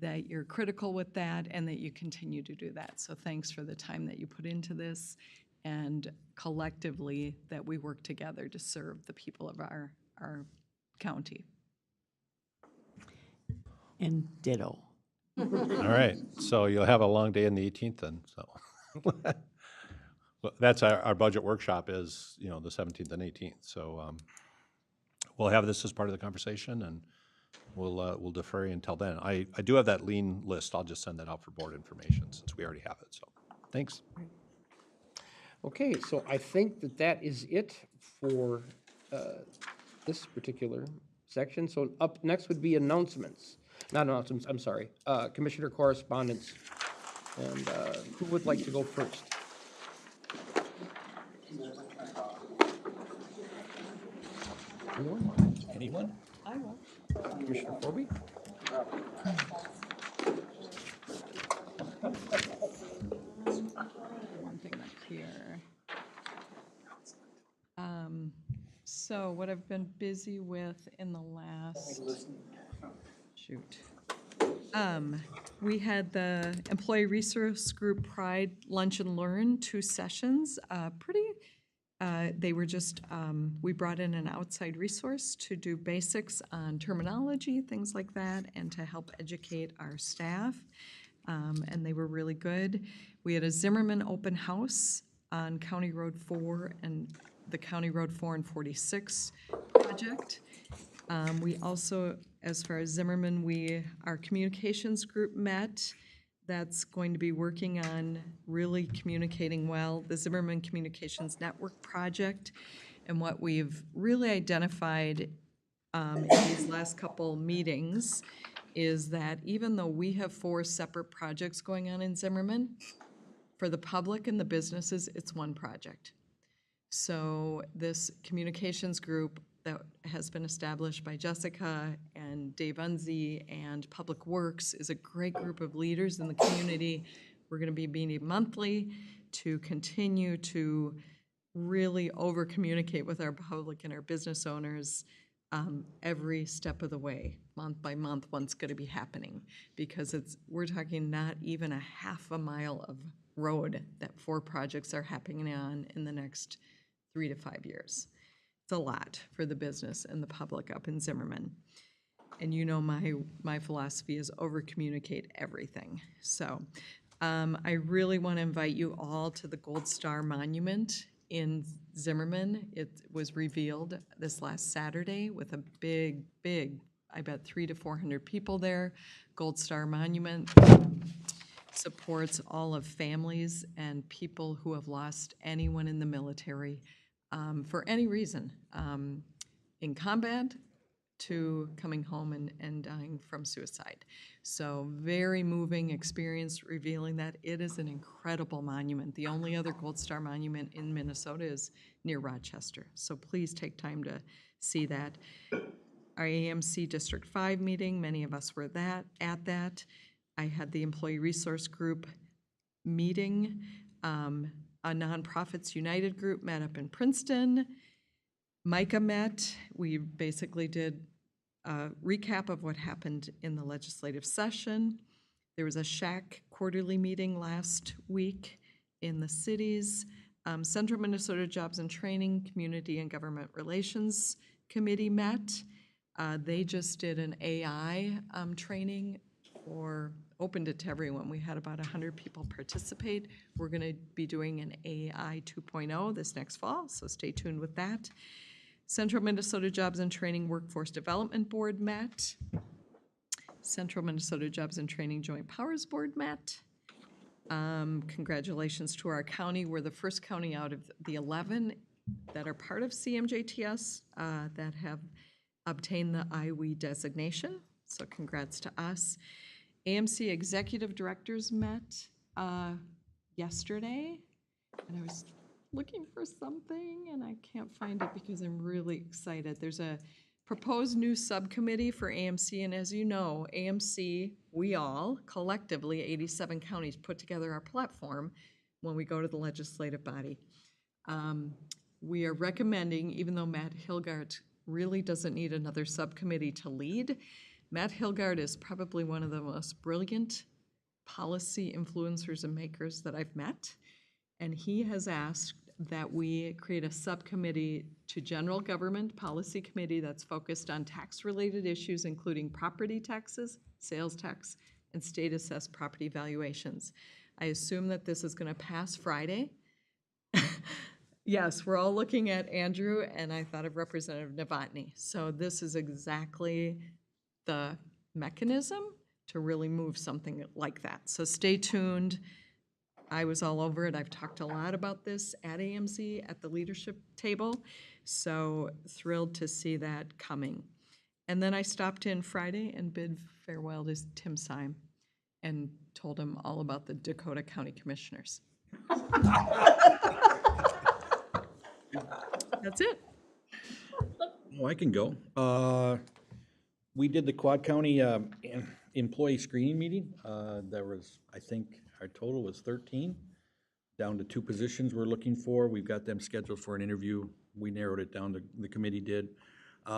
that you're critical with that, and that you continue to do that. So thanks for the time that you put into this, and collectively that we work together to serve the people of our county. And ditto. All right, so you'll have a long day on the 18th then, so. Well, that's our budget workshop is, the 17th and 18th. So we'll have this as part of the conversation, and we'll defer you until then. I do have that lean list. I'll just send that out for board information since we already have it. So thanks. Okay, so I think that is it for this particular section. So up next would be announcements. Not announcements, I'm sorry. Commissioner correspondence. And who would like to go first? Anyone? I will. Commissioner Forby? One thing up here. So what I've been busy with in the last, we had the Employee Resource Group Pride Lunch and Learn, 2 sessions, they were just, we brought in an outside resource to do basics on terminology, things like that, and to help educate our staff, and they were really good. We had a Zimmerman open house on County Road 4 and the County Road 4 and 46 project. We also, as far as Zimmerman, our communications group met. That's going to be working on really communicating well, the Zimmerman Communications Network project. And what we've really identified in these last couple meetings is that even though we have 4 separate projects going on in Zimmerman, for the public and the businesses, it's one project. So this communications group that has been established by Jessica and Dave Unzi and Public Works is a great group of leaders in the community. We're going to be meeting monthly to continue to really over-communicate with our public and our business owners every step of the way, month by month, what's going to be happening, because we're talking not even a half a mile of road that 4 projects are happening on in the next 3 to 5 years. It's a lot for the business and the public up in Zimmerman. And you know my philosophy is over-communicate everything. So I really want to invite you all to the Gold Star Monument in Zimmerman. It was revealed this last Saturday with a big, I bet 300 to 400 people there. Gold Star Monument supports all of families and people who have lost anyone in the military for any reason, in combat to coming home and dying from suicide. So very moving experience revealing that. It is an incredible monument. The only other Gold Star monument in Minnesota is near Rochester. So please take time to see that. Our AMC District 5 meeting, many of us were at that. I had the Employee Resource Group meeting. A Nonprofits United group met up in Princeton. Micah met. We basically did a recap of what happened in the legislative session. There was a SHAC quarterly meeting last week in the cities. Central Minnesota Jobs and Training Community and Government Relations Committee met. They just did an AI training or opened it to everyone. We had about 100 people participate. We're going to be doing an AI 2.0 this next fall, so stay tuned with that. Central Minnesota Jobs and Training Workforce Development Board met. Central Minnesota Jobs and Training Joint Powers Board met. Congratulations to our county. We're the first county out of the 11 that are part of CMJTS that have obtained the IWE designation. So congrats to us. AMC Executive Directors met yesterday, and I was looking for something and I can't find it because I'm really excited. There's a proposed new subcommittee for AMC, and as you know, AMC, we all collectively, 87 counties, put together our platform when we go to the legislative body. We are recommending, even though Matt Hilgart really doesn't need another subcommittee to lead, Matt Hilgart is probably one of the most brilliant policy influencers and makers that I've met. And he has asked that we create a subcommittee to General Government Policy Committee that's focused on tax-related issues, including property taxes, sales tax, and state-assessed property valuations. I assume that this is going to pass Friday. Yes, we're all looking at Andrew, and I thought of Representative Novotny. So this is exactly the mechanism to really move something like that. So stay tuned. I was all over it. I've talked a lot about this at AMC at the leadership table, so thrilled to see that coming. And then I stopped in Friday and bid farewell to Tim Syme and told him all about the Dakota County Commissioners. That's it. Oh, I can go. We did the Quad County employee screening meeting. There was, I think, our total was 13, down to 2 positions we're looking for. We've got them scheduled for an interview. We narrowed it down, the committee did. The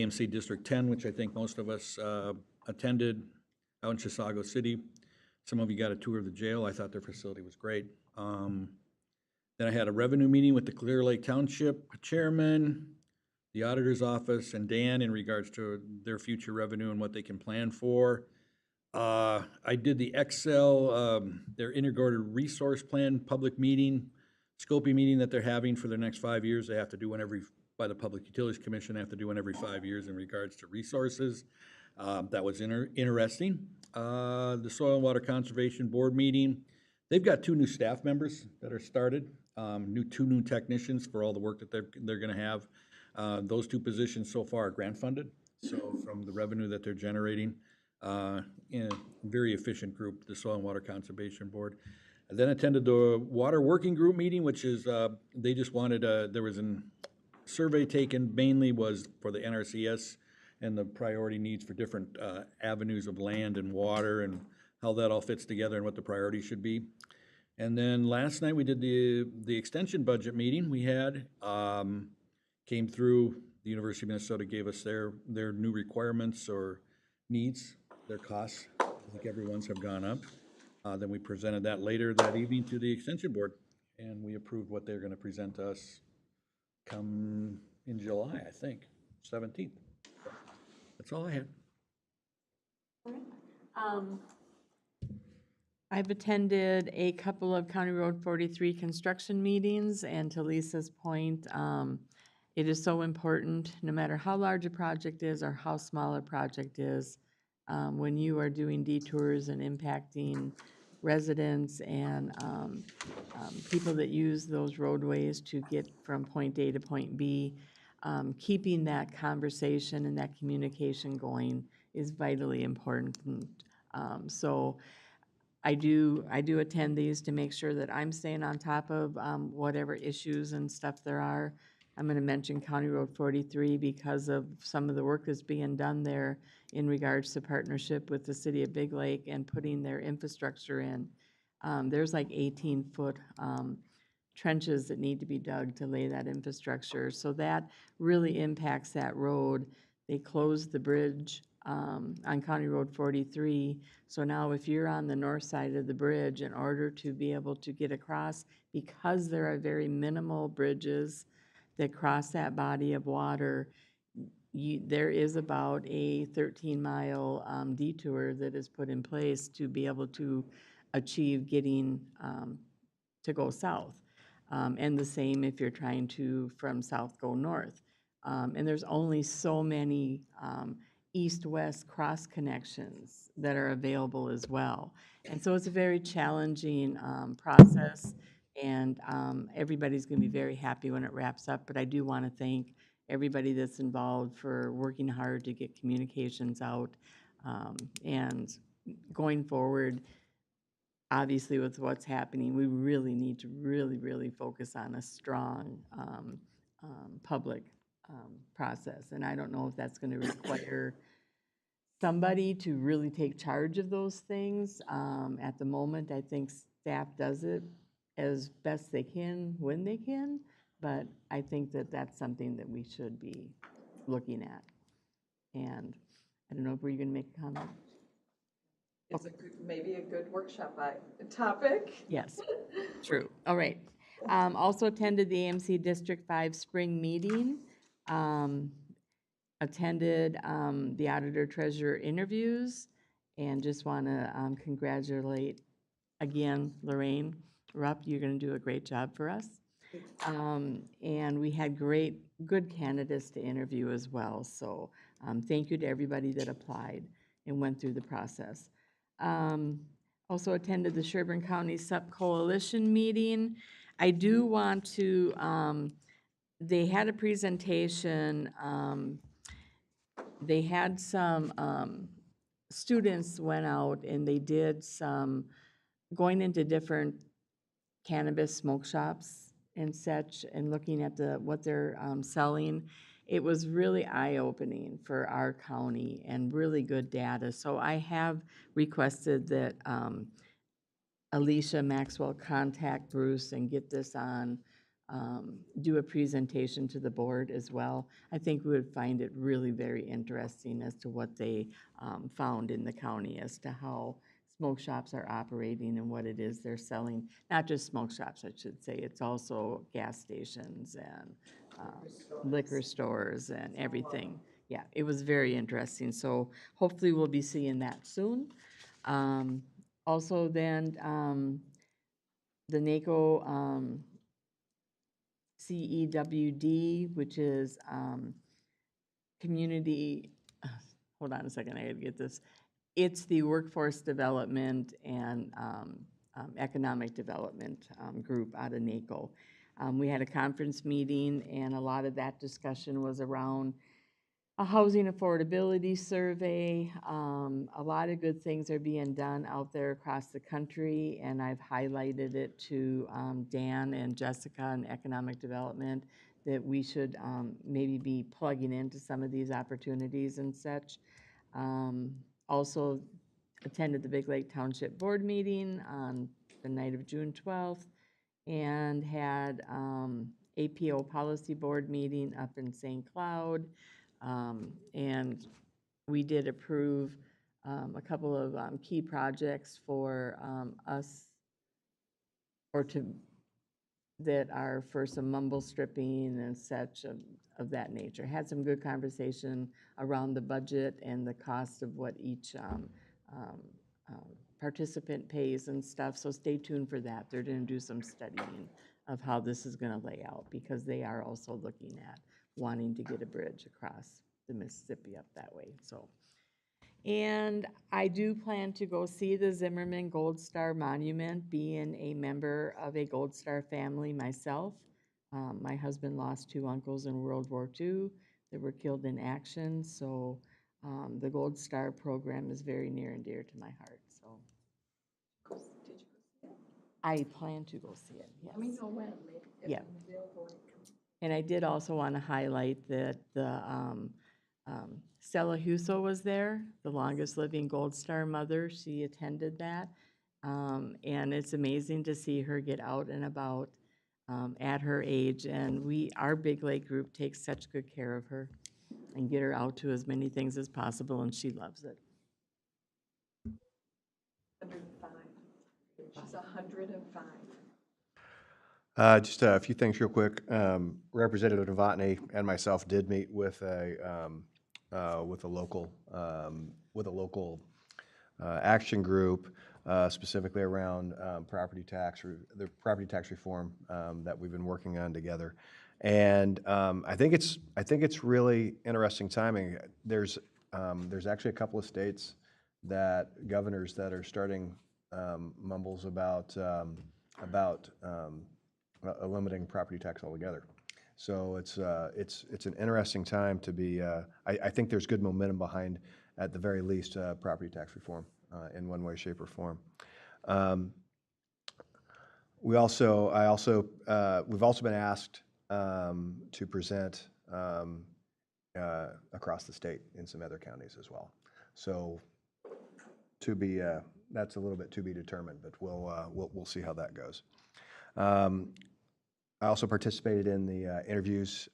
AMC District 10, which I think most of us attended out in Chisago City. Some of you got a tour of the jail. I thought their facility was great. Then I had a revenue meeting with the Clear Lake Township chairman, the auditor's office, and Dan in regards to their future revenue and what they can plan for. I did the Excel, their integrated resource plan public meeting, scoping meeting that they're having for the next 5 years. They have to do one by the Public Utilities Commission, they have to do one every 5 years in regards to resources. That was interesting. The Soil and Water Conservation Board meeting. They've got 2 new staff members that are started, 2 new technicians for all the work that they're gonna have. Those 2 positions so far are grant funded, so from the revenue that they're generating. In a very efficient group, the Soil and Water Conservation Board. I then attended the Water Working Group meeting, which is, they just wanted, there was a survey taken, mainly was for the NRCS and the priority needs for different avenues of land and water and how that all fits together and what the priorities should be. And then last night we did the extension budget meeting we had, came through the University of Minnesota gave us their new requirements or needs, their costs. I think everyone's have gone up. Then we presented that later that evening to the Extension Board, and we approved what they're going to present to us come in July, I think, 17th. That's all I had. I've attended a couple of County Road 43 construction meetings, and to Lisa's point, it is so important, no matter how large a project is or how small a project is, when you are doing detours and impacting residents and people that use those roadways to get from point A to point B, keeping that conversation and that communication going is vitally important. So I do attend these to make sure that I'm staying on top of whatever issues and stuff there are. I'm going to mention County Road 43 because of some of the work that's being done there in regards to partnership with the city of Big Lake and putting their infrastructure in. There's like 18-foot trenches that need to be dug to lay that infrastructure. So that really impacts that road. They closed the bridge on County Road 43. So now if you're on the north side of the bridge, in order to be able to get across, because there are very minimal bridges that cross that body of water, there is about a 13-mile detour that is put in place to be able to achieve getting to go south. And the same if you're trying to, from south, go north. And there's only so many east-west cross connections that are available as well. And so it's a very challenging process, and everybody's going to be very happy when it wraps up. But I do want to thank everybody that's involved for working hard to get communications out. And going forward, obviously with what's happening, we really need to really focus on a strong public process. And I don't know if that's going to require somebody to really take charge of those things. At the moment, I think staff does it as best they can when they can, but I think that that's something that we should be looking at. And I don't know if we're going to make a comment. It's maybe a good workshop topic. Yes, true. All right. Also attended the AMC District 5 spring meeting. Attended the auditor treasurer interviews, and just want to congratulate again Lorraine Rupp. You're going to do a great job for us. And we had good candidates to interview as well. So thank you to everybody that applied and went through the process. Also attended the Sherburne County Sup Coalition meeting. I do want to, they had a presentation, they had some students went out and they did some going into different cannabis smoke shops and such and looking at what they're selling. It was really eye-opening for our county and really good data. So I have requested that Alicia Maxwell contact Bruce and get this on, do a presentation to the board as well. I think we would find it really very interesting as to what they found in the county as to how smoke shops are operating and what it is they're selling. Not just smoke shops, I should say. It's also gas stations and liquor stores and everything. Yeah, it was very interesting. So hopefully we'll be seeing that soon. Also then, the NACO CEWD, which is community, hold on a second, I gotta get this. It's the workforce development and economic development group out of NACO. We had a conference meeting, and a lot of that discussion was around a housing affordability survey. A lot of good things are being done out there across the country, and I've highlighted it to Dan and Jessica in economic development that we should maybe be plugging into some of these opportunities and such. Also attended the Big Lake Township Board meeting on the night of June 12th and had APO Policy Board meeting up in St. Cloud. And we did approve a couple of key projects for us, or that are for some mumble stripping and such of that nature. Had some good conversation around the budget and the cost of what each participant pays and stuff, so stay tuned for that. They're gonna do some studying of how this is gonna lay out, because they are also looking at wanting to get a bridge across the Mississippi up that way, so. And I do plan to go see the Zimmerman Gold Star Monument, being a member of a Gold Star family myself. My husband lost 2 uncles in World War II that were killed in action, so the Gold Star program is very near and dear to my heart, so. I plan to go see it, yes. Let me know when. Yeah. And I did also want to highlight that the Stella Huso was there, the longest living Gold Star mother. She attended that. And it's amazing to see her get out and about at her age. And our Big Lake group takes such good care of her and get her out to as many things as possible, and she loves it. 105. She's 105. Just a few things real quick. Representative Novotny and myself did meet with a local action group, specifically around the property tax reform that we've been working on together. And I think it's really interesting timing. There's actually a couple of states governors that are starting mumbles about limiting property tax altogether. So it's an interesting time to be. I think there's good momentum behind, at the very least, property tax reform in one way, shape, or form. We've also been asked to present across the state in some other counties as well. So that's a little bit to be determined, but we'll see how that goes. I also participated in the interviews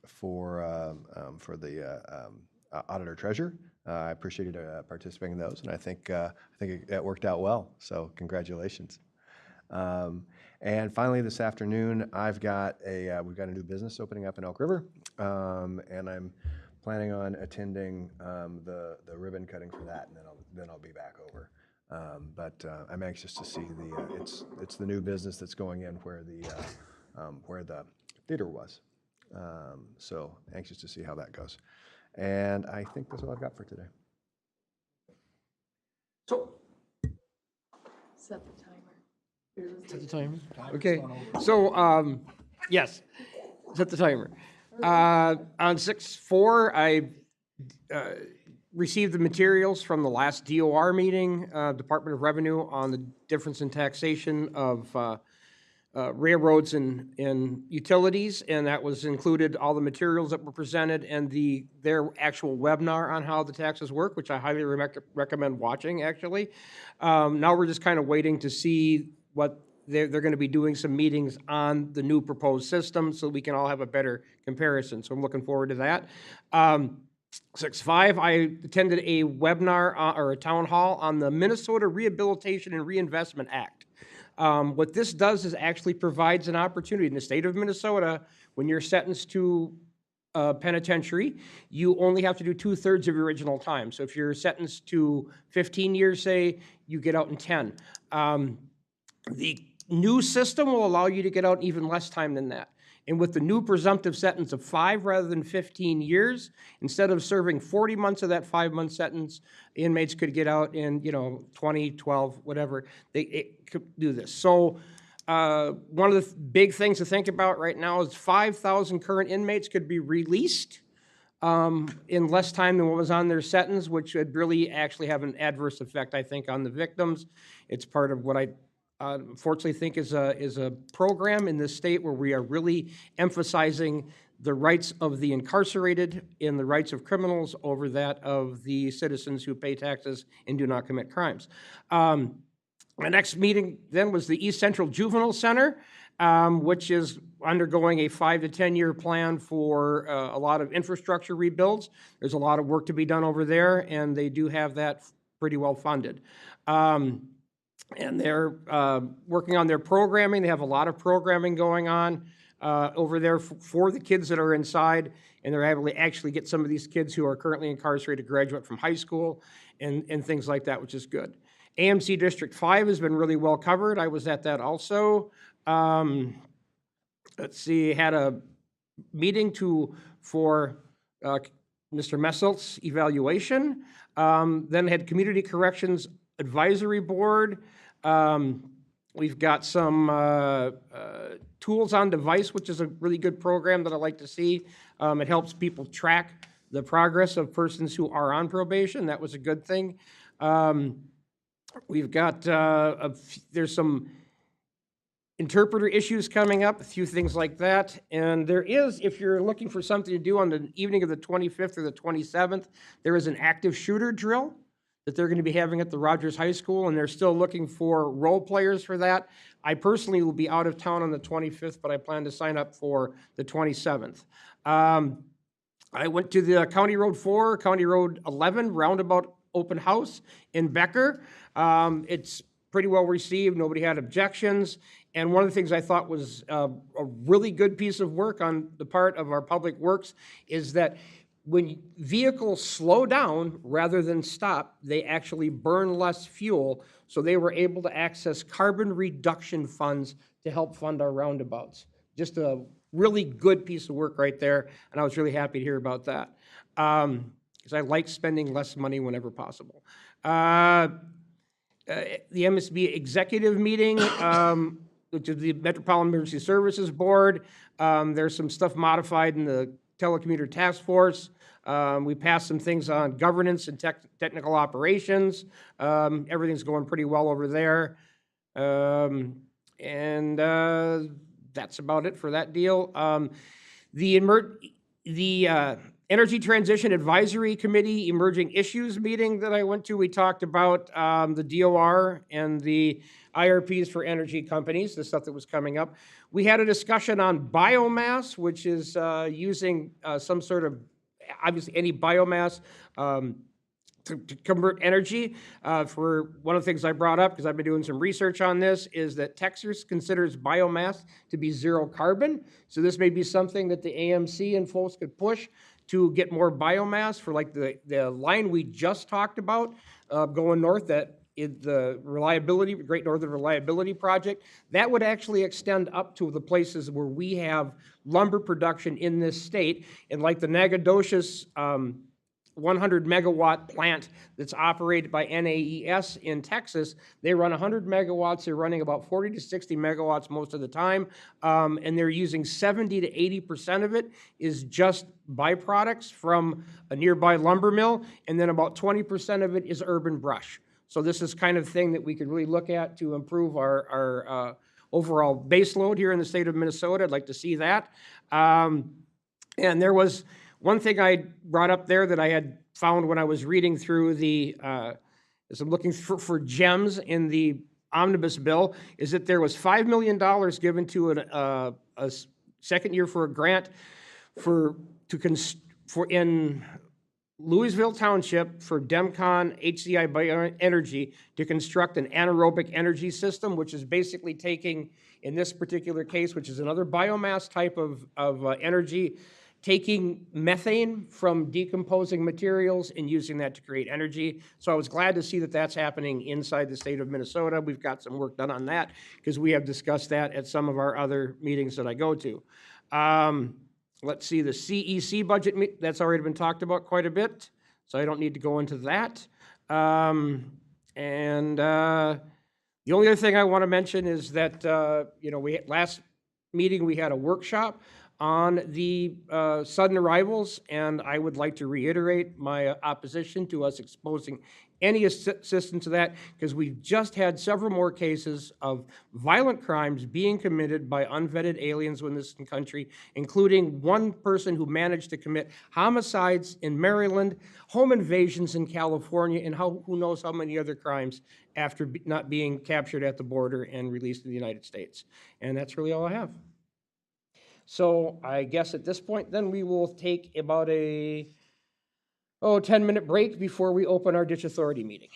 for the auditor treasurer. I appreciated participating in those, and I think it worked out well. So congratulations. And finally, this afternoon, we've got a new business opening up in Elk River, and I'm planning on attending the ribbon cutting for that, and then I'll be back over. But I'm anxious to see it's the new business that's going in where the theater was. So anxious to see how that goes. And I think that's all I've got for today. So, Set the timer. set the timer. Okay, so, yes, set the timer. On 6/4, I received the materials from the last DOR meeting, Department of Revenue, on the difference in taxation of railroads and utilities, and that was included, all the materials that were presented, and their actual webinar on how the taxes work, which I highly recommend watching, actually. Now we're just kind of waiting to see what they're going to be doing some meetings on the new proposed system, so we can all have a better comparison. So I'm looking forward to that. 6/5, I attended a webinar or a town hall on the Minnesota Rehabilitation and Reinvestment Act. What this does is actually provides an opportunity in the state of Minnesota. When you're sentenced to penitentiary, you only have to do 2/3 of your original time. So if you're sentenced to 15 years, say, you get out in 10. The new system will allow you to get out even less time than that. And with the new presumptive sentence of 5 rather than 15 years, instead of serving 40 months of that 5-month sentence, inmates could get out in, 20, 12, whatever. It could do this. So one of the big things to think about right now is 5,000 current inmates could be released in less time than what was on their sentence, which would really actually have an adverse effect, I think, on the victims. It's part of what I unfortunately think is a program in this state where we are really emphasizing the rights of the incarcerated and the rights of criminals over that of the citizens who pay taxes and do not commit crimes. My next meeting then was the East Central Juvenile Center. which is undergoing a 5 to 10-year plan for a lot of infrastructure rebuilds. There's a lot of work to be done over there, and they do have that pretty well funded. And they're working on their programming. They have a lot of programming going on over there for the kids that are inside, and they're able to actually get some of these kids who are currently incarcerated graduate from high school and things like that, which is good. AMC District 5 has been really well covered. I was at that also. Let's see, had a meeting for Mr. Messelt's evaluation. Then had Community Corrections Advisory Board. We've got some Tools on Device, which is a really good program that I like to see. It helps people track the progress of persons who are on probation. That was a good thing. We've got, there's some interpreter issues coming up, a few things like that. And there is, if you're looking for something to do on the evening of the 25th or the 27th, there is an active shooter drill that they're going to be having at the Rogers High School, and they're still looking for role players for that. I personally will be out of town on the 25th, but I plan to sign up for the 27th. I went to the County Road 4, County Road 11 roundabout open house in Becker. It's pretty well received. Nobody had objections. And one of the things I thought was a really good piece of work on the part of our public works is that when vehicles slow down rather than stop, they actually burn less fuel. So they were able to access carbon reduction funds to help fund our roundabouts. Just a really good piece of work right there. And I was really happy to hear about that. Because I like spending less money whenever possible. The MSB executive meeting, which is the Metropolitan Emergency Services Board. There's some stuff modified in the telecommuter task force. We passed some things on governance and technical operations. Everything's going pretty well over there. That's about it for that deal. The Energy Transition Advisory Committee Emerging Issues meeting that I went to, we talked about the DOR and the IRPs for energy companies, the stuff that was coming up. We had a discussion on biomass, which is using some sort of, obviously any biomass to convert energy. For one of the things I brought up, because I've been doing some research on this, is that Texas considers biomass to be zero carbon. So this may be something that the AMC and folks could push to get more biomass for like the line we just talked about going north, that is the reliability, Great Northern Reliability Project. That would actually extend up to the places where we have lumber production in this state. And like the Nacogdoches 100 megawatt plant that's operated by NAES in Texas, they run 100 megawatts. They're running about 40 to 60 megawatts most of the time. And they're using 70 to 80% of it is just byproducts from a nearby lumber mill. And then about 20% of it is urban brush. So this is kind of thing that we could really look at to improve our overall base load here in the state of Minnesota. I'd like to see that. And there was one thing I brought up there that I had found when I was reading through as I'm looking for gems in the omnibus bill, is that there was $5 million given to a second year for a grant in Louisville Township for DEMCON HCI Bioenergy to construct an anaerobic energy system, which is basically taking, in this particular case, which is another biomass type of energy, taking methane from decomposing materials and using that to create energy. So I was glad to see that that's happening inside the state of Minnesota. We've got some work done on that because we have discussed that at some of our other meetings that I go to. Let's see, the CEC budget, that's already been talked about quite a bit, so I don't need to go into that. The only other thing I want to mention is that, last meeting we had a workshop on the sudden arrivals, and I would like to reiterate my opposition to us exposing any assistance to that, because we've just had several more cases of violent crimes being committed by unvetted aliens in this country, including one person who managed to commit homicides in Maryland, home invasions in California, and who knows how many other crimes after not being captured at the border and released to the United States. And that's really all I have. So I guess at this point, then we will take about a 10-minute break before we open our ditch authority meeting.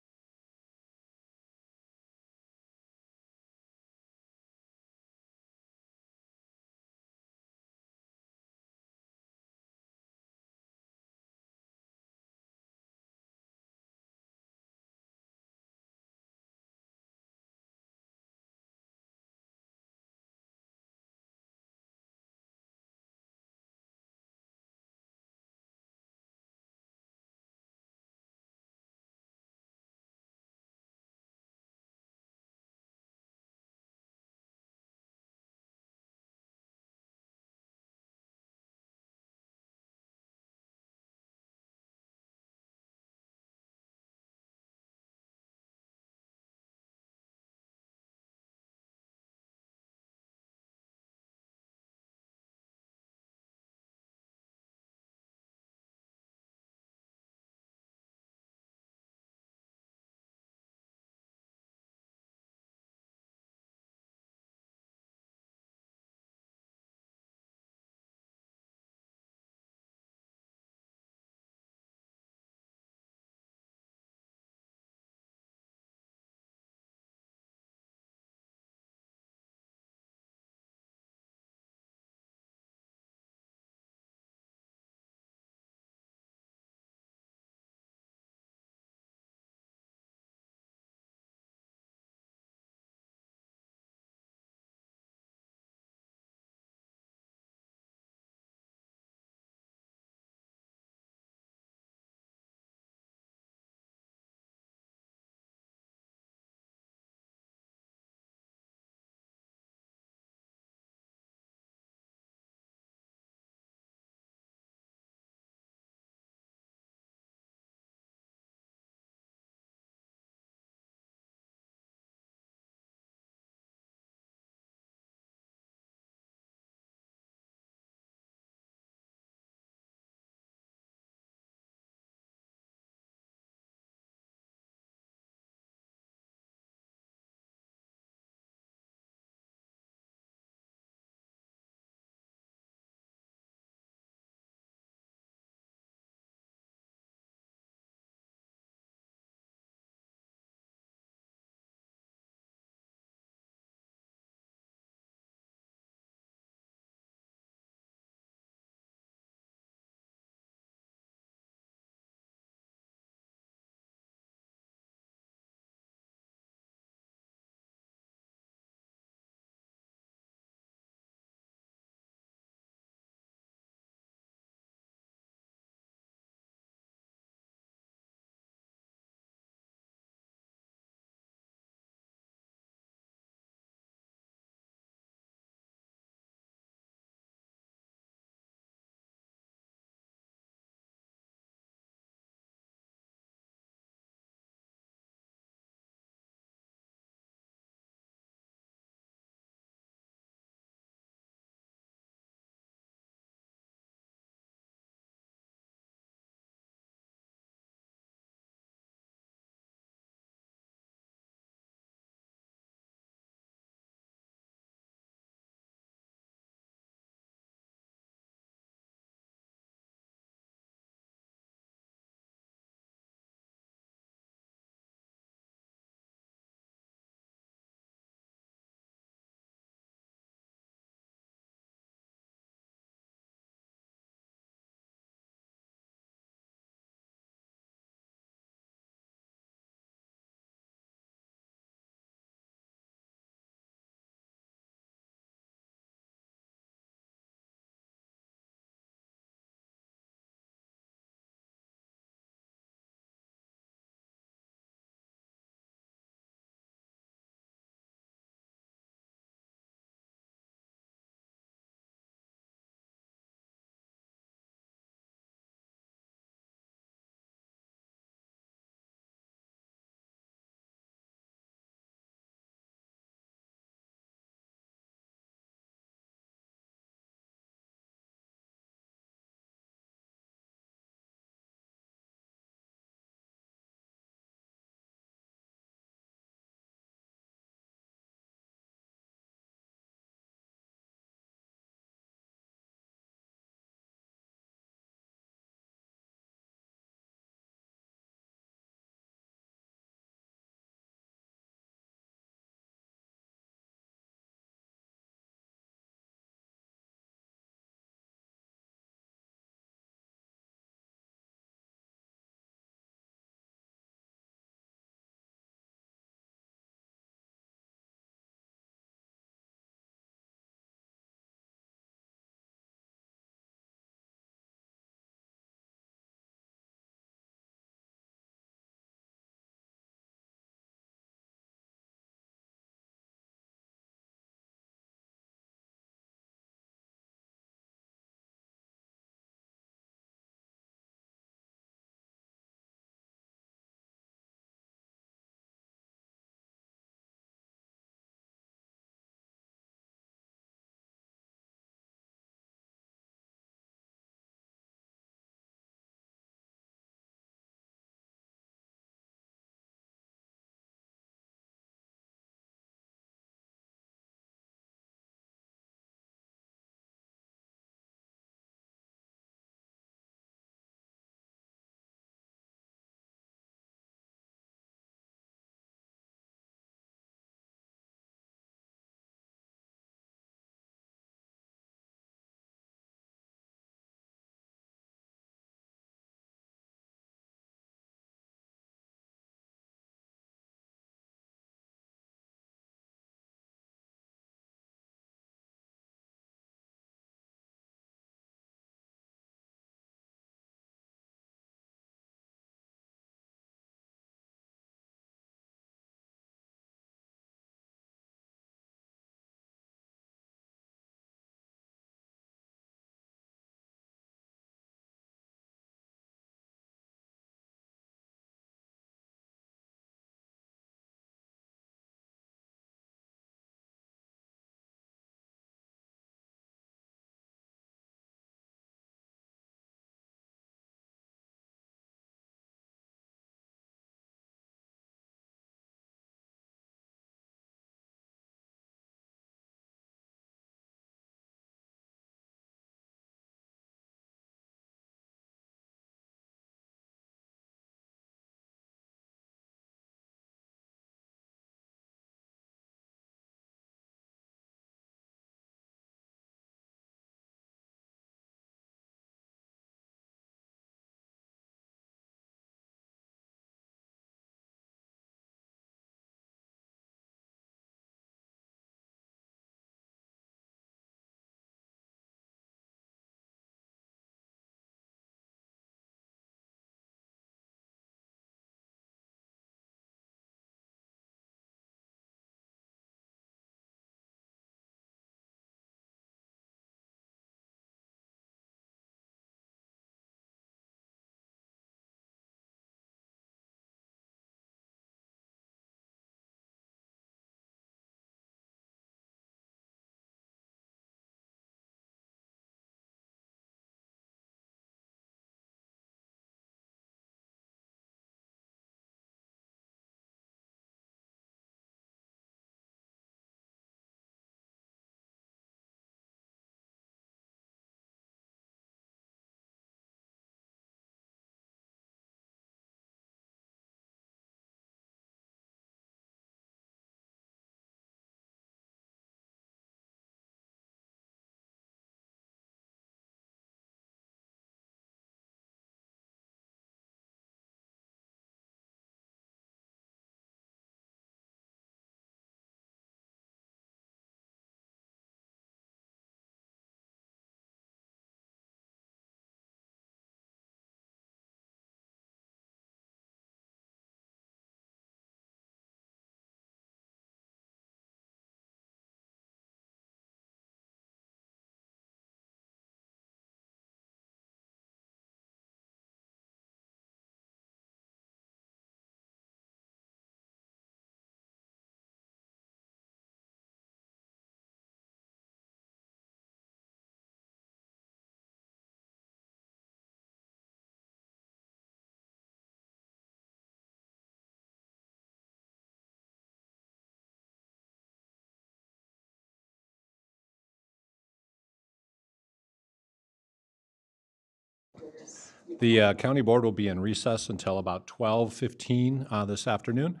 The county board will be in recess until about 12:15 this afternoon.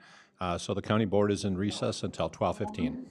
So the county board is in recess until 12:15.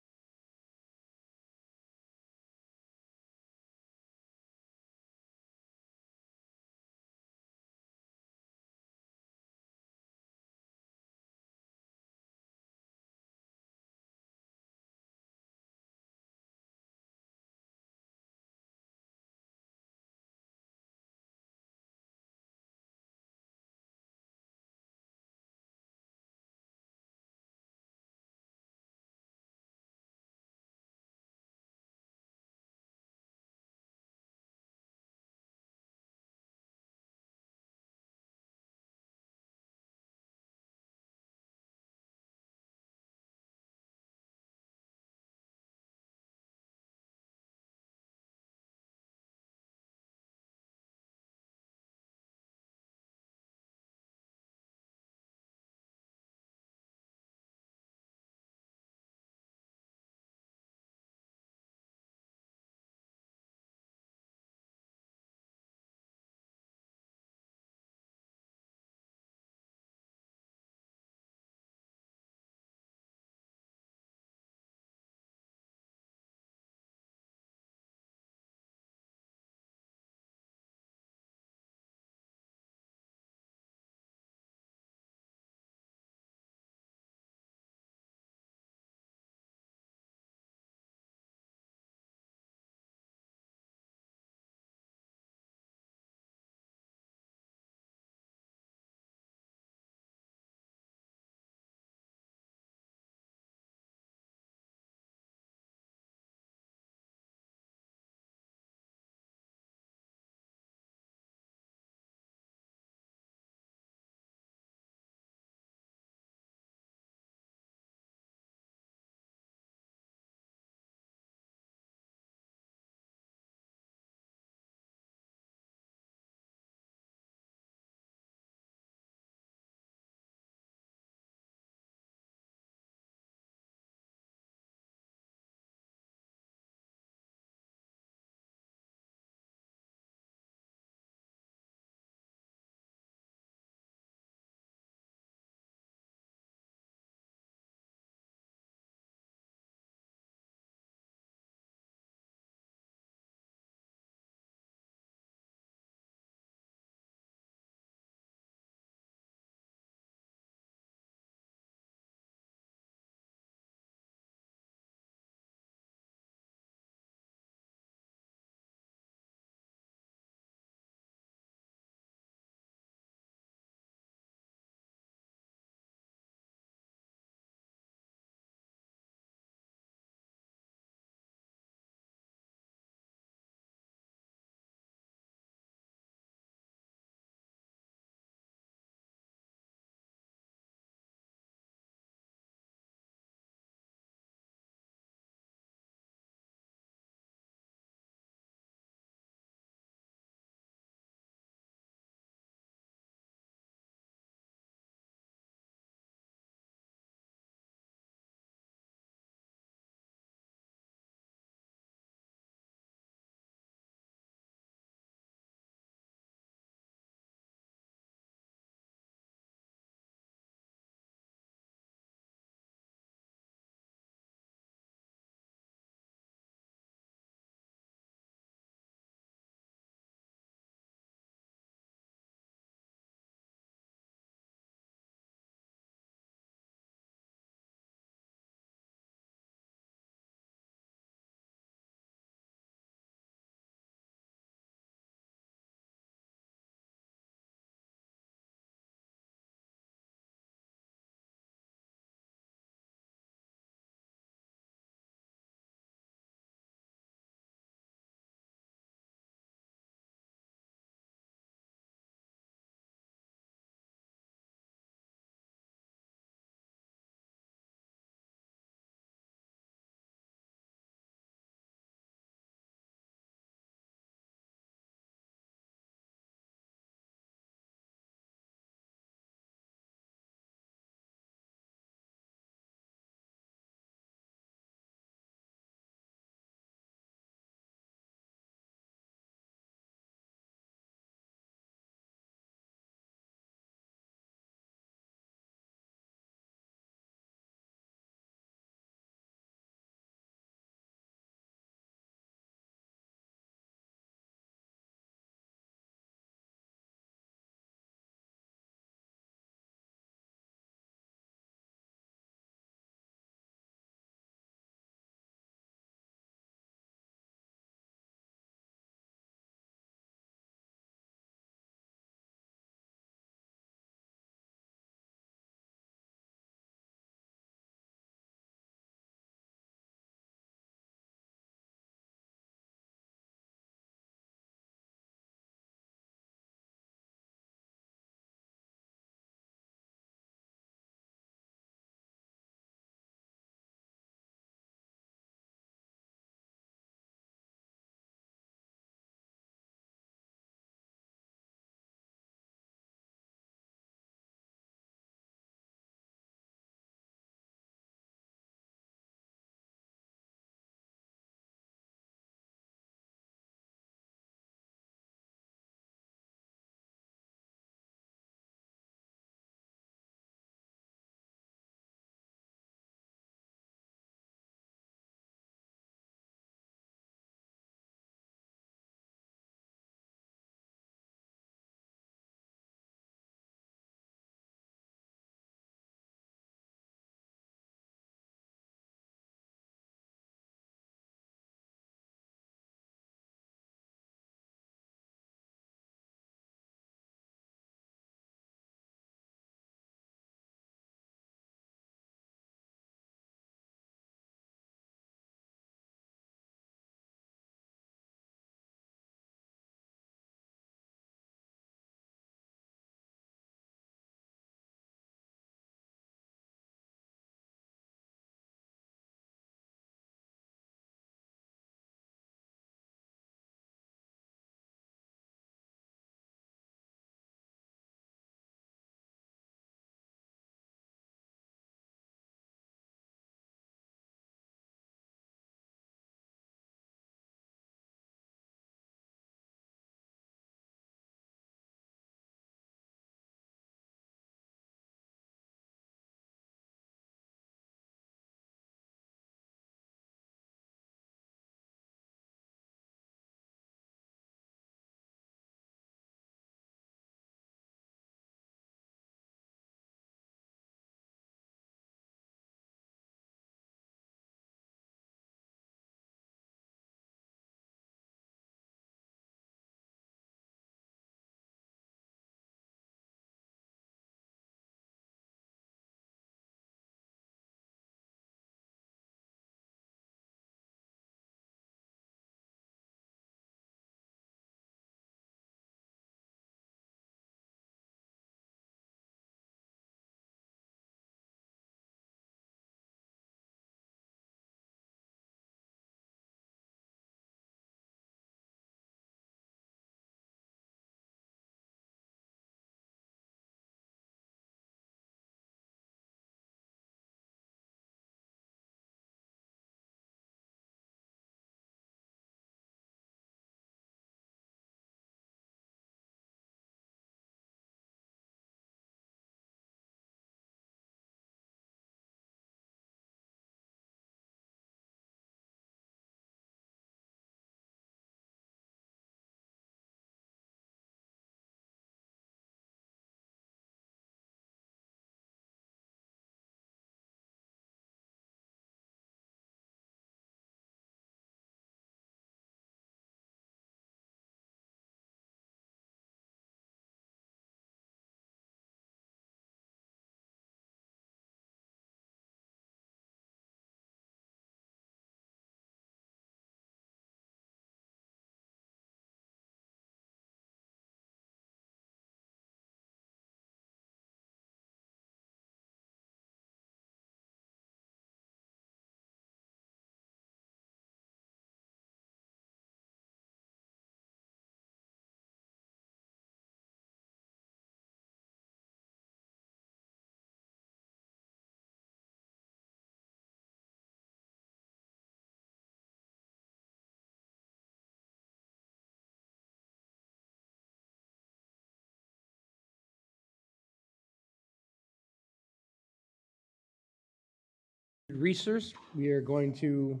recess. We are going to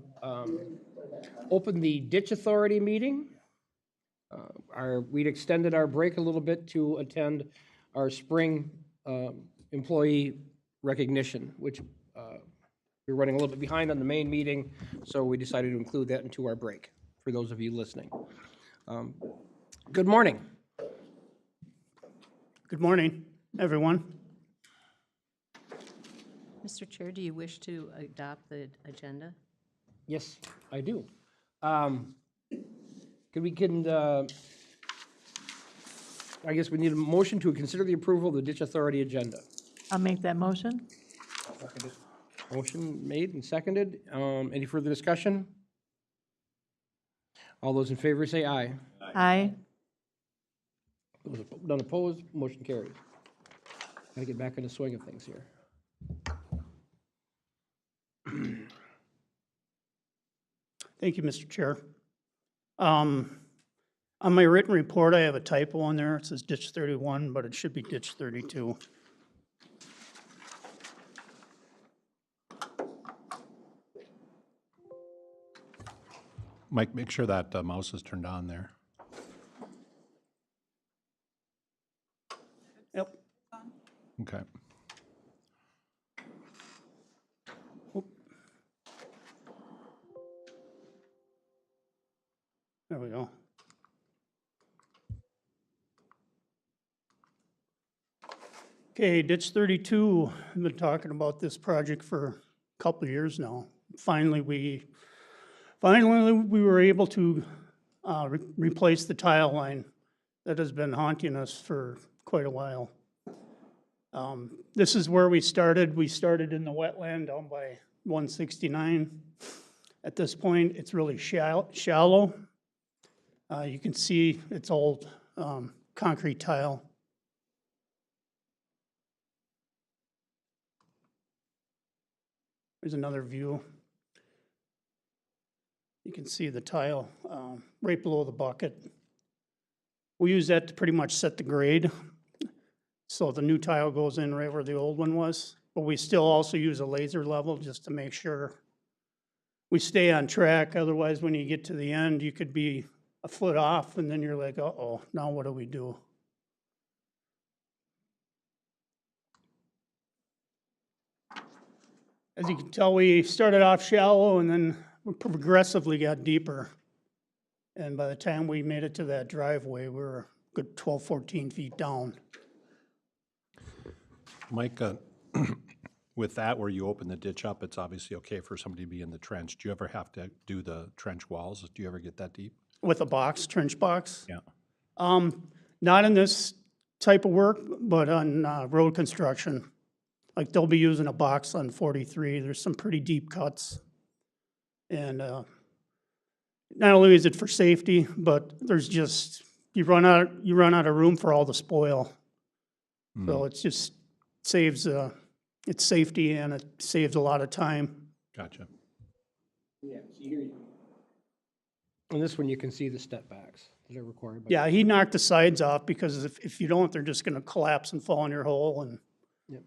open the Ditch Authority meeting. We'd extended our break a little bit to attend our spring employee recognition, which we're running a little bit behind on the main meeting, so we decided to include that into our break, for those of you listening. Good morning. Good morning, everyone. Mr. Chair, do you wish to adopt the agenda? Yes, I do. I guess we need a motion to consider the approval of the Ditch Authority agenda. I'll make that motion. Motion made and seconded. Any further discussion? All those in favor say aye. Aye. Those none opposed, motion carries. Gotta get back in the swing of things here. Thank you, Mr. Chair. On my written report, I have a typo on there. It says ditch 31, but it should be ditch 32. Mike, make sure that mouse is turned on there. Yep. Okay. There we go. Okay, ditch 32, I've been talking about this project for a couple of years now. Finally, we were able to replace the tile line that has been haunting us for quite a while. This is where we started. We started in the wetland down by 169. At this point, it's really shallow. You can see it's old concrete tile. There's another view. You can see the tile right below the bucket. We use that to pretty much set the grade. So the new tile goes in right where the old one was. But we still also use a laser level just to make sure we stay on track. Otherwise, when you get to the end, you could be a foot off and then you're like, uh-oh, now what do we do? As you can tell, we started off shallow and then we progressively got deeper. And by the time we made it to that driveway, we were a good 12, 14 feet down. Mike, with that, where you open the ditch up, it's obviously okay for somebody to be in the trench. Do you ever have to do the trench walls? Do you ever get that deep? With a box, trench box? Yeah. Not in this type of work, but on road construction. Like they'll be using a box on 43. There's some pretty deep cuts. And not only is it for safety, but there's just, you run out of room for all the spoil. So it's just saves, it's safety and it saves a lot of time. Gotcha. Yeah, on this one, you can see the step backs that are required. Yeah, he knocked the sides off because if you don't, they're just gonna collapse and fall in your hole and, Yep.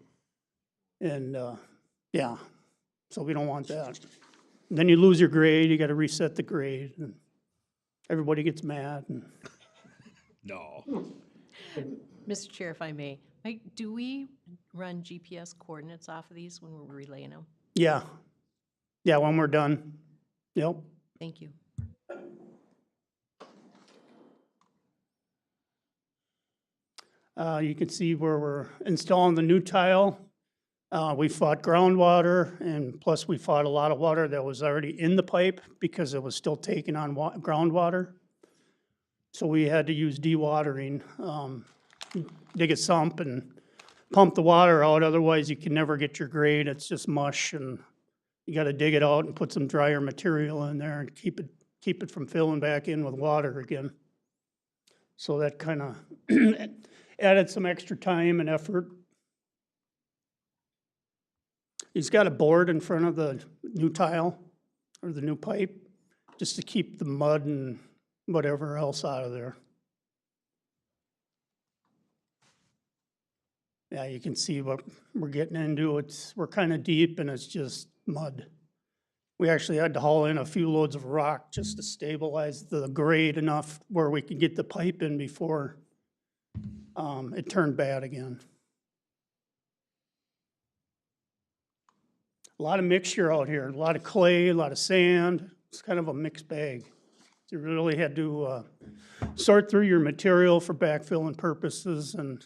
and, yeah, so we don't want that. Then you lose your grade, you gotta reset the grade, and everybody gets mad. And No. Mr. Chair, if I may, Mike, do we run GPS coordinates off of these when we're relaying them? yeah, yeah, when we're done, yep. Thank you. You can see where we're installing the new tile. We fought groundwater, and plus we fought a lot of water that was already in the pipe because it was still taking on groundwater. So we had to use dewatering, dig a sump and pump the water out, otherwise you can never get your grade. It's just mush, and you gotta dig it out and put some drier material in there and keep it from filling back in with water again. So that kinda added some extra time and effort. He's got a board in front of the new tile, or the new pipe, just to keep the mud and whatever else out of there. Yeah, you can see what we're getting into. We're kind of deep and it's just mud. We actually had to haul in a few loads of rock just to stabilize the grade enough where we could get the pipe in before it turned bad again. A lot of mixture out here, a lot of clay, a lot of sand. It's kind of a mixed bag. You really had to sort through your material for backfilling purposes and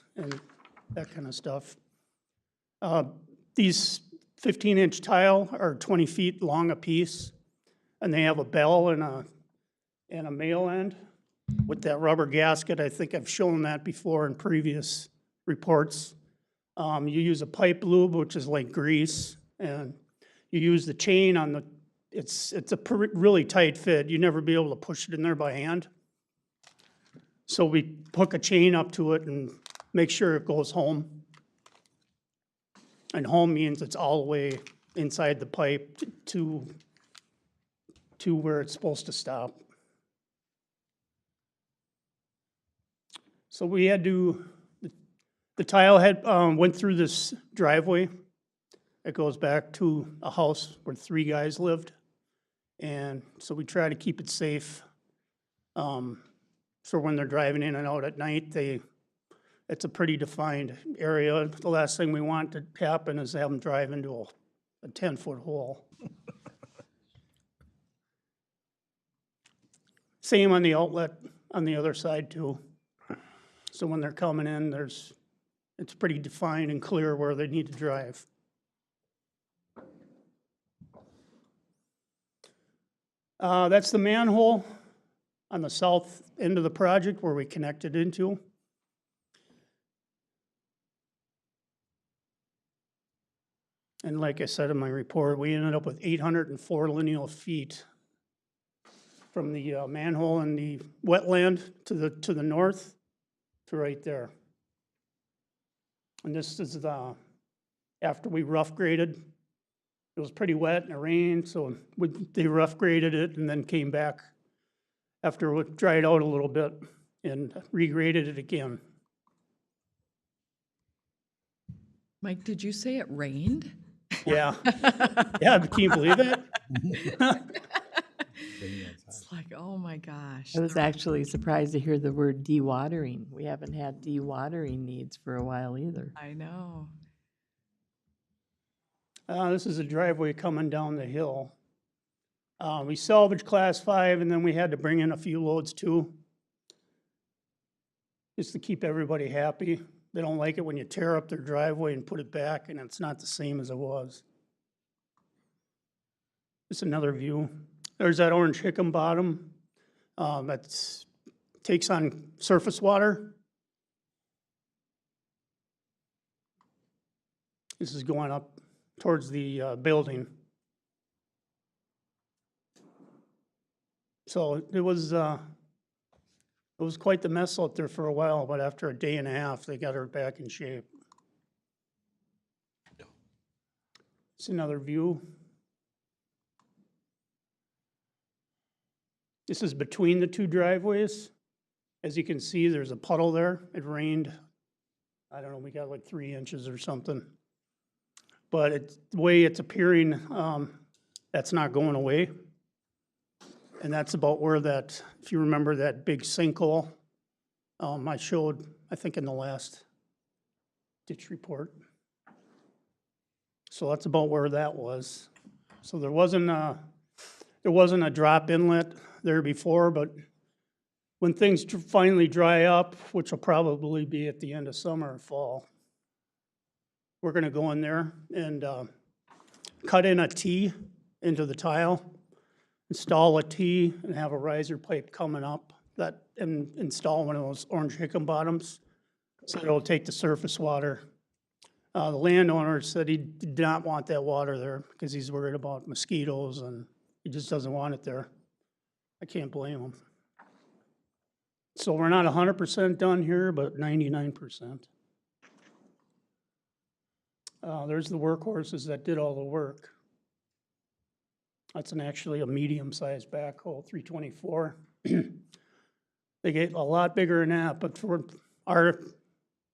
that kind of stuff. These 15-inch tile are 20 feet long a piece, and they have a bell and a male end with that rubber gasket. I think I've shown that before in previous reports. You use a pipe lube, which is like grease, and you use the chain on the, it's a really tight fit. You'd never be able to push it in there by hand. So we hook a chain up to it and make sure it goes home. And home means it's all the way inside the pipe to where it's supposed to stop. So we had to, the tile had went through this driveway. It goes back to a house where 3 guys lived. And so we try to keep it safe. So when they're driving in and out at night, it's a pretty defined area. The last thing we want to happen is have them drive into a 10-foot hole. Same on the outlet on the other side too. So when they're coming in, it's pretty defined and clear where they need to drive. That's the manhole on the south end of the project where we connected into. And like I said in my report, we ended up with 804 lineal feet from the manhole in the wetland to the north to right there. And this is after we rough graded. It was pretty wet and it rained, so they rough graded it and then came back after it dried out a little bit and regraded it again. Mike, did you say it rained? Yeah. Yeah, can you believe it? It's like, oh my gosh. I was actually surprised to hear the word dewatering. We haven't had dewatering needs for a while either. I know. This is a driveway coming down the hill. We salvaged class 5 and then we had to bring in a few loads too, just to keep everybody happy. They don't like it when you tear up their driveway and put it back and it's not the same as it was. Just another view. There's that orange hickam bottom. That takes on surface water. This is going up towards the building. So it was quite the mess out there for a while, but after a day and a half, they got her back in shape. It's another view. This is between the 2 driveways. As you can see, there's a puddle there. It rained, I don't know, we got like 3 inches or something. But the way it's appearing, that's not going away. And that's about where that, if you remember that big sinkhole, I showed, I think in the last ditch report. So that's about where that was. So there wasn't a drop inlet there before, but when things finally dry up, which will probably be at the end of summer or fall, we're gonna go in there and cut in a T into the tile, install a T and have a riser pipe coming up and install one of those orange hickam bottoms so it'll take the surface water. The landowner said he did not want that water there because he's worried about mosquitoes and he just doesn't want it there. I can't blame him. So we're not 100% done here, but 99%. There's the workhorses that did all the work. That's actually a medium-sized backhoe, 324. They get a lot bigger than that, but for our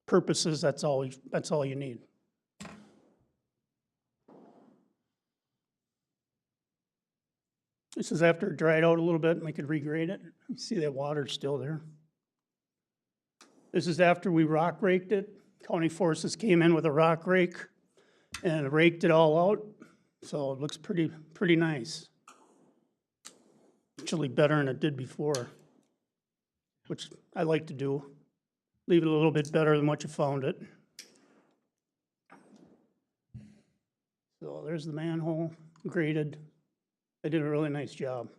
purposes, that's all you need. This is after it dried out a little bit and we could regrade it. You see that water's still there. This is after we rock raked it. County Forces came in with a rock rake and raked it all out. So it looks pretty nice. Actually better than it did before, which I like to do. Leave it a little bit better than what you found it. So there's the manhole graded. They did a really nice job.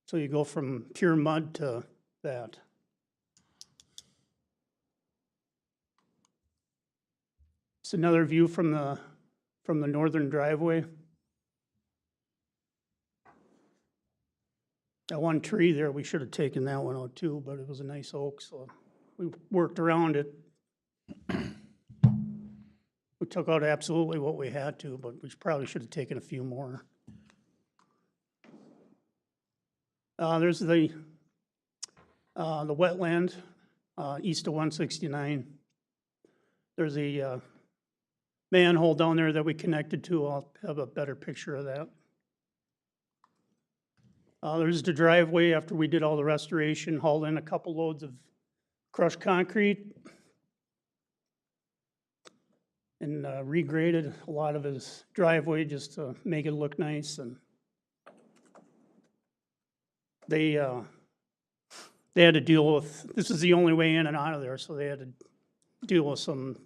So you go from pure mud to that. It's another view from the northern driveway. That one tree there, we should have taken that one out too, but it was a nice oak, so we worked around it. We took out absolutely what we had to, but we probably should have taken a few more. There's the wetland east of 169. There's a manhole down there that we connected to. I'll have a better picture of that. There's the driveway after we did all the restoration, hauled in a couple loads of crushed concrete and regraded a lot of his driveway just to make it look nice. And they had to deal with, this is the only way in and out of there, so they had to deal with some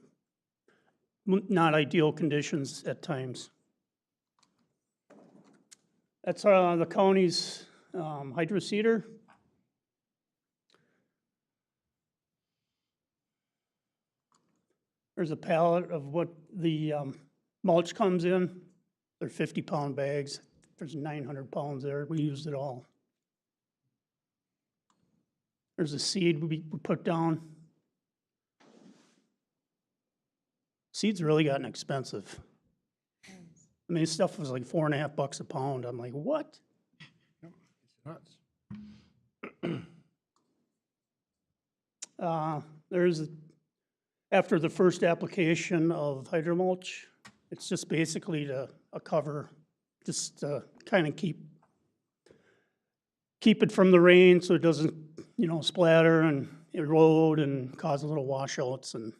not ideal conditions at times. That's the county's hydro seeder. There's a pallet of what the mulch comes in. They're 50-pound bags. There's 900 pounds there. We used it all. There's a seed we put down. Seed's really gotten expensive. I mean, this stuff was like $4.50 a pound. I'm like, what? Nuts. There's, after the first application of hydromulch, it's just basically a cover, just to kind of keep it from the rain so it doesn't, splatter and erode and cause a little washouts. And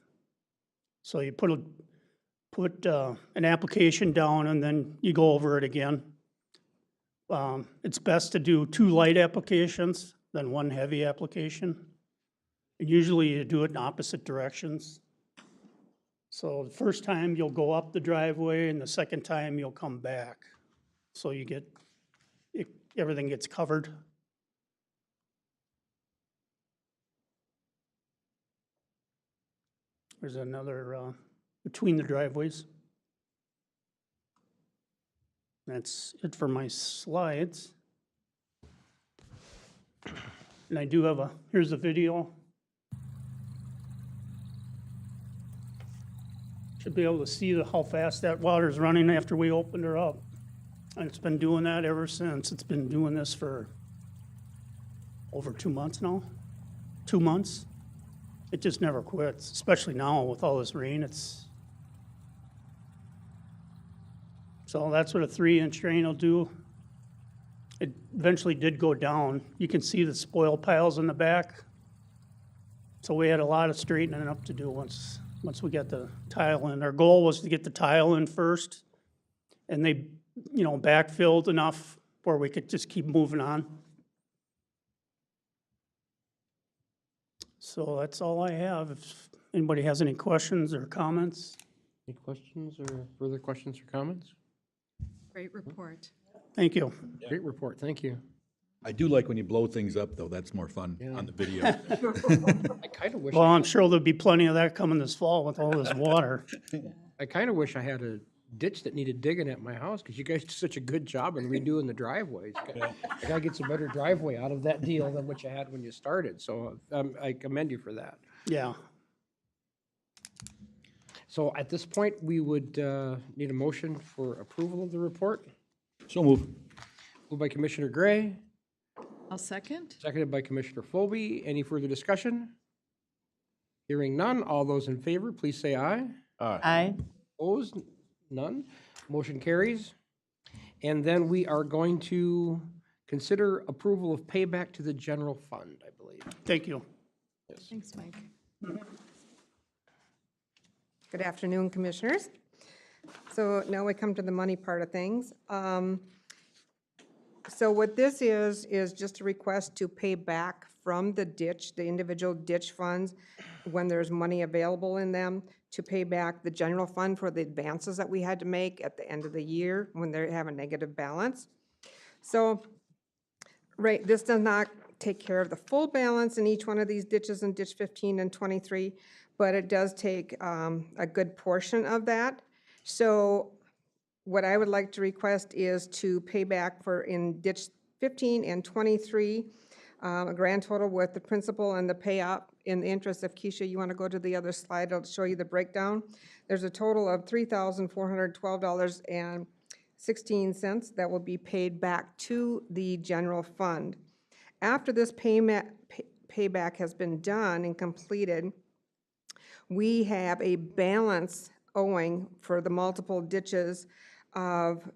so you put an application down and then you go over it again. It's best to do 2 light applications than 1 heavy application. And usually you do it in opposite directions. So the first time you'll go up the driveway and the second time you'll come back. So you get, everything gets covered. There's another between the driveways. That's it for my slides. And I do have here's a video. Should be able to see how fast that water's running after we opened her up. And it's been doing that ever since. It's been doing this for over 2 months now. 2 months. It just never quits, especially now with all this rain. So that's what a 3-inch drain will do. It eventually did go down. You can see the spoil piles in the back. So we had a lot of straightening up to do once we got the tile in. Our goal was to get the tile in first, and they, backfilled enough where we could just keep moving on. So that's all I have. If anybody has any questions or comments. Any questions or further questions or comments? Great report. Thank you. Great report, thank you. I do like when you blow things up, though. That's more fun on the video. I kind of wish. Well, I'm sure there'll be plenty of that coming this fall with all this water. I kind of wish I had a ditch that needed digging at my house, because you guys do such a good job in redoing the driveways. I gotta get some better driveway out of that deal than what you had when you started, so I commend you for that. Yeah. So at this point, we would need a motion for approval of the report. So move. Moved by Commissioner Gray, I'll second. seconded by Commissioner Folby. Any further discussion? Hearing none, all those in favor, please say aye. Aye. Opposed? None. Motion carries. And then we are going to consider approval of payback to the general fund, I believe. Thank you. Thanks, Mike. Good afternoon, Commissioners. So now we come to the money part of things. So what this is just a request to pay back from the ditch, the individual ditch funds, when there's money available in them, to pay back the general fund for the advances that we had to make at the end of the year when they have a negative balance. So, right, this does not take care of the full balance in each one of these ditches in ditch 15 and 23, but it does take a good portion of that. So what I would like to request is to pay back for in ditch 15 and 23, a grand total with the principal and the payout in the interest. If Keisha, you want to go to the other slide, I'll show you the breakdown. There's a total of $3,412.16 that will be paid back to the general fund. After this payback has been done and completed, we have a balance owing for the multiple ditches of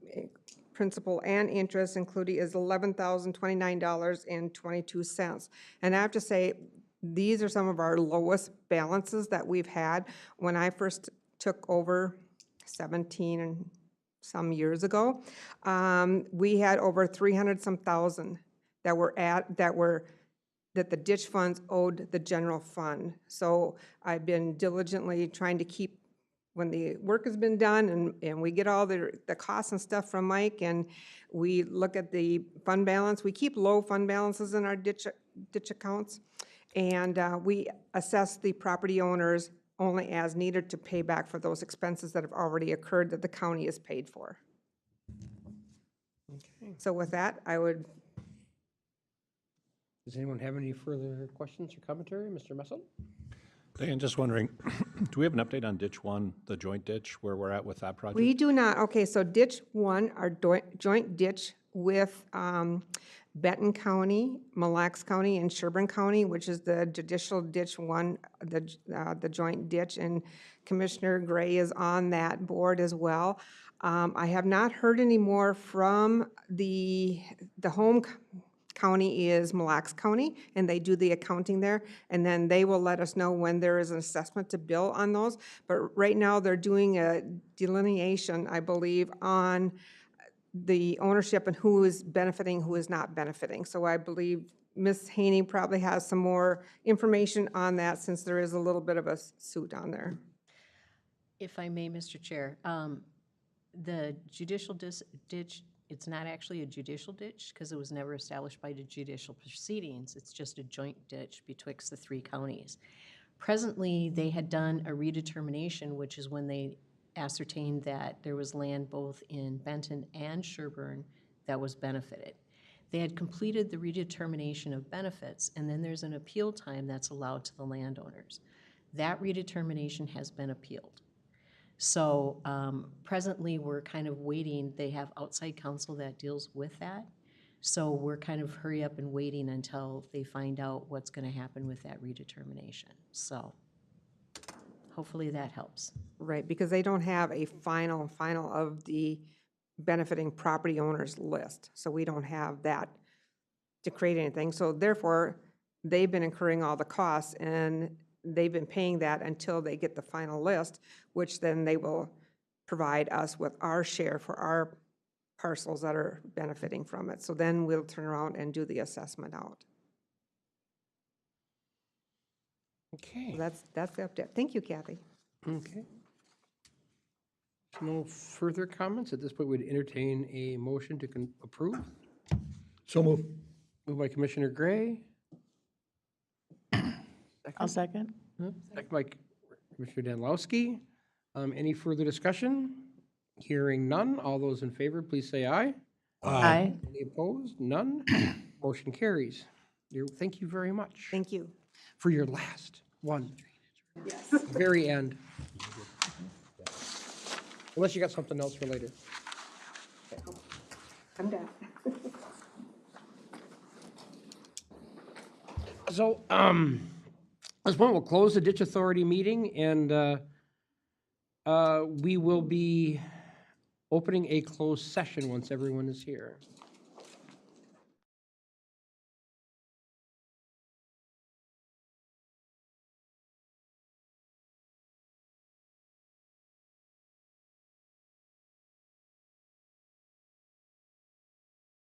principal and interest, including is $11,029.22. And I have to say, these are some of our lowest balances that we've had. When I first took over 17 and some years ago, we had over 300-some thousand that the ditch funds owed the general fund. So I've been diligently trying to keep, when the work has been done and we get all the costs and stuff from Mike and we look at the fund balance, we keep low fund balances in our ditch accounts. And we assess the property owners only as needed to pay back for those expenses that have already occurred that the county has paid for. Okay. So with that, I would. Does anyone have any further questions or commentary? Mr. Messel? Dan, just wondering, do we have an update on ditch 1, the joint ditch, where we're at with that project? We do not. Okay, so ditch 1, our joint ditch with Benton County, Mille Lacs County, and Sherburne County, which is the judicial ditch 1, the joint ditch, and Commissioner Gray is on that board as well. I have not heard any more from the home county is Mille Lacs County, and they do the accounting there, and then they will let us know when there is an assessment to bill on those. But right now, they're doing a delineation, I believe, on the ownership and who is benefiting, who is not benefiting. So I believe Ms. Haney probably has some more information on that, since there is a little bit of a suit on there. If I may, Mr. Chair, the judicial ditch, it's not actually a judicial ditch because it was never established by the judicial proceedings. It's just a joint ditch betwixt the 3 counties. Presently, they had done a redetermination, which is when they ascertained that there was land both in Benton and Sherburne that was benefited. They had completed the redetermination of benefits, and then there's an appeal time that's allowed to the landowners. That redetermination has been appealed. So presently, we're kind of waiting. They have outside counsel that deals with that. So we're kind of hurry up and waiting until they find out what's going to happen with that redetermination. So hopefully that helps. Right, because they don't have a final of the benefiting property owners list. So we don't have that to create anything. So therefore, they've been incurring all the costs, and they've been paying that until they get the final list, which then they will provide us with our share for our parcels that are benefiting from it. So then we'll turn around and do the assessment out. Okay. So that's the update. Thank you, Kathy. Okay. No further comments. At this point, we'd entertain a motion to approve. So move. Moved by Commissioner Gray. I'll second. Second by Commissioner Danilowski. Any further discussion? Hearing none. All those in favor, please say aye. Aye. Any opposed? None. Motion carries. Thank you very much. Thank you. For your last one. Yes. Very end. Unless you got something else for later. I'm done. So, at this point, we'll close the Ditch Authority meeting, and we will be opening a closed session once everyone is here.